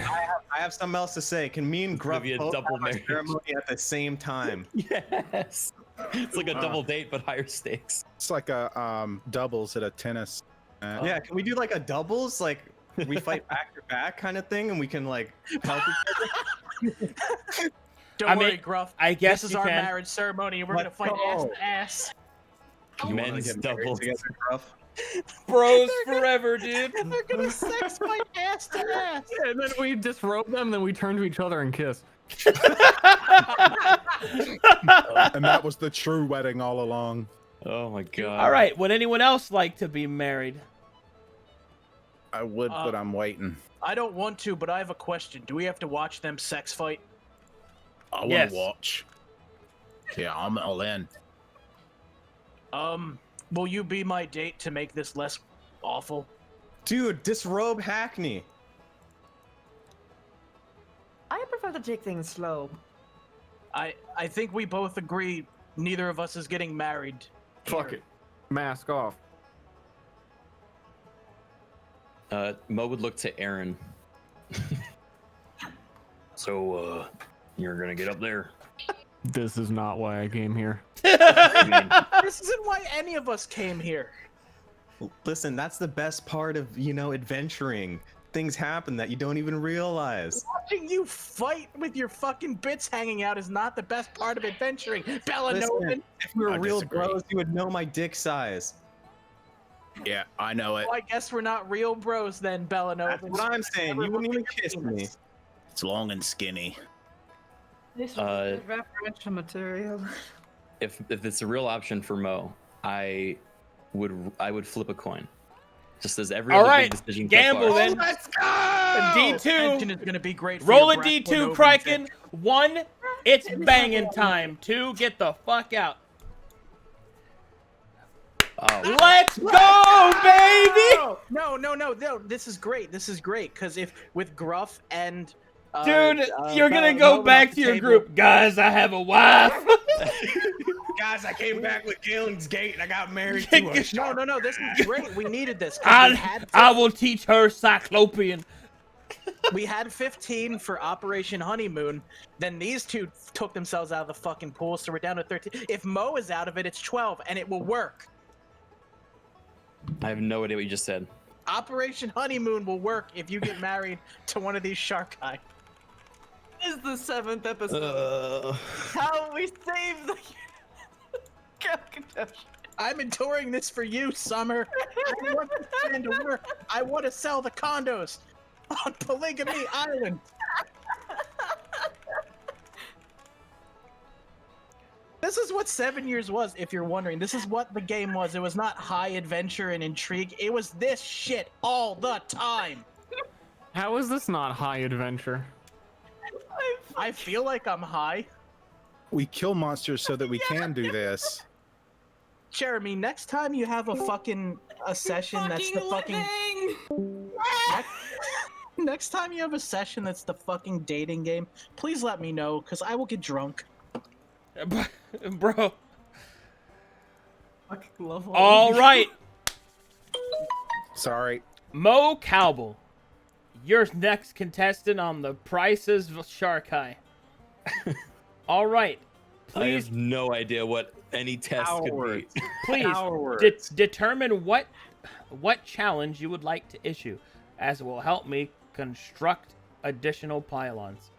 I have something else to say. Can me and Gruff be a both double have a marriage. ceremony at the same time? Yes. It's like a double date, but higher stakes. It's like a doubles at a tennis. Yeah, can we do like a doubles? Like we fight back to back kind of thing, and we can like help each other. Don't I worry, mean, Gruff. I guess This is you our can. marriage ceremony, and we're Let's gonna fight ass go. to ass. You wanna Men's get married doubles. together, Gruff? Bros forever, dude. They're gonna sex fight ass to ass. Yeah, and then we disrobe them, then we turn to each other and kiss. And that was the true wedding all along. Oh my god. All right. Would anyone else like to be married? I would, but I'm waiting. I don't want to, but I have a question. Do we have to watch them sex fight? I want Yes. to watch. Yeah, I'm all in. Will you be my date to make this less awful? Dude, disrobe Hackney. I prefer to take things slow. I think we both agree neither of us is getting married. Fuck it. Mask off. Mo would look to Aaron. So, you're gonna get up there. This is not why I came here. This isn't why any of us came here. Listen, that's the best part of, adventuring. Things happen that you don't even realize. Watching you fight with your fucking bits hanging out is not the best part of adventuring. Bellanova. Listen, if we were I real disagree. bros, you would know my dick size. Yeah, I know it. Well, I guess we're not real bros then, Bellanova. That's what I'm saying. You wouldn't even kiss me. It's long and skinny. This Uh, is referential material. If it's a real option for Mo, I would flip a coin. Just as every All other right, big decision so gamble far. then. Let's go! D2. Is gonna be great. For Roll a your D2, Bellanova Kraken. check. 1, it's banging time. 2, get the fuck out. Oh, Let's go, baby! No. This is great. This is great because if with Gruff and Dude, you're gonna go Bellanova back off to the your table- group. Guys, I have a wife. Guys, I came back with Gailen's gate and I got married to her. No. This is great. We needed this. 'Cause I will teach her Cyclopean. we had 15 for Operation Honeymoon. Then these two took themselves out of the fucking pool, so we're down to 13. If Mo is out of it, it's 12, and it will work. I have no idea what you just said. Operation Honeymoon will work if you get married to one of these shark guys. This is the 7th episode. How we save the calculation. I'm enduring this for you, Summer. I want this plan to work. I want to sell the condos on Polygamy Island. This is what 7 years was, if you're wondering. This is what the game was. It was not high adventure and intrigue. It was this shit all the time. How is this not high adventure? I feel like I'm high. We kill monsters so that we can do this. Jeremy, next time you have a session that's the fucking... Next time you have a session that's the fucking dating game, please let me know, because I will get drunk. Bro. Fucking love All right. Sorry. Mo Cowbell, you're next contestant on the Price's Shark Eye. All right. I Please, have no idea what any test could be. please determine what challenge you would like to issue, as it will help me construct additional pylons.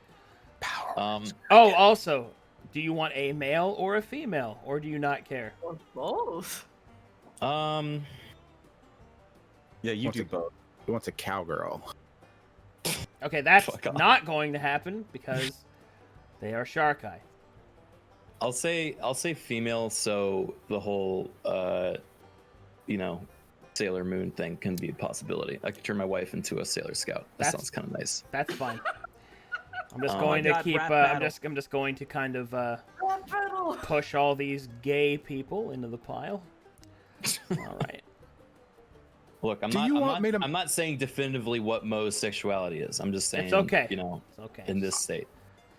Oh, also, do you want a male or a female, or do you not care? Or both. Yeah, you What's do it- both. Who wants a cowgirl? Okay, that's Fuck off. not going to happen because they are Shark Eye. I'll say female, so the whole Sailor Moon thing can be a possibility. I could turn my wife into a Sailor Scout. That That's- sounds kind of nice. That's fine. I'm just Oh going my to God, keep. rap I'm battle. just going to kind of push all these gay people into the pile. All right. Look, I'm not saying definitively what Mo's sexuality is. I'm just saying, It's okay. You know, It's okay. in this state.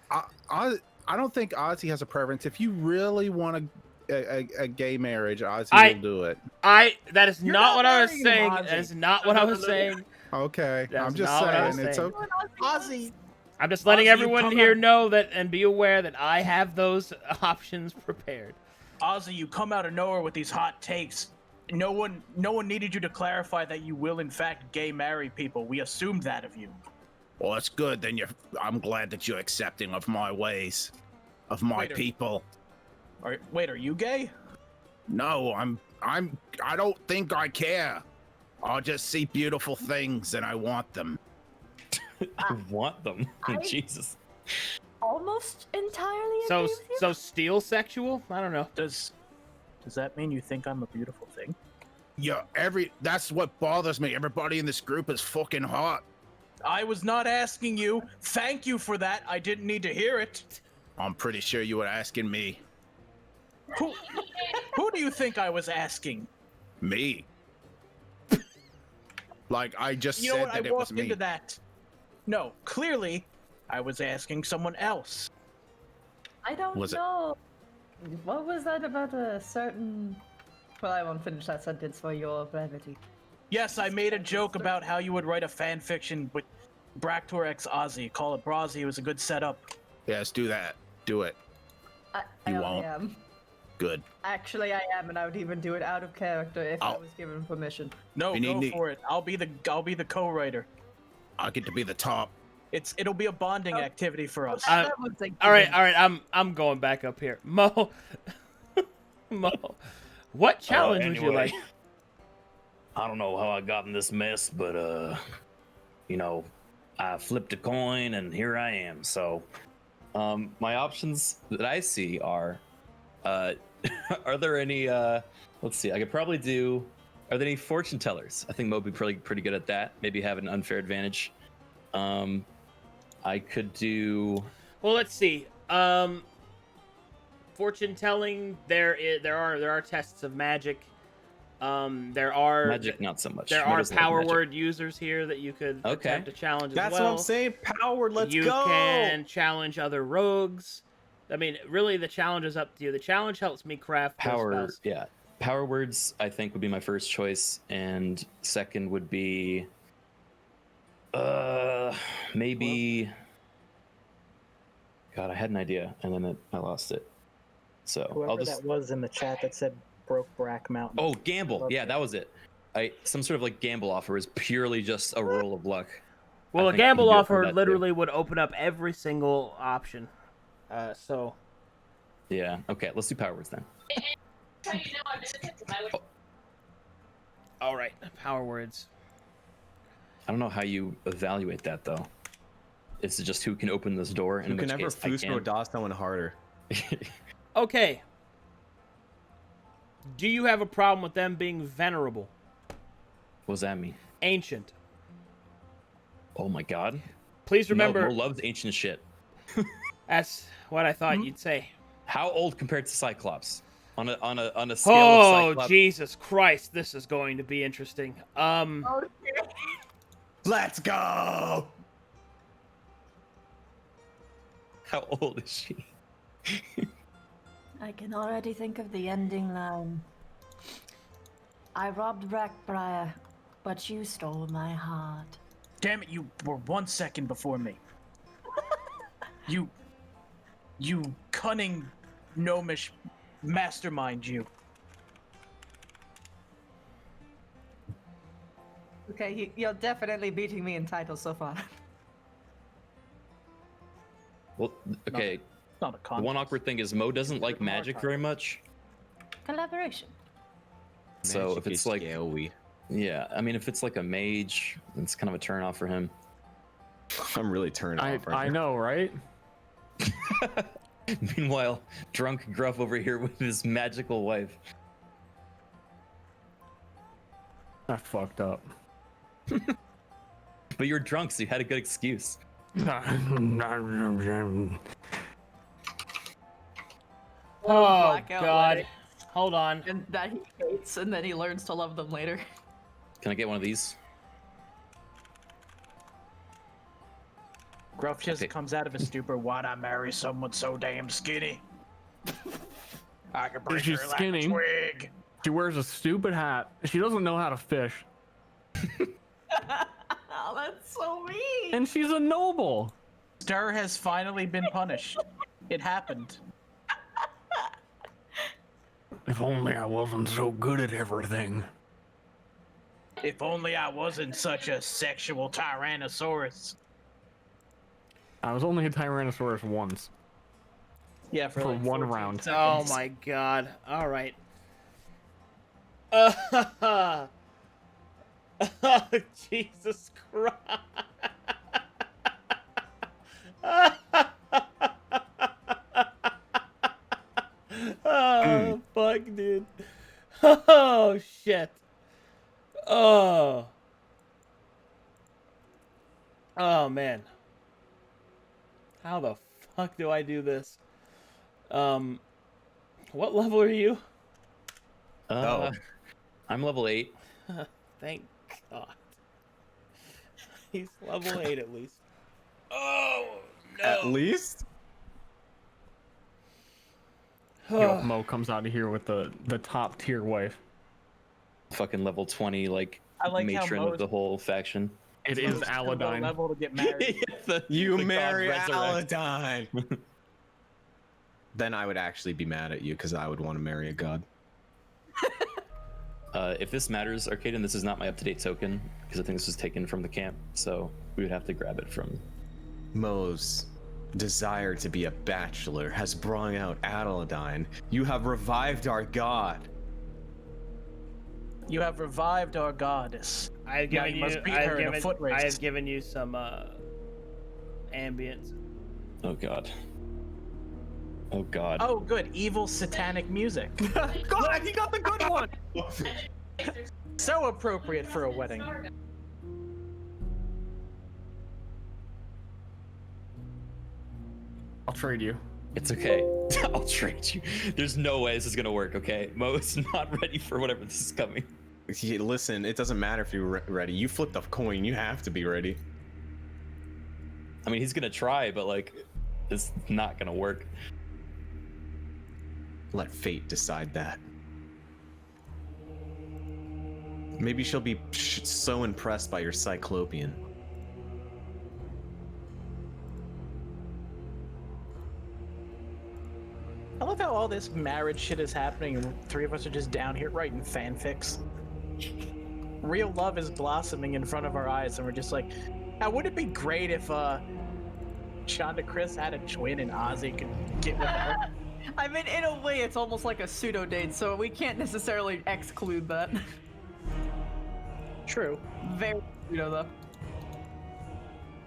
I don't think Ozzy has a preference. If you really want a gay marriage, Ozzy will do it. That is not what I was saying. That is not what I was saying. Okay, That's I'm just not what I saying was it's saying. okay. Ozzy. I'm just letting Ozzy, you everyone come here out- know that and be aware that I have those options prepared. Ozzy, you come out of nowhere with these hot takes. No one needed you to clarify that you will in fact gay marry people. We assumed that of you. Well, that's good. Then I'm glad that you're accepting of my ways, of my people. Are you gay? No, I don't think I care. I just see beautiful things and I want them. I want them. Jesus. Almost entirely agree with you. So steel sexual? I don't know. Does that mean you think I'm a beautiful thing? Yeah, that's what bothers me. Everybody in this group is fucking hot. I was not asking you. Thank you for that. I didn't need to hear it. I'm pretty sure you were asking me. Who do you think I was asking? Me. Like I just You know said what? that I it was walked me. into that. No, clearly, I was asking someone else. I don't Was it- know. What was that about a certain? Well, I won't finish that sentence for your brevity. Yes, I made a joke about how you would write a fan fiction with Bractor x Ozzy. Call it Brazzy. It was a good setup. Yes, do that. Do it. I You only won't. am. Good. Actually, I am, and I would even do it out of character if I Oh. was given permission. No, We need go for it. I'll be the co-writer. I get to be the top. It'll be a bonding activity for us. That was a All right, given. I'm going back up here. Mo, what challenge would you anyway. like? I don't know how I got in this mess, but you know, I flipped a coin and here I am. So, my options that I see are, are there any? Let's see. I could probably do. Are there any fortune tellers? I think Mo would be pretty good at that. Maybe have an unfair advantage. I could do. Well, let's see. Fortune telling. There are tests of magic. There are Magic, not so much. There Mo are doesn't like power magic. word users here that you could Okay. attempt to challenge That's as well. what I'm saying. Power, let's you go. can challenge other rogues. I mean, really, the challenge is up to you. The challenge helps me craft those Power, spells. yeah. Power words, I think, would be my first choice, and second would be, maybe. God, I had an idea, and then I lost it. So Whoever I'll just. that was in the chat that said broke Brack Mountain. Oh, gamble. Love Yeah, it. that was it. Some sort of like gamble offer is purely just a roll of luck. Well, I a think I can gamble do it for offer that too. literally would open up every single option. So Yeah. Okay. Let's do power words then. all right, power words. I don't know how you evaluate that though. Is it just who can open this door? You in can which never case I Fusco can. DOS someone harder. Okay. Do you have a problem with them being venerable, What does that mean? ancient? Oh my God. Please remember, Mo loves ancient shit. that's what I thought you'd say. How old compared to Cyclops? On a scale of Oh, Cyclops. Jesus Christ, this is going to be interesting. Let's go. How old is she? I can already think of the ending line. I robbed Brackbriar, but you stole my heart. Damn it! You were 1 second before me. You cunning gnomish mastermind, you. Okay, you're definitely beating me in title so far. Well, okay. Not a The con. one awkward thing is Mo doesn't like Different magic archive. very much. Collaboration. So Magic if it's is like, scary. yeah, I mean, if it's like a mage, it's kind of a turn off for him. I'm really turned off right I now. know, right? Meanwhile, drunk Gruff over here with his magical wife. I fucked up. But you're drunk, so you had a good excuse. Oh Blackout God. wedding. Hold on. and that he hates, and then he learns to love them later. Can I get one of these? Gruff just Okay. comes out of his stupor. Why'd I marry someone so damn skinny? I can break She's her like a skinny. twig. She wears a stupid hat. She doesn't know how to fish. Oh, that's so mean. And she's a noble. Stir has finally been punished. It happened. If only I wasn't so good at everything. If only I wasn't such a sexual tyrannosaurus. I was only a Tyrannosaurus once. Yeah, For like one 14 round. Oh seconds. my god. All right. Jesus Christ. Oh, fuck, dude. Oh, shit. Oh. Oh, man. How the fuck do I do this? What level are you? I'm level 8. Thank God. He's level 8 at least. Oh, no. At least? Yo, Mo comes out of here with the top tier wife. Fucking level 20, like, I like how matron Mo's- of the whole faction. It is Mo's still low Aladdin. level to get married. You The god marry resurrects. Aladdin. Then I would actually be mad at you because I would want to marry a god. If this matters, Arcadum, this is not my up-to-date token, because I think this was taken from the camp, so we would have to grab it from... Mo's desire to be a bachelor has brought out Aladdin. You have revived our god. You have revived our goddess. I've Now given you you, must beat I've her in a given, foot race. I have given you some ambience. Oh god. Oh god. Oh, good. Evil satanic music. God, he got the good one. So appropriate for a wedding. I'll trade you. It's okay. I'll trade you. There's no way this is gonna work, okay? Mo is not ready for whatever this is coming. Hey, listen, it doesn't matter if you're ready. You flipped a coin. You have to be ready. I mean, he's gonna try, but, like, it's not gonna work. Let fate decide that. Maybe she'll be so impressed by your Cyclopean. I love how all this marriage shit is happening and three of us are just down here writing fanfics. Real love is blossoming in front of our eyes and we're just like, now would it be great if Shonda Chris had a twin and Ozzy could get with her? I mean, in a way, it's almost like a pseudo date, so we can't necessarily exclude that. True. Very pseudo, though.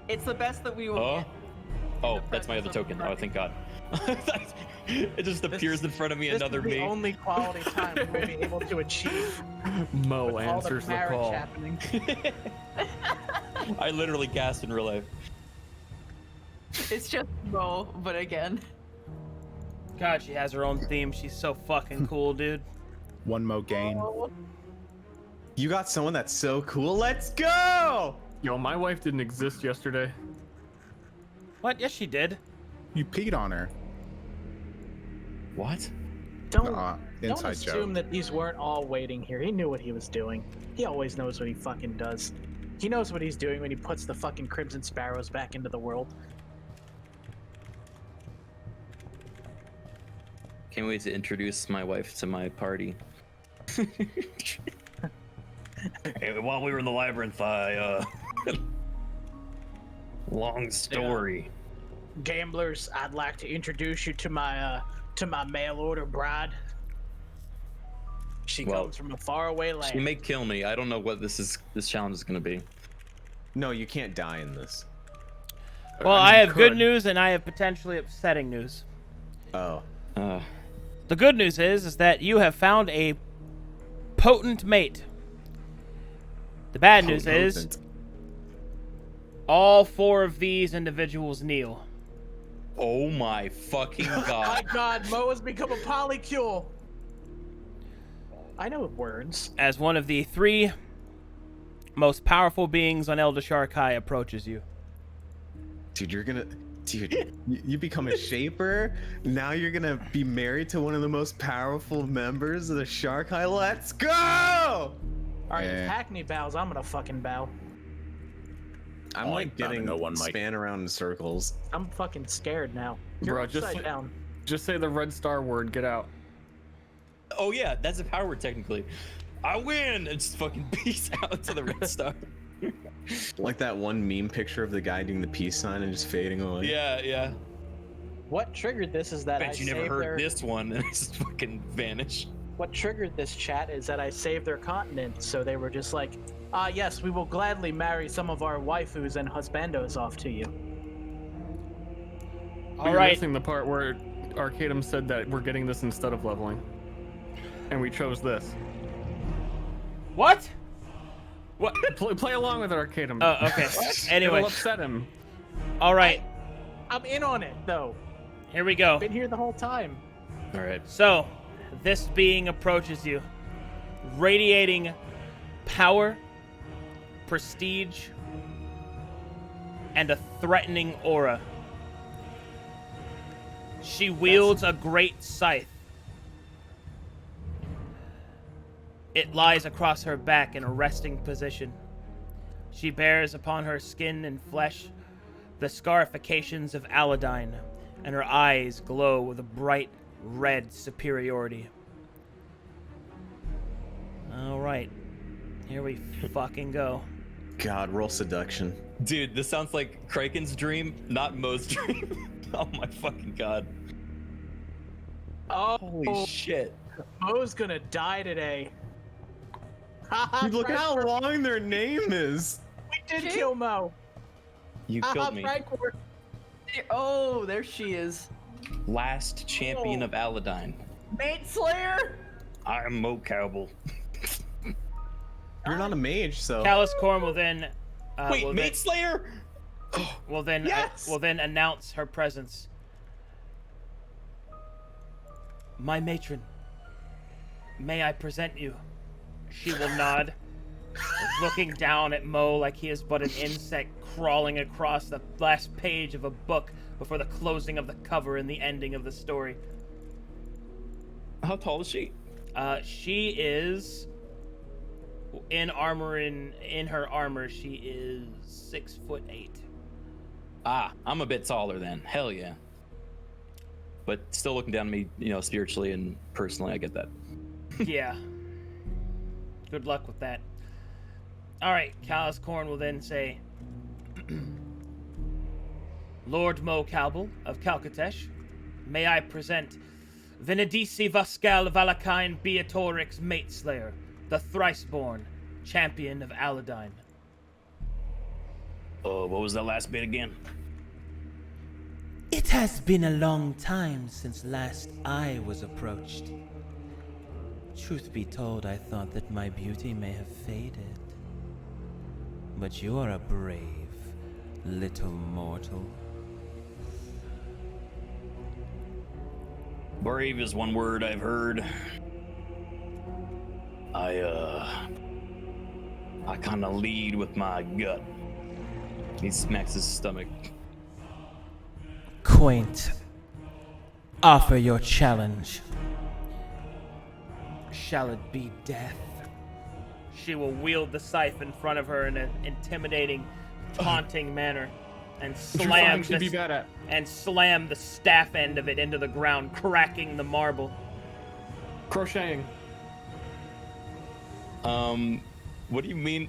It's the best that we will Oh? get. Oh, that's my other token. Oh, thank god. It just appears in front of me, This another is the me. only quality time we'll be able to achieve Mo with all the answers the marriage call. happening. I literally gasped in real life. It's just Mo, but again. God, she has her own theme. She's so fucking cool, dude. One mo gain. You got someone that's so cool. Let's go! Yo, my wife didn't exist yesterday. What? Yes, she did. You peed on her. What? Don't, Nuh-uh. don't Inside assume joke. that these weren't all waiting here. He knew what he was doing. He always knows what he fucking does. He knows what he's doing when he puts the fucking Crimson Sparrows back into the world. Can't wait to introduce my wife to my party. Hey, while we were in the labyrinth, long story. Gamblers, I'd like to introduce you to my mail order bride. She Well, comes from a faraway land. She may kill me. I don't know what this challenge is gonna be. No, you can't die in this. Well, mean, I you have good could. news and I have potentially upsetting news. Oh. The good news is that you have found a potent mate. The bad news is Potent. all 4 of these individuals kneel. Oh my fucking My god. God, Mo has become a polycule. I know words. As one of the 3 most powerful beings on Elder Sharkai approaches you. Dude, you become a shaper. Now you're gonna be married to one of the most powerful members of the Sharkai. Let's go! All right, Yeah. if Hackney bows, I'm gonna fucking bow. I'm like getting no one might. span around in circles. I'm fucking scared now. You're Bro, just upside like- down. Just say the red star word. Get out. Oh yeah, that's a power word technically. I win! And just fucking peace out to the red star. Like that one meme picture of the guy doing the peace sign and just fading away. Yeah. What triggered this is that I Bet you never saved heard their. this one and it just fucking vanished. What triggered this chat is that I saved their continent, so they were just like, yes, we will gladly marry some of our waifus and husbandos off to you. But you're Alright. missing the part where Arcadum said that we're getting this instead of leveling. And we chose this. What? What? Play along with it, Arcadum. Oh, okay. Anyway, It'll upset him. all right. I'm in on it, though. Here we go. Been here the whole time. All right. So, this being approaches you, radiating power, prestige, and a threatening aura. She wields a great scythe. It lies across her back in a resting position. She bears upon her skin and flesh the scarifications of Aladdin, and her eyes glow with a bright red superiority. Alright, here we fucking go. God, roll seduction. Dude, this sounds like Kraken's dream, not Mo's dream. Oh my fucking god. Oh, Holy shit. Mo's gonna die today. Haha, Dude, look Frank, how long their name is. we did kill Mo. You Haha, killed me. Frank, Oh, there she is. Last champion of Aladdin. Mate Slayer. I am Mo Cowbell. You're not a mage, so. Callous Corn will then Wait, Mate Slayer? will then Yes! will then announce her presence. My matron, may I present you? She will nod, looking down at Mo like he is but an insect crawling across the last page of a book before the closing of the cover and the ending of the story. How tall is she? She is in armor. In her armor, she is 6'8". Ah, I'm a bit taller then. Hell yeah. But still looking down at me, spiritually and personally, I get that. Yeah. Good luck with that. All right, Callous Corn will then say, Lord Mo Calbel of Calcatesh, may I present Venedisi Vascal Valakine Beatorix Mateslayer, the thrice-born champion of Aladdin. What was that last bit again? It has been a long time since last I was approached. Truth be told, I thought that my beauty may have faded. But you are a brave little mortal. Brave is one word I've heard. I kind of lead with my gut. He smacks his stomach. Quaint. Offer your challenge. Shall it be death? She will wield the scythe in front of her in an intimidating, taunting manner, and slam to be bad at. the staff end of it into the ground, cracking the marble. Crocheting. What do you mean?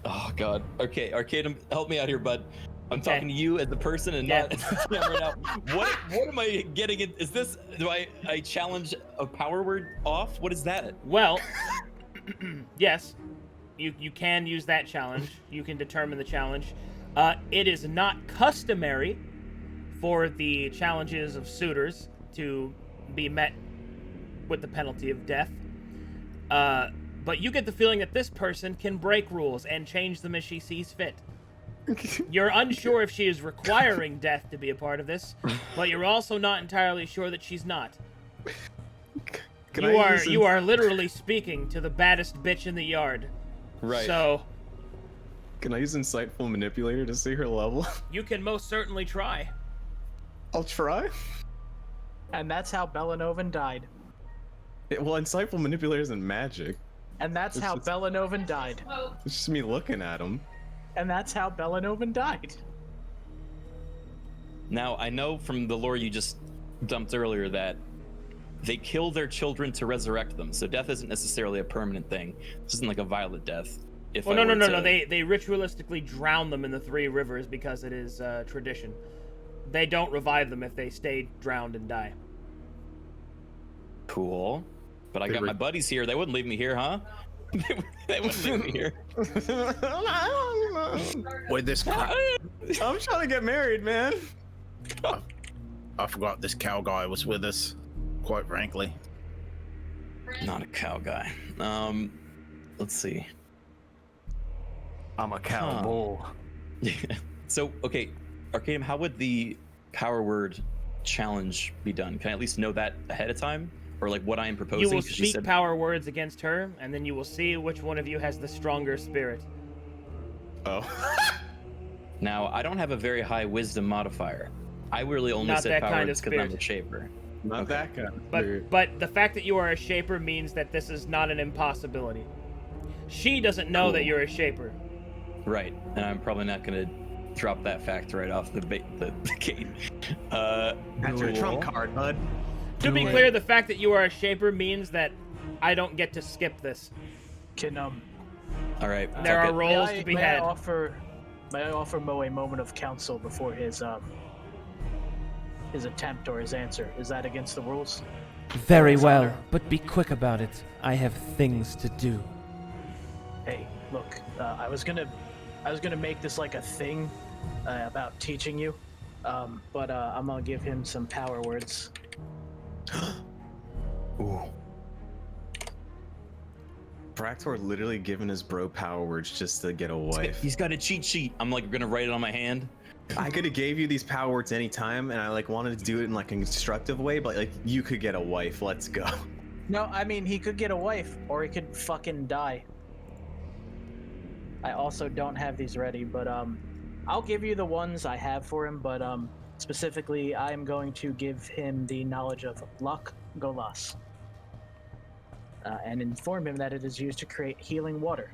Oh god. Okay, Arcadum, help me out here, bud. I'm Okay. talking to you as the person and Yeah. not as the camera now. What am I getting in? Is this, do I challenge a power word off? What is that? Well, yes, you can use that challenge. You can determine the challenge. It is not customary for the challenges of suitors to be met with the penalty of death. But you get the feeling that this person can break rules and change them as she sees fit. You're unsure if she is requiring death to be a part of this, but you're also not entirely sure that she's not. You are literally speaking to the baddest bitch in the yard. Right. So can I use Insightful Manipulator to see her level? you can most certainly try. I'll try. And that's how Bellanovan died. Well, Insightful Manipulator isn't magic. And that's how Bellanovan died. It's just me looking at him. And that's how Bellanovan died. Now, I know from the lore you just dumped earlier that they kill their children to resurrect them, so death isn't necessarily a permanent thing. This isn't like a violent death. Well, no. They ritualistically drown them in the 3 rivers because it is tradition. They don't revive them if they stay drowned and die. Cool. But I got my buddies here. They wouldn't leave me here, huh? They wouldn't leave me here. With this I'm trying to get married, man. I forgot this cow guy was with us, quite frankly. Not a cow guy. Let's see. I'm a cow bull. So, okay, Arcadum, how would the power word challenge be done? Can I at least know that ahead of time? Or like what I am proposing? You will speak power words against her, and then you will see which one of you has the stronger spirit. Oh. Now, I don't have a very high wisdom modifier. I really only said power words because I'm a shaper. Not that kind. But the fact that you are a shaper means that this is not an impossibility. She doesn't know that you're a shaper. Right, and I'm probably not going to drop that fact right off the gate. That's your trump card, bud. To be clear, the fact that you are a shaper means that I don't get to skip this. Can All right. There are rolls to be had. May I offer Mo a moment of counsel before his attempt or his answer? Is that against the rules? Very well, but be quick about it. I have things to do. Hey, look, I was gonna make this like a thing about teaching you, but I'm gonna give him some power words. Ooh. Bractor literally giving his bro power words just to get a wife. He's got a cheat sheet. I'm like gonna write it on my hand. I could have gave you these power words anytime, and I like wanted to do it in like a constructive way, but like you could get a wife. Let's go. No, I mean he could get a wife, or he could fucking die. I also don't have these ready, but I'll give you the ones I have for him, but specifically I'm going to give him the knowledge of Luck Golas. And inform him that it is used to create healing water.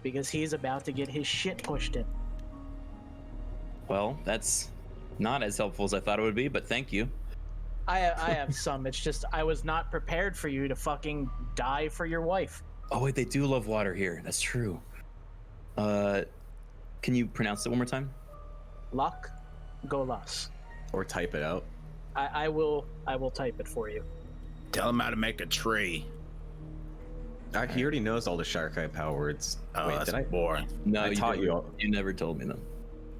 Because he's about to get his shit pushed in. Well, that's not as helpful as I thought it would be, but thank you. I have some. It's just I was not prepared for you to fucking die for your wife. Oh wait, they do love water here. That's true. Can you pronounce it one more time? Luck Golas. Or type it out. I will type it for you. Tell him how to make a tree. He already knows all the Sharkai power words. Oh, Wait, that's did I? boring. No, I taught you all. You never told me them.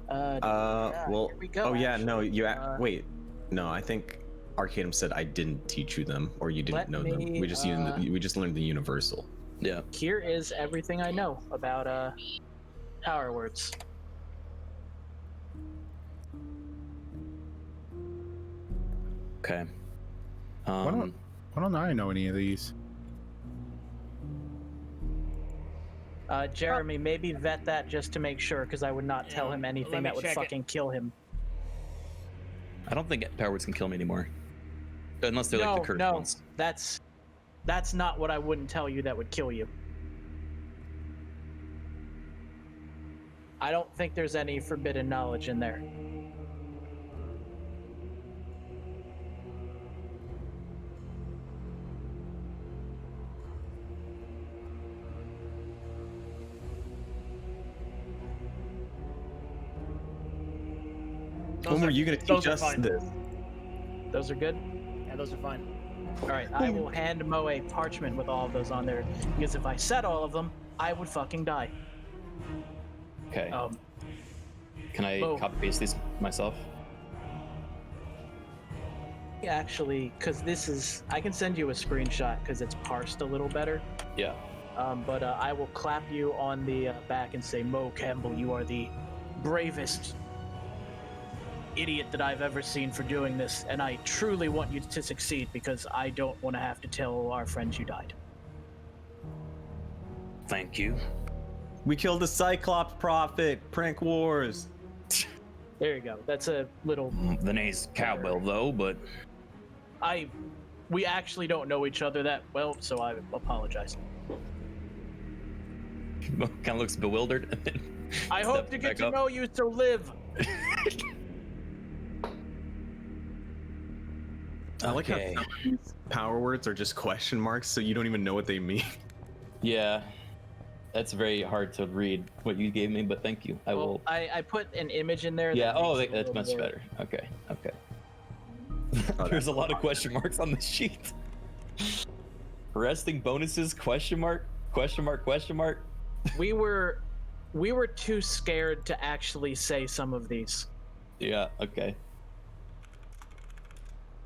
Well, here we go, oh yeah, actually. no, wait, no, I think Arcadum said I didn't teach you them, or you didn't know them. We just we just learned the universal. Yeah. Here is everything I know about power words. Okay. Why don't I know any of these? Jeremy, maybe vet that just to make sure, because I would not tell him anything that would fucking kill him. I don't think power words can kill me anymore. Unless they're like the cursed ones. That's not what I wouldn't tell you that would kill you. I don't think there's any forbidden knowledge in there. When were you going to teach us this? Those are good? Yeah, those are fine. Alright, I will hand Mo a parchment with all of those on there, because if I said all of them, I would fucking die. Okay. Can I Mo. copy paste these myself? Actually, because this is... I can send you a screenshot, because it's parsed a little better. Yeah. But I will clap you on the back and say, Mo Campbell, you are the bravest idiot that I've ever seen for doing this, and I truly want you to succeed because I don't want to have to tell our friends you died. Thank you. We killed the Cyclops prophet. Prank wars. There you go. That's a little. The name's Cowbell, though, but We actually don't know each other that well, so I apologize. kind of looks bewildered. I hope to get to know you, so live. I like how Okay. some of these power words are just question marks, so you don't even know what they mean. Yeah, that's very hard to read what you gave me, but thank you. I will. I put an image in there. Yeah. That Oh, makes it a that's little much more- better. Okay. Okay. Oh, There's a lot of question marks on the sheet. Resting bonuses? Question mark? Question mark? Question mark? We were too scared to actually say some of these. Yeah. Okay.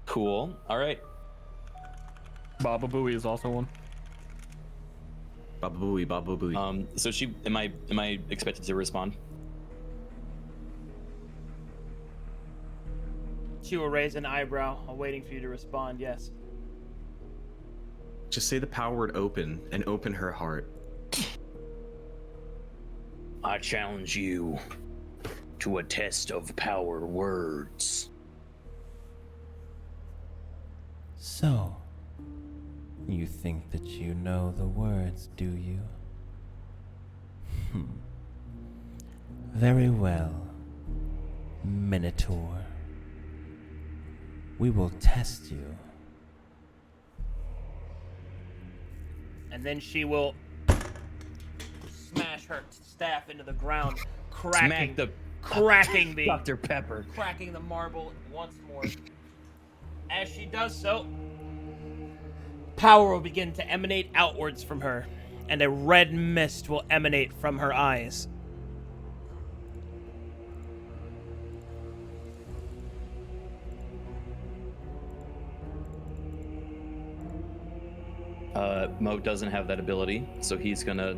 Cool. All right. Baba Booey is also one. Baba Booey, Baba Booey. So am I expected to respond? She will raise an eyebrow, waiting for you to respond. Yes. Just say the power word open and open her heart. I challenge you to a test of power words. So, you think that you know the words, do you? Very well, Minotaur. We will test you. And then she will smash her staff into the ground, cracking the Dr. Pepper. cracking the marble once more. As she does so, power will begin to emanate outwards from her, and a red mist will emanate from her eyes. Mo doesn't have that ability, so he's gonna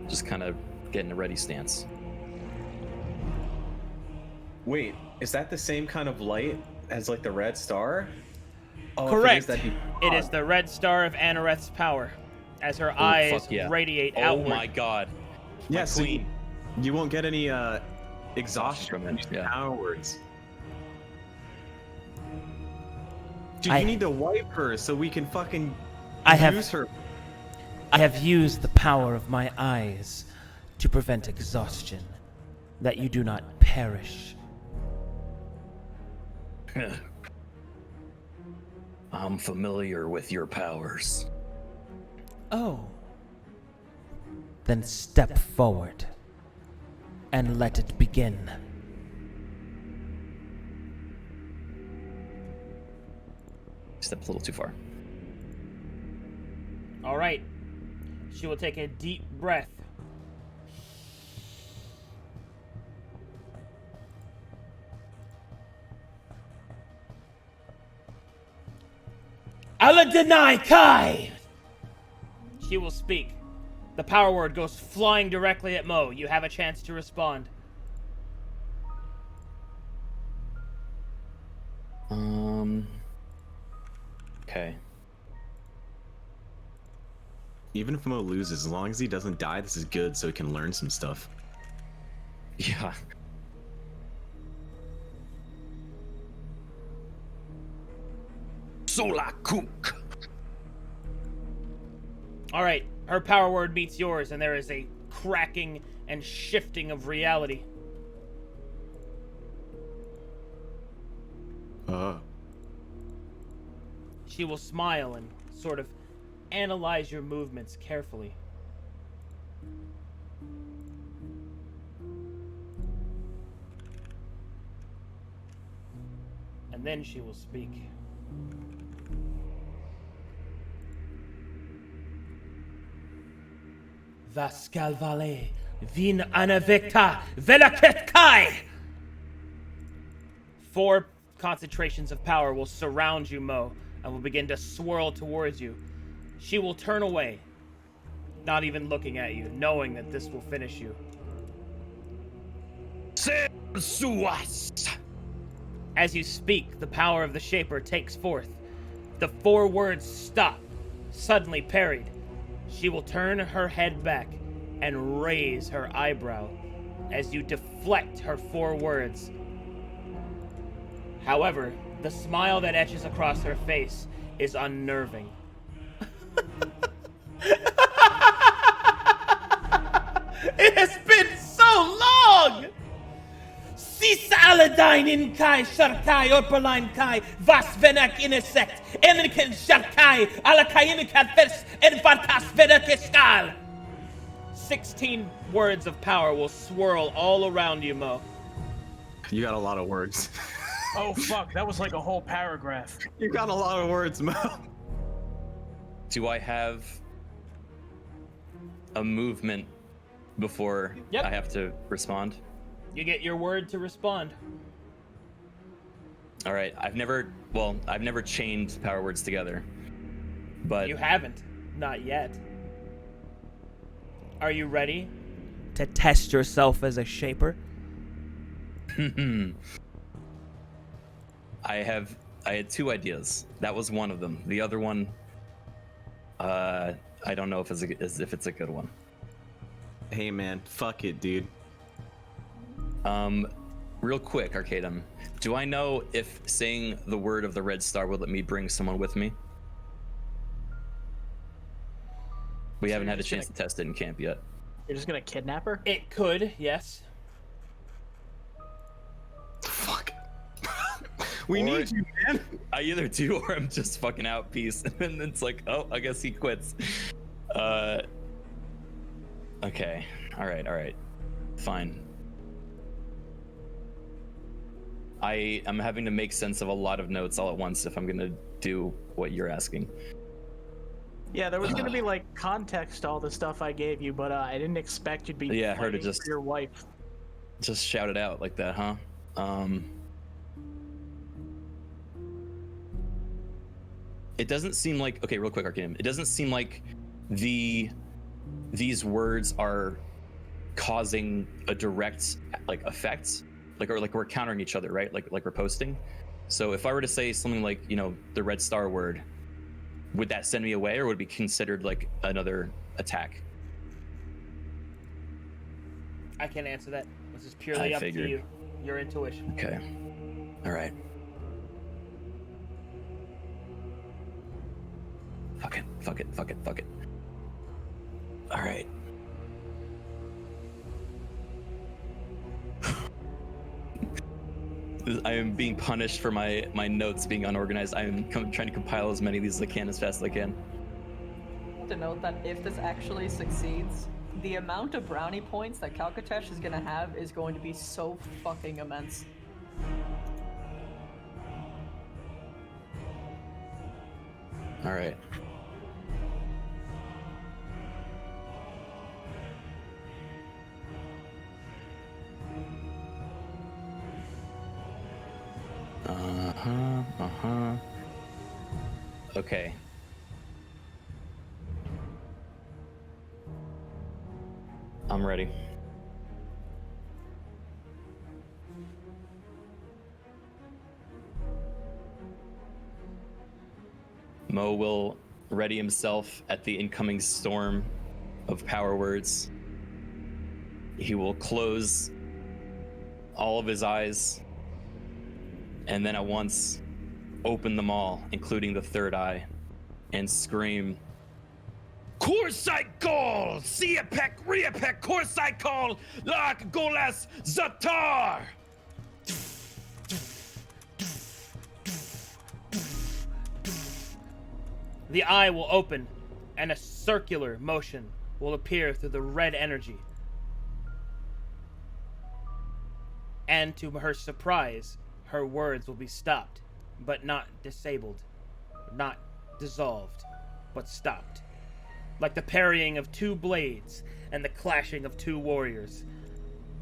just kind of get in a ready stance. Wait, is that the same kind of light as like the red star? Oh, Correct. If it is, It is the red star of Anareth's power, as her eyes fuck yeah. radiate Oh outward. my god. yeah, My so queen. you won't get any exhaustion From from it, these yeah. power words. Dude, I- you need to wipe her so we can fucking I have use her. I have used the power of my eyes to prevent exhaustion, that you do not perish. I'm familiar with your powers. Oh. Then step forward and let it begin. Stepped a little too far. All right. She will take a deep breath. Aladenai Kai! She will speak. The power word goes flying directly at Mo. You have a chance to respond. Okay. Even if Mo loses, as long as he doesn't die, this is good so he can learn some stuff. Yeah. Solakuk. All right. Her power word meets yours, and there is a cracking and shifting of reality. She will smile and sort of analyze your movements carefully. And then she will speak. Vascalvale, vin anavicta, velaketkai! 4 concentrations of power will surround you, Mo, and will begin to swirl towards you. She will turn away, not even looking at you, knowing that this will finish you. Suas. As you speak, the power of the Shaper takes forth. The 4 words stop, suddenly parried. She will turn her head back and raise her eyebrow as you deflect her 4 words. However, the smile that etches across her face is unnerving. It has been so long! Sis Aladine in Kai, Sharkai, Orperline Kai, Vas Venak Inesect, Enikan Sharkai, Alakainikan Fers, and Varkas Venakeskal. 16 words of power will swirl all around you, Mo. You got a lot of words. Oh fuck, that was like a whole paragraph. You got a lot of words, Mo. Do I have a movement before Yep. I have to respond? You get your word to respond. All right. I've never chained power words together, but You haven't. Not yet. Are you ready to test yourself as a Shaper? I had 2 ideas. That was one of them. The other one, I don't know if it's a good one. Hey man, fuck it, dude. Real quick, Arcadum. Do I know if saying the word of the red star will let me bring someone with me? We haven't had a chance to test it in camp yet. You're just gonna kidnap her? It could, yes. Fuck. We Or- need you, man. I either do or I'm just fucking out. Peace. And then it's like, oh, I guess he quits. Okay. All right. Fine. I am having to make sense of a lot of notes all at once if I'm gonna do what you're asking. Yeah, there was gonna be like context to all the stuff I gave you, but I didn't expect you'd be Yeah, her to fighting just- for your wife. Just shout it out like that, huh? It doesn't seem like, okay, real quick, Arcadum. It doesn't seem like these words are causing a direct like effect, like we're countering each other, right? Like we're posting. So if I were to say something like, the red star word, would that send me away, or would it be considered like another attack? I can't answer that. This is purely I up figured. to you. Your intuition. Okay. All right. Fuck it. All right. I am being punished for my notes being unorganized. I am trying to compile as many of these as I can as fast as I can. To note that if this actually succeeds, the amount of brownie points that Calcatesh is gonna have is going to be so fucking immense. All right. Okay. I'm ready. Mo will ready himself at the incoming storm of power words. He will close all of his eyes and then at once open them all, including the third eye, and scream, Kursaikol! Siapek, Riapek, Kursaikol, Lak Golas Zatar! The eye will open, and a circular motion will appear through the red energy. And to her surprise, her words will be stopped, but not disabled. Not dissolved, but stopped. Like the parrying of 2 blades and the clashing of 2 warriors.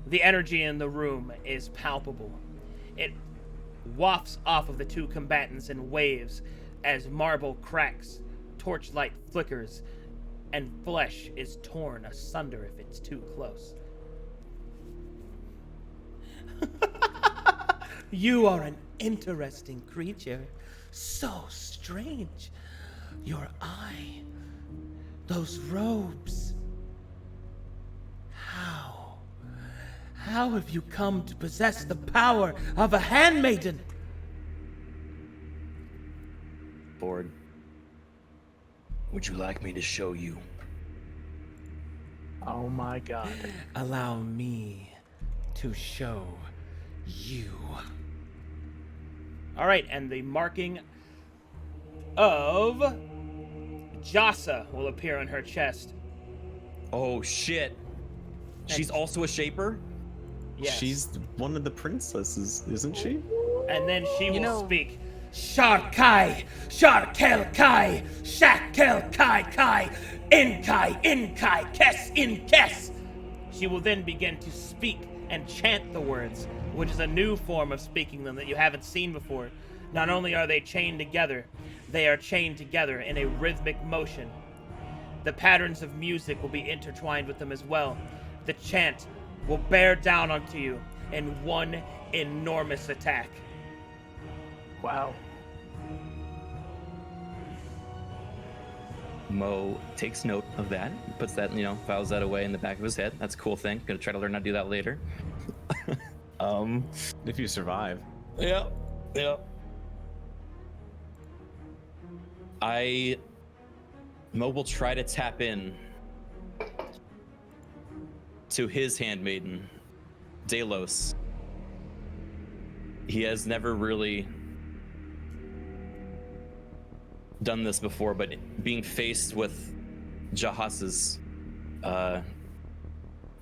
The energy in the room is palpable. It wafts off of the 2 combatants in waves as marble cracks, torchlight flickers, and flesh is torn asunder if it's too close. You are an interesting creature. So strange. Your eye. Those robes. How? How have you come to possess the power of a handmaiden? Ford, would you like me to show you? Oh my god. Allow me to show you. All right, and the marking of Jasa will appear on her chest. Oh shit! She's also a shaper? Yes. She's one of the princesses, isn't she? And then she will speak. Sharkai, Sharkel Kai, Shakel Kai Kai, Inkai, Inkai, Kes in Kes. She will then begin to speak and chant the words, which is a new form of speaking them that you haven't seen before. Not only are they chained together, they are chained together in a rhythmic motion. The patterns of music will be intertwined with them as well. The chant will bear down onto you in one enormous attack. Wow. Mo takes note of that, puts that, files that away in the back of his head. That's a cool thing. Gonna try to learn how to do that later. If you survive. Yeah. Mo will try to tap in to his handmaiden, Delos. He has never really done this before, but being faced with Jahas's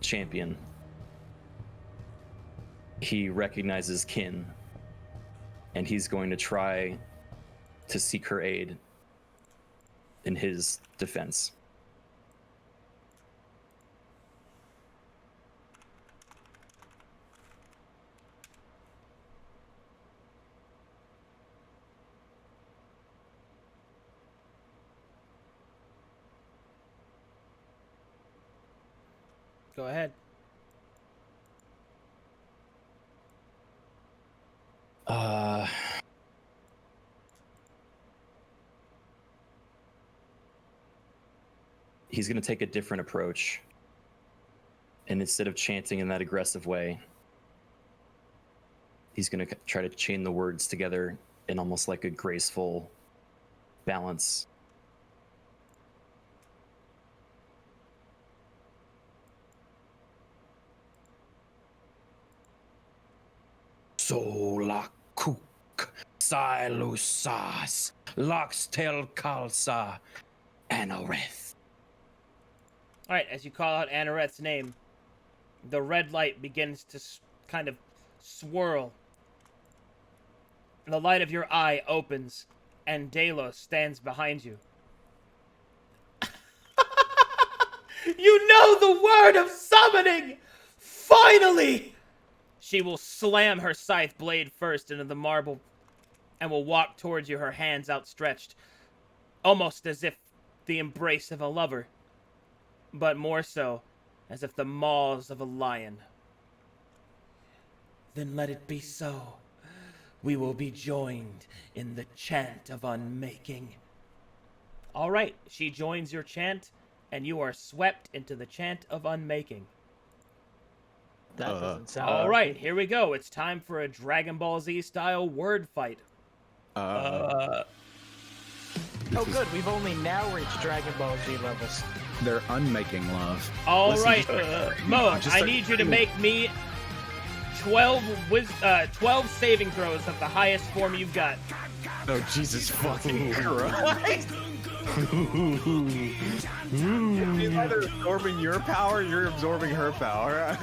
champion, he recognizes kin, and he's going to try to seek her aid in his defense. Go ahead. He's going to take a different approach. And instead of chanting in that aggressive way, he's going to try to chain the words together in almost like a graceful balance. Sola Cook, Silusas, Loxtel Kalsa, Anoreth. All right, as you call out Anoreth's name, the red light begins to kind of swirl. The light of your eye opens, and Delos stands behind you. You know the word of summoning! Finally! She will slam her scythe blade first into the marble and will walk towards you, her hands outstretched, almost as if the embrace of a lover, but more so as if the maws of a lion. Then let it be so. We will be joined in the chant of unmaking. All right, she joins your chant, and you are swept into the chant of unmaking. That doesn't sound All right, here we go. It's time for a Dragon Ball Z style word fight. Oh, good. We've only now reached Dragon Ball Z levels. They're unmaking love. All Listen, right, Mo, just I start need you to fighting. make me 12 saving throws of the highest form you've got. Oh, Jesus fucking Christ. She's either absorbing your power, you're absorbing her power.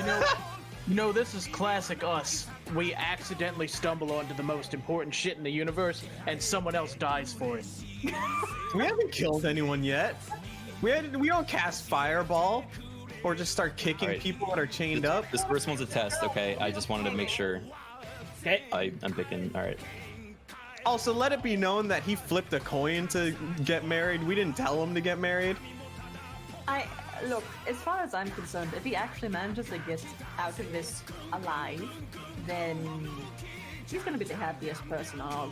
You know, this is classic us. We accidentally stumble onto the most important shit in the universe, and someone else dies for it. We haven't killed anyone yet. We don't cast Fireball or just start kicking Alright. people that are chained up. This first one's a test, okay? I just wanted to make sure. Okay. I'm picking. All right. Also, let it be known that he flipped a coin to get married. We didn't tell him to get married. Look, as far as I'm concerned, if he actually manages to get out of this alive, then He's gonna be the happiest person in all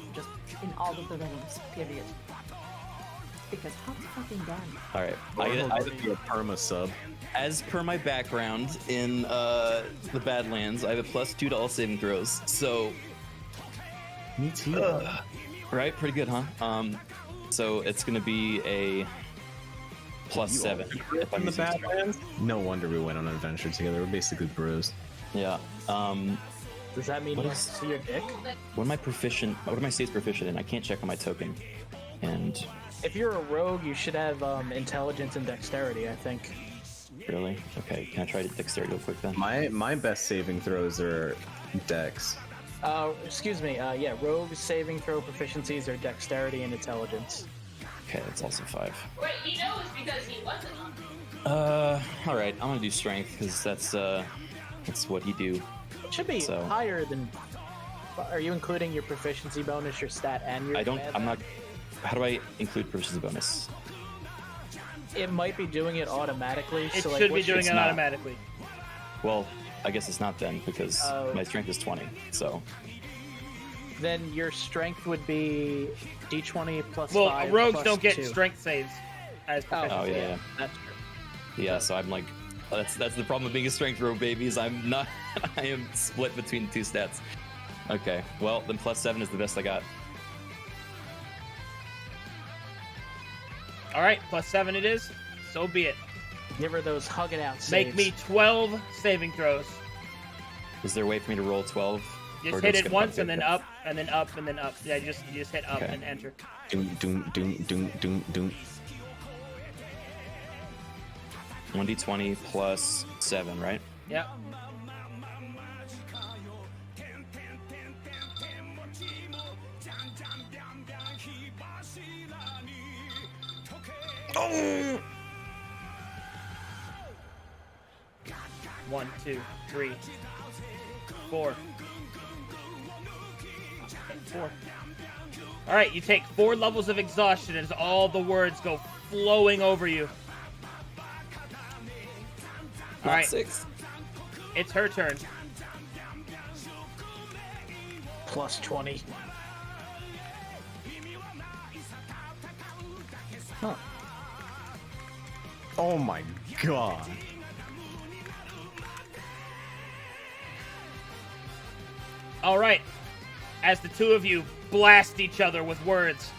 of the realms, period. Because hot fucking damn. All right, I be a perma sub. as per my background in the Badlands, I have a +2 to all saving throws. So, Me too. right, pretty good, huh? So it's gonna be a +7 if I'm In the using strength. Badlands? No wonder we went on an adventure together. We're basically bros. Yeah. Does that mean What you is- see your dick? What am I proficient? What am I states proficient in? I can't check on my token. And If you're a rogue, you should have intelligence and dexterity, I think. really, okay, can I try to dexterity real quick then? My best saving throws are dex. Excuse me. Yeah, rogue saving throw proficiencies are dexterity and intelligence. Okay, that's also 5. What he knows because he wasn't on. All right, I'm gonna do strength because that's what he do. It should be So- higher than. Are you including your proficiency bonus, your stat, and your? I don't. command? I'm not. How do I include proficiency bonus? It might be doing it automatically. It so like, should be what's your- doing it not. automatically. Well, I guess it's not then because Oh. my strength is 20. So Then your strength would be d20 plus Well, 5 rogues plus don't get 2. strength saves as proficiency. oh yeah, That's true. yeah. So I'm like, that's the problem with being a strength rogue, babies. I'm not. I am split between 2 stats. Okay. Well, then +7 is the best I got. All right, +7 it is. So be it. Give her those hugging out saves. Make me 12 saving throws. Is there a way for me to roll 12? Or Just hit just it get once my and then pick? up and then up and then up. Yeah, you just hit up Okay. and enter. Doom, doom, doom, doom, doom, doom. 1d20 plus 7, right? Yep. Oh! 1, 2, 3, 4. 4. All right, you take 4 levels of exhaustion as all the words go flowing over you. All Not right, 6. it's her turn. plus 20. Oh my god. All right, as the two of you blast each other with words,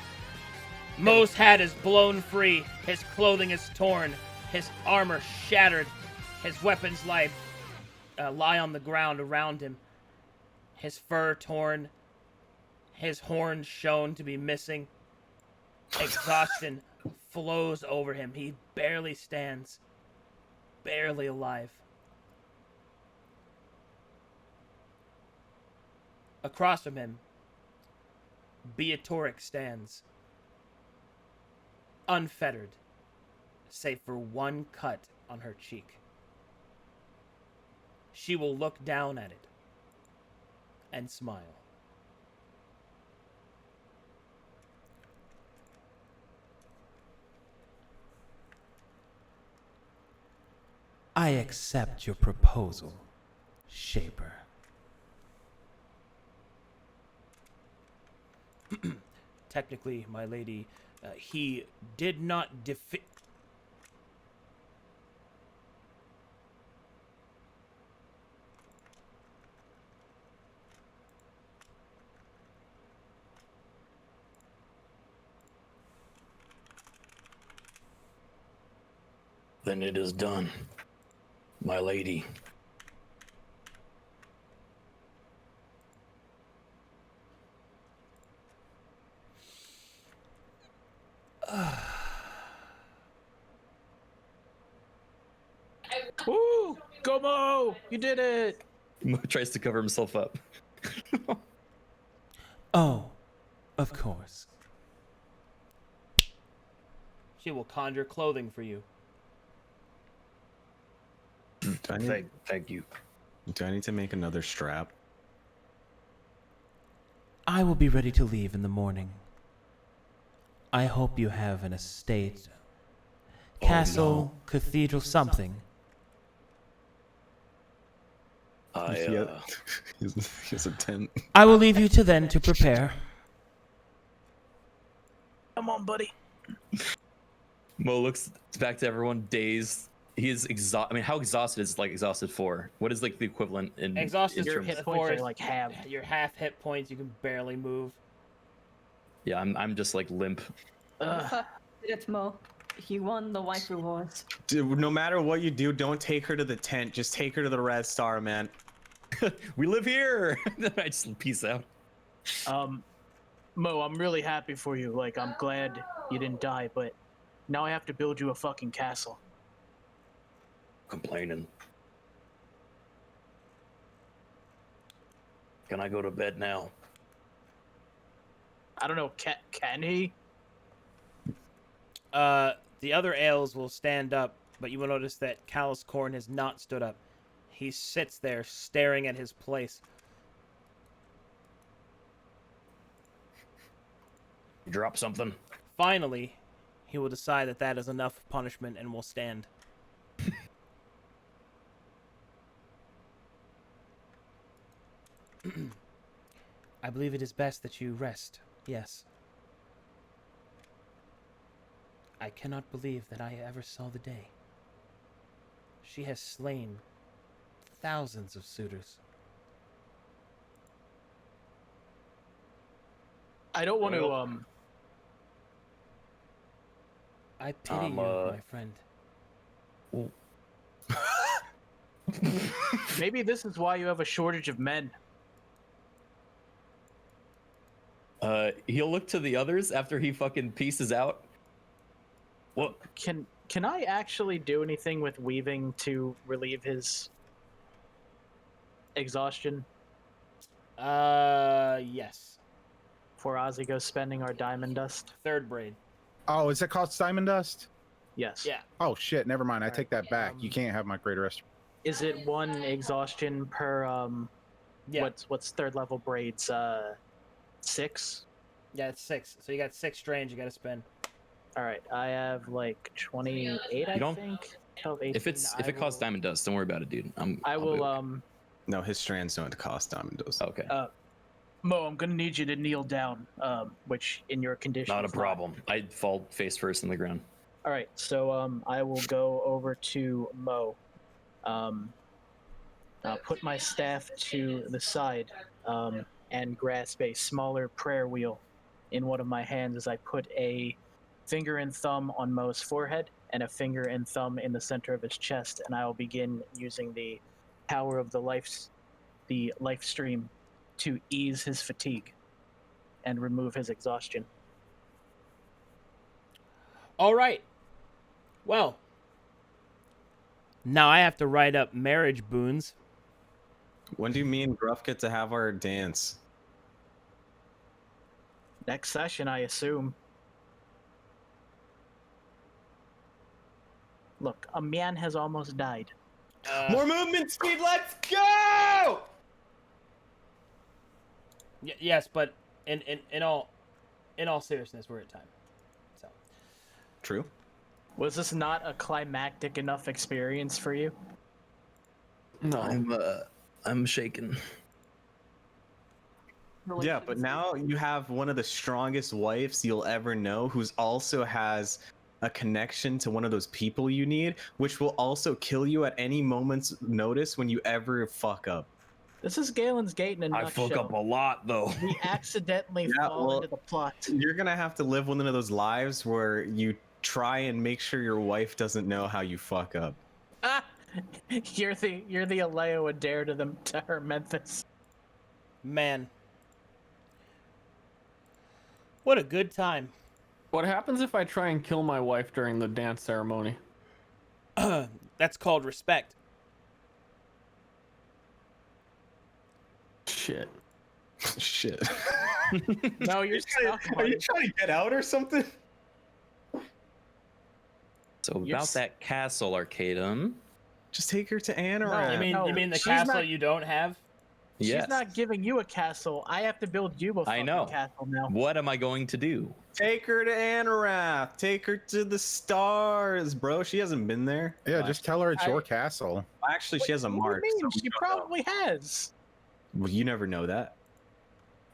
Mo's hat is blown free, his clothing is torn, his armor shattered, his weapons lie on the ground around him, his fur torn, his horns shown to be missing. Exhaustion flows over him. He barely stands, barely alive. Across from him, Beatoric stands, unfettered, save for one cut on her cheek. She will look down at it and smile. I accept your proposal, Shaper. Technically, my lady, he did not defeat. Then it is done, my lady. Woo! Go Mo! You did it! Mo tries to cover himself up. Oh, of course. She will conjure clothing for you. Do I need, Thank you. do I need to make another strap? I will be ready to leave in the morning. I hope you have an estate, castle, cathedral, something. I he has a tent. I will leave you to then to prepare. Come on, buddy. Mo looks back to everyone, dazed. He is exhausted. I mean, how exhausted is like exhausted for? What is like the equivalent in Exhausted. Your terms hit of- points are Forest. like half. You're half hit points. You can barely move. Yeah, I'm just like limp. It's Mo. He won the waifu wars. Dude, no matter what you do, don't take her to the tent. Just take her to the Red Star, man. We live here. I just peace out. Mo, I'm really happy for you. Like, I'm glad you didn't die, but now I have to build you a fucking castle. Complaining. Can I go to bed now? I don't know, can he? The other ales will stand up, but you will notice that Callous Corn has not stood up. He sits there staring at his place. Drop something. Finally, he will decide that that is enough punishment and will stand. I believe it is best that you rest. Yes. I cannot believe that I ever saw the day. She has slain thousands of suitors. I don't want to, I pity you, my friend. maybe this is why you have a shortage of men. He'll look to the others after he fucking pieces out. What? Can I actually do anything with weaving to relieve his exhaustion? Yes. Before Ozzy goes spending our diamond dust? Third braid. Oh, is it called Diamond Dust? Yes. Yeah. Oh shit, never mind. I take that back. You Um, can't have my greater rest. Is it one exhaustion per, Yeah. what's third level braids? 6? Yeah, it's 6. So you got 6 strands you got to spend. Alright, I have like 28, I don't- think. 12, 18. If it costs diamond dust, don't worry about it, dude. I I'll be will, okay. No, his strands don't cost diamond dose. Okay. Mo, I'm gonna need you to kneel down, which in your condition Not a is problem. I fall face first in the ground. All right, so I will go over to Mo. I'll put my staff to the side and grasp a smaller prayer wheel in one of my hands as I put a finger and thumb on Mo's forehead and a finger and thumb in the center of his chest, and I will begin using the power of the life stream to ease his fatigue and remove his exhaustion. All right. Well, now I have to write up marriage boons. When do me and Gruff get to have our dance? Next session, I assume. Look, a man has almost died. More movement speed, let's go! Yes, but in all seriousness, we're at time. So True. Was this not a climactic enough experience for you? No. I'm shaken. Yeah, but now you have one of the strongest wives you'll ever know who's also has a connection to one of those people you need, which will also kill you at any moment's notice when you ever fuck up. This is Galen's Gate in a I nutshell. fuck up a lot though. We accidentally Yeah, fall well, into the plot. You're gonna have to live one of those lives where you try and make sure your wife doesn't know how you fuck up. Ah! You're the Aleo Adair to her Memphis. man, what a good time. What happens if I try and kill my wife during the dance ceremony? That's called respect. Shit. Shit. No, you're stuck. Are you buddy. trying to get out or something? So You're about s- that castle, Arcadum. Just take her to No, Anorak. You mean the she's castle not- you don't have? She's not giving you a castle. I have to build you a fucking castle now. What am I going to do? Take her to Anorath. Take her to the stars, bro. She hasn't been there. Yeah, just tell her it's your castle. Actually, she has a What mark. do you mean? so She probably has. Well, you never know that.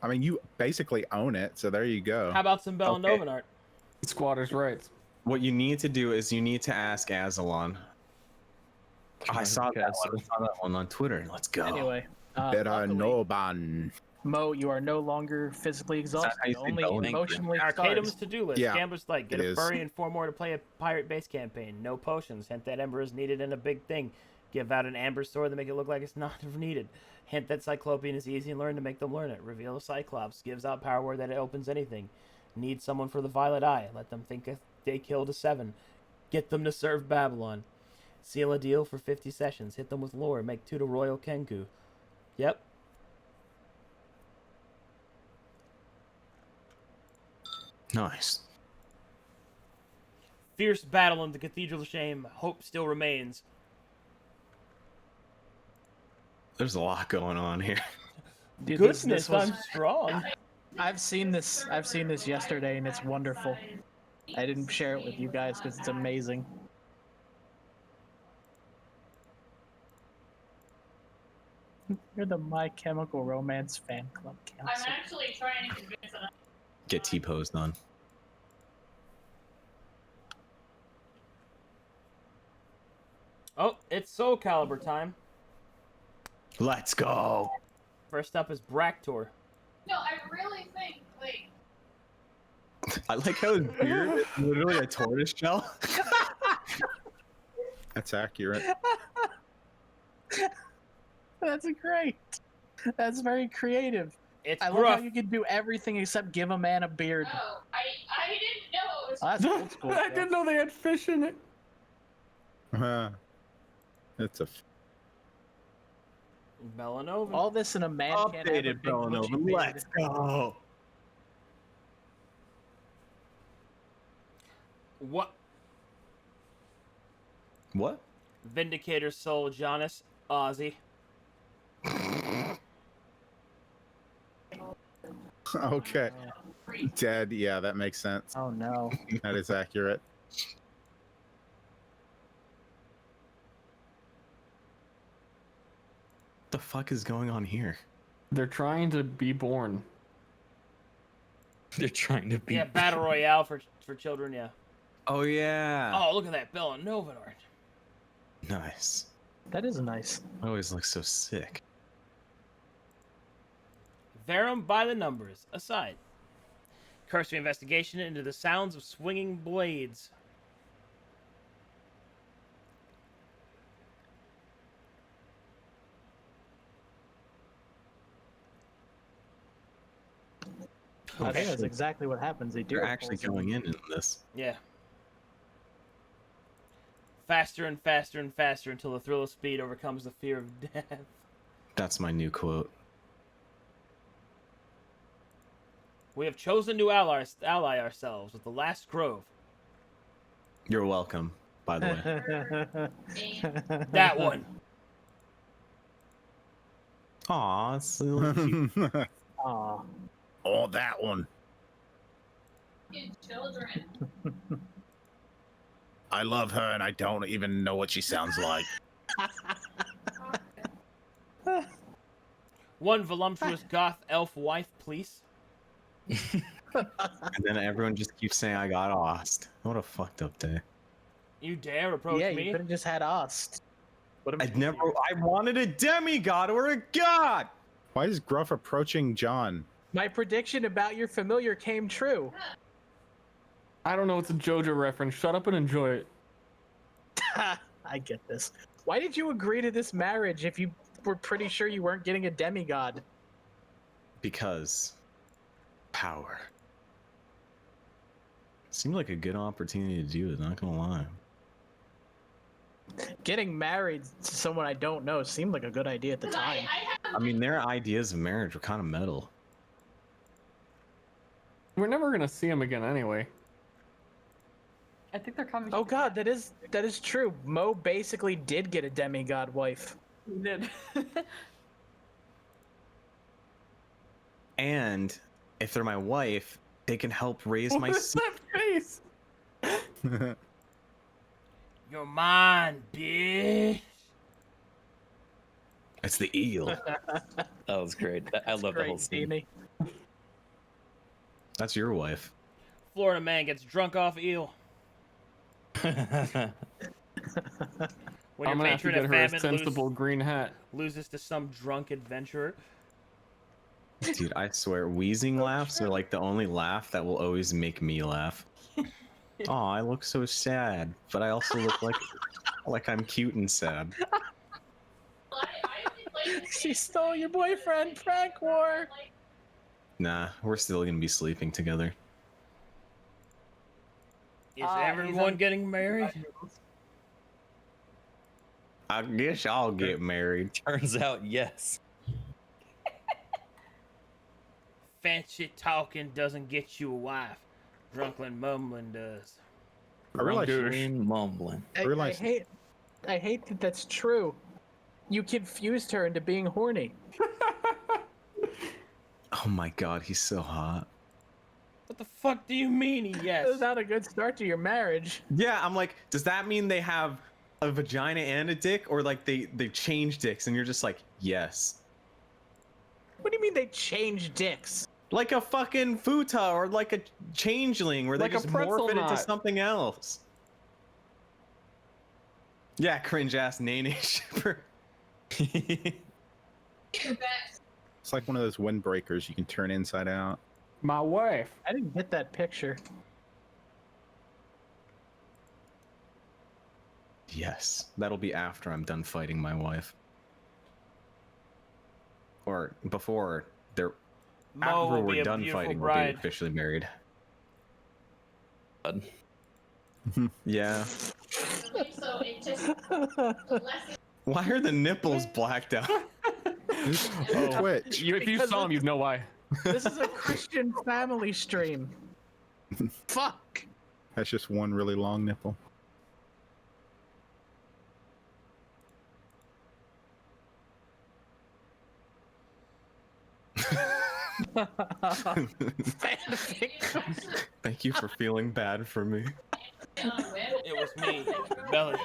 I mean, you basically own it, so there you go. How about some Belanovan art? Squatters' rights. What you need to do is you need to ask Azalon. I saw that one on Twitter. Let's go. Anyway, Noban. Mo, you are no longer physically exhausted, only emotionally Arcadum's scarred. to-do list. Yeah, Gambler's like, get it a is. furry and 4 more to play a pirate-based campaign. No potions. Hint that Ember is needed in a big thing. Give out an amber sword to make it look like it's not needed. Hint that Cyclopean is easy and learn to make them learn it. Reveal a Cyclops. Gives out power word that it opens anything. Need someone for the Violet Eye. Let them think they killed a 7. Get them to serve Babylon. Seal a deal for 50 sessions. Hit them with lore. Make 2 to Royal Kenku. Yep. Nice. Fierce battle in the Cathedral of Shame. Hope still remains. There's a lot going on here. Dude, Goodness, this was- I'm strong. I've seen this yesterday, and it's wonderful. I didn't share it with you guys because it's amazing. You're the My Chemical Romance fan club I'm council. actually trying to convince them. Get T-posed on. Oh, it's Soul Calibur time. Let's go. First up is Bractor. No, I really think, like, I like how his beard is literally a tortoise shell. That's accurate. That's great. That's very creative. It's I love Gruff. how you can do everything except give a man a beard. no, I didn't know it was. Oh, that's old school. I didn't know they had fish in it. It's a. Belanovan. All this in a man can't have a Updated big bushy Belanovan. beard. Let's go. What? What? Vindicator Soul Jonas Ozzy. Okay. Dead. Yeah, that makes sense. Oh no. That is accurate. What the fuck is going on here? They're trying to be born. They're trying to be. Yeah, Battle Royale for children, yeah. Oh yeah. Oh, look at that Belanovan art. Nice. That is nice. Always looks so sick. Verum by the numbers. Aside. Cursory investigation into the sounds of swinging blades. I think that's exactly what happens. They do. They're actually going in this. Yeah. Faster and faster and faster until the thrill of speed overcomes the fear of death. That's my new quote. We have chosen to ally ourselves with the last grove. You're welcome, by the way. That one. Aw, it's a little cute. Aw. Oh, that one. Good children. I love her, and I don't even know what she sounds like. One voluptuous goth elf wife, please. And then everyone just keeps saying I got lost. What a fucked up day. You dare approach Yeah, me? you could have just had Ost. I wanted a demigod or a god! Why is Gruff approaching John? My prediction about your familiar came true. I don't know. It's a JoJo reference. Shut up and enjoy it. I get this. Why did you agree to this marriage if you were pretty sure you weren't getting a demigod? Because power. Seemed like a good opportunity to do it, not gonna lie. Getting married to someone I don't know seemed like a good idea at the time. I mean, their ideas of marriage were kind of metal. We're never gonna see him again anyway. I think they're coming. Oh god, that is true. Mo basically did get a demigod wife. He did. And if they're my wife, they can help raise my son. face? You're mine, bitch. It's the eel. That was great. I love the whole scene. Jamie. That's your wife. Florida man gets drunk off eel. When I'm your gonna have to patron get of her a famine sensible green hat. loses to some drunk adventurer. Dude, I swear, wheezing laughs are like the only laugh that will always make me laugh. Oh, I look so sad, but I also look like I'm cute and sad. She stole your boyfriend, prank war. Nah, we're still gonna be sleeping together. Is everyone getting married? I guess I'll get married. Turns out, yes. Fancy talking doesn't get you a wife. Drunken mumbling does. I realize Drunken mumbling. I hate that that's true. You confused her into being horny. Oh my god, he's so hot. What the fuck do you mean, yes? That's not a good start to your marriage. Yeah, I'm like, does that mean they have a vagina and a dick, or like they change dicks? And you're just like, yes. What do you mean they change dicks? Like a fucking futa or like a changeling where Like they a just pretzel morph it into knot. something else. Yeah, cringe ass nene shipper. It's like one of those windbreakers you can turn inside out. My wife. I didn't get that picture. Yes, that'll be after I'm done fighting my wife. Or before they're Mo after will be we're a done beautiful fighting, we'll bride. be officially married. Yeah. So it just Why are the nipples blacked out? Twitch. If you Because saw him, you'd know why. This is a Christian family stream. Fuck. That's just one really long nipple. Thank you for feeling bad for me. It was me, Belly.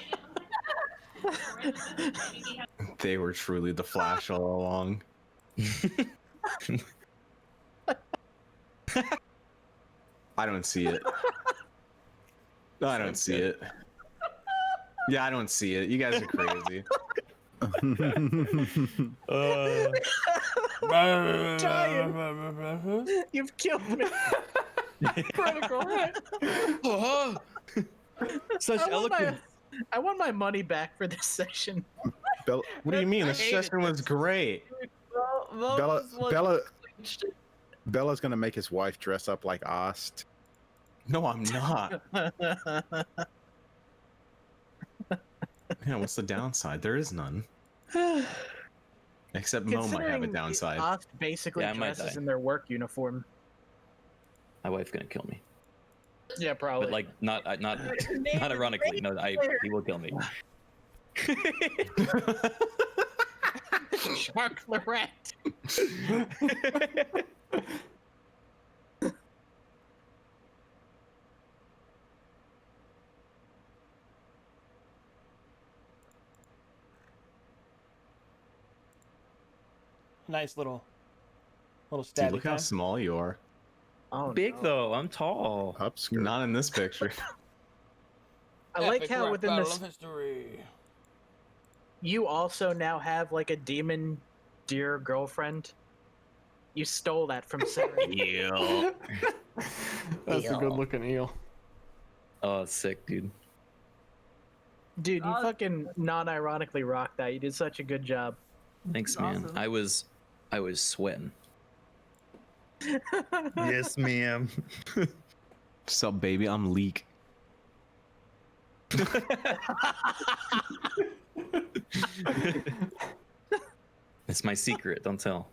They were truly the Flash all along. I don't see it. I don't see it. Yeah, I don't see it. You guys are crazy. You've killed me. Critical hit. Such I want eloquence. I want my money back for this session. Bella, What do you mean? I This hated session was great. Bella's gonna make his wife dress up like Ost. No, I'm not. Yeah, what's the downside? There is none. Except Mo might have a downside. Ost basically Yeah, I might dresses die. in their work uniform. My wife's gonna kill me, Yeah, probably. but like not ironically. No, he will kill me. Shark Lorette. Nice little Dude, stabby look how time. small you are. Oh, Big no. though. I'm tall. Upskirt. Not in this picture. I like Epic how rap within battle this, of history. you also now have like a demon deer girlfriend. You stole that from Sarah. Yeah. That's a good looking eel. Oh, it's sick, dude. Dude, you fucking non-ironically rocked that. You did such a good job. Thanks, man. Awesome. I was sweating. Yes, ma'am. What's up, baby? I'm Leak. It's my secret. Don't tell.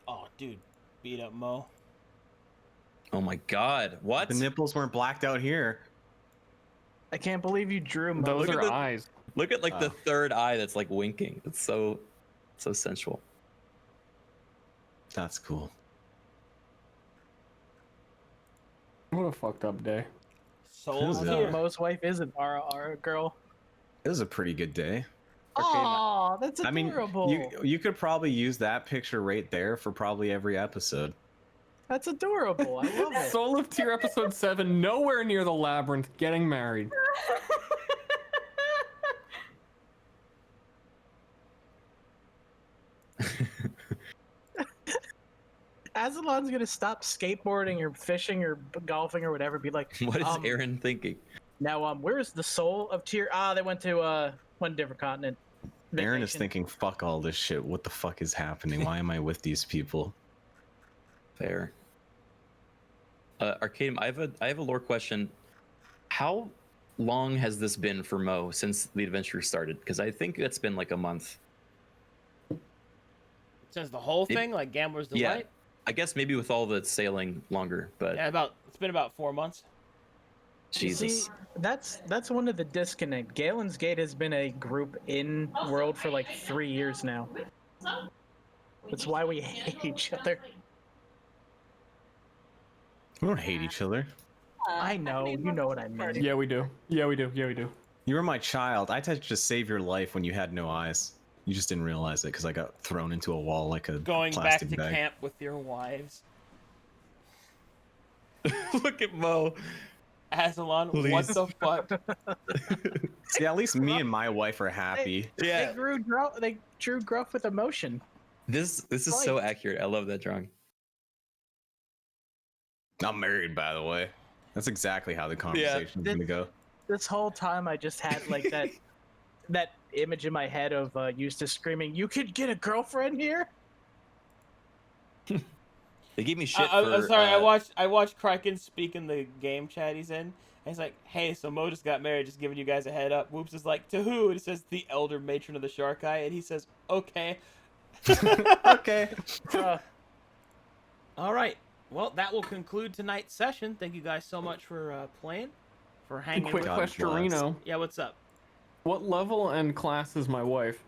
Oh, dude, beat up Mo. Oh my God! What? The nipples weren't blacked out here. I can't believe you drew Mo. Those Look are at the- eyes. Look at like the third eye that's like winking. It's so sensual. That's cool. What a fucked up day. Soul Who's Tear. that? Mo's wife isn't our girl. It was a pretty good day. Oh, that's I mean, adorable. you could probably use that picture right there for probably every episode. That's adorable. I love it. Soul of Tyre episode 7, nowhere near the labyrinth, getting married. Aslan gonna stop skateboarding or fishing or golfing or whatever. Be like, What is Aaron thinking? now, where's the soul of Tyr? Ah, they went to one different continent. Aaron is Vacation. thinking, fuck all this shit. What the fuck is happening? Why am I with these people? Fair. Arcadum, I have a lore question. How long has this been for Mo since the adventure started? Because I think it's been like a month. Since the whole thing, like Gambler's Delight. Yeah, I guess maybe with all the sailing longer, but Yeah, it's been about 4 months. Jesus. See, that's one of the disconnect. Galen's Gate has been a group in world for like 3 years now. That's why we hate each other. We don't hate each other. I know, you know what I mean. Yeah, we do. Yeah, we do. Yeah, we do. You were my child. I tried to save your life when you had no eyes. You just didn't realize it because I got thrown into a wall like a Going back plastic to bag. camp with your wives. Look at Mo. Aslan, what Please. the fuck? See, at least me and my wife are happy. Yeah. They drew Gruff with emotion. This is so accurate. I love that drawing. I'm married, by the way. That's exactly how the conversation's gonna go. This whole time I just had like that image in my head of Eustace screaming, "You could get a girlfriend here." They gave me shit for. I'm sorry. I watched Kraken speak in the game chat he's in. And he's like, "Hey, so Mo just got married. Just giving you guys a head up." Whoops is like, "To who?" And it says, "The elder matron of the Shark Eye." And he says, "Okay." Okay. All right. Well, that will conclude tonight's session. Thank you guys so much for playing, for hanging Quick with God question, bless. Reno. Yeah, what's up? What level and class is my wife?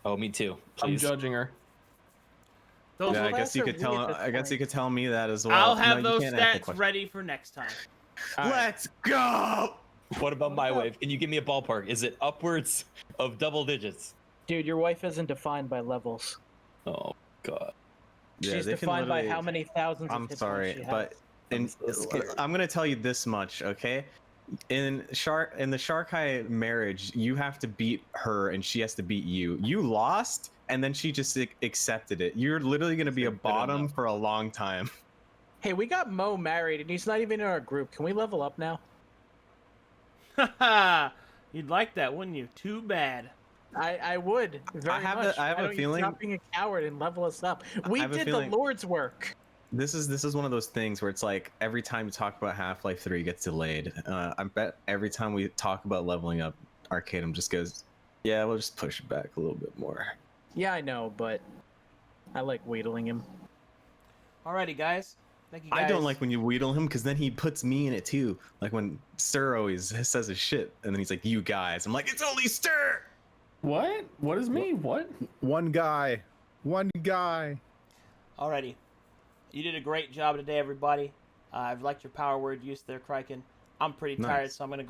Oh, me too. I'm Please. judging her. Those Yeah, I will- guess you are could we tell. at this I guess you point? could tell me that as well. I'll have No, you those can't ask the stats question. ready for next time. Let's go. What about my wife? Can you give me a ballpark? Is it upwards of double digits? Dude, your wife isn't defined by levels. Oh God. Yeah, She's they can defined by literally- how many thousands of I'm hit points sorry, she has. but I'm gonna tell you this much, okay? In the Shark Eye marriage, you have to beat her and she has to beat you. You lost, and then she just accepted it. You're literally gonna be a bottom for a long time. Hey, we got Mo married and he's not even in our group. Can we level up now? Haha. You'd like that, wouldn't you? Too bad. I would very have much. I have Why a don't you feeling- stop being a coward and level us up. We have a did feeling- the Lord's work. This is one of those things where it's like every time you talk about Half-Life 3 gets delayed. I bet every time we talk about leveling up, Arcadum just goes, "Yeah, we'll just push it back a little bit more." Yeah, I know, but I like wheedling him. Alrighty, guys. Thank you guys. I don't like when you wheedle him because then he puts me in it too. Like when Stir always says his shit and then he's like, "You guys." I'm like, "It's only Stir." What? What is me? What? One guy. Alrighty. You did a great job today, everybody. I've liked your power word use there, Kraken. I'm pretty tired, Nice. so I'm gonna go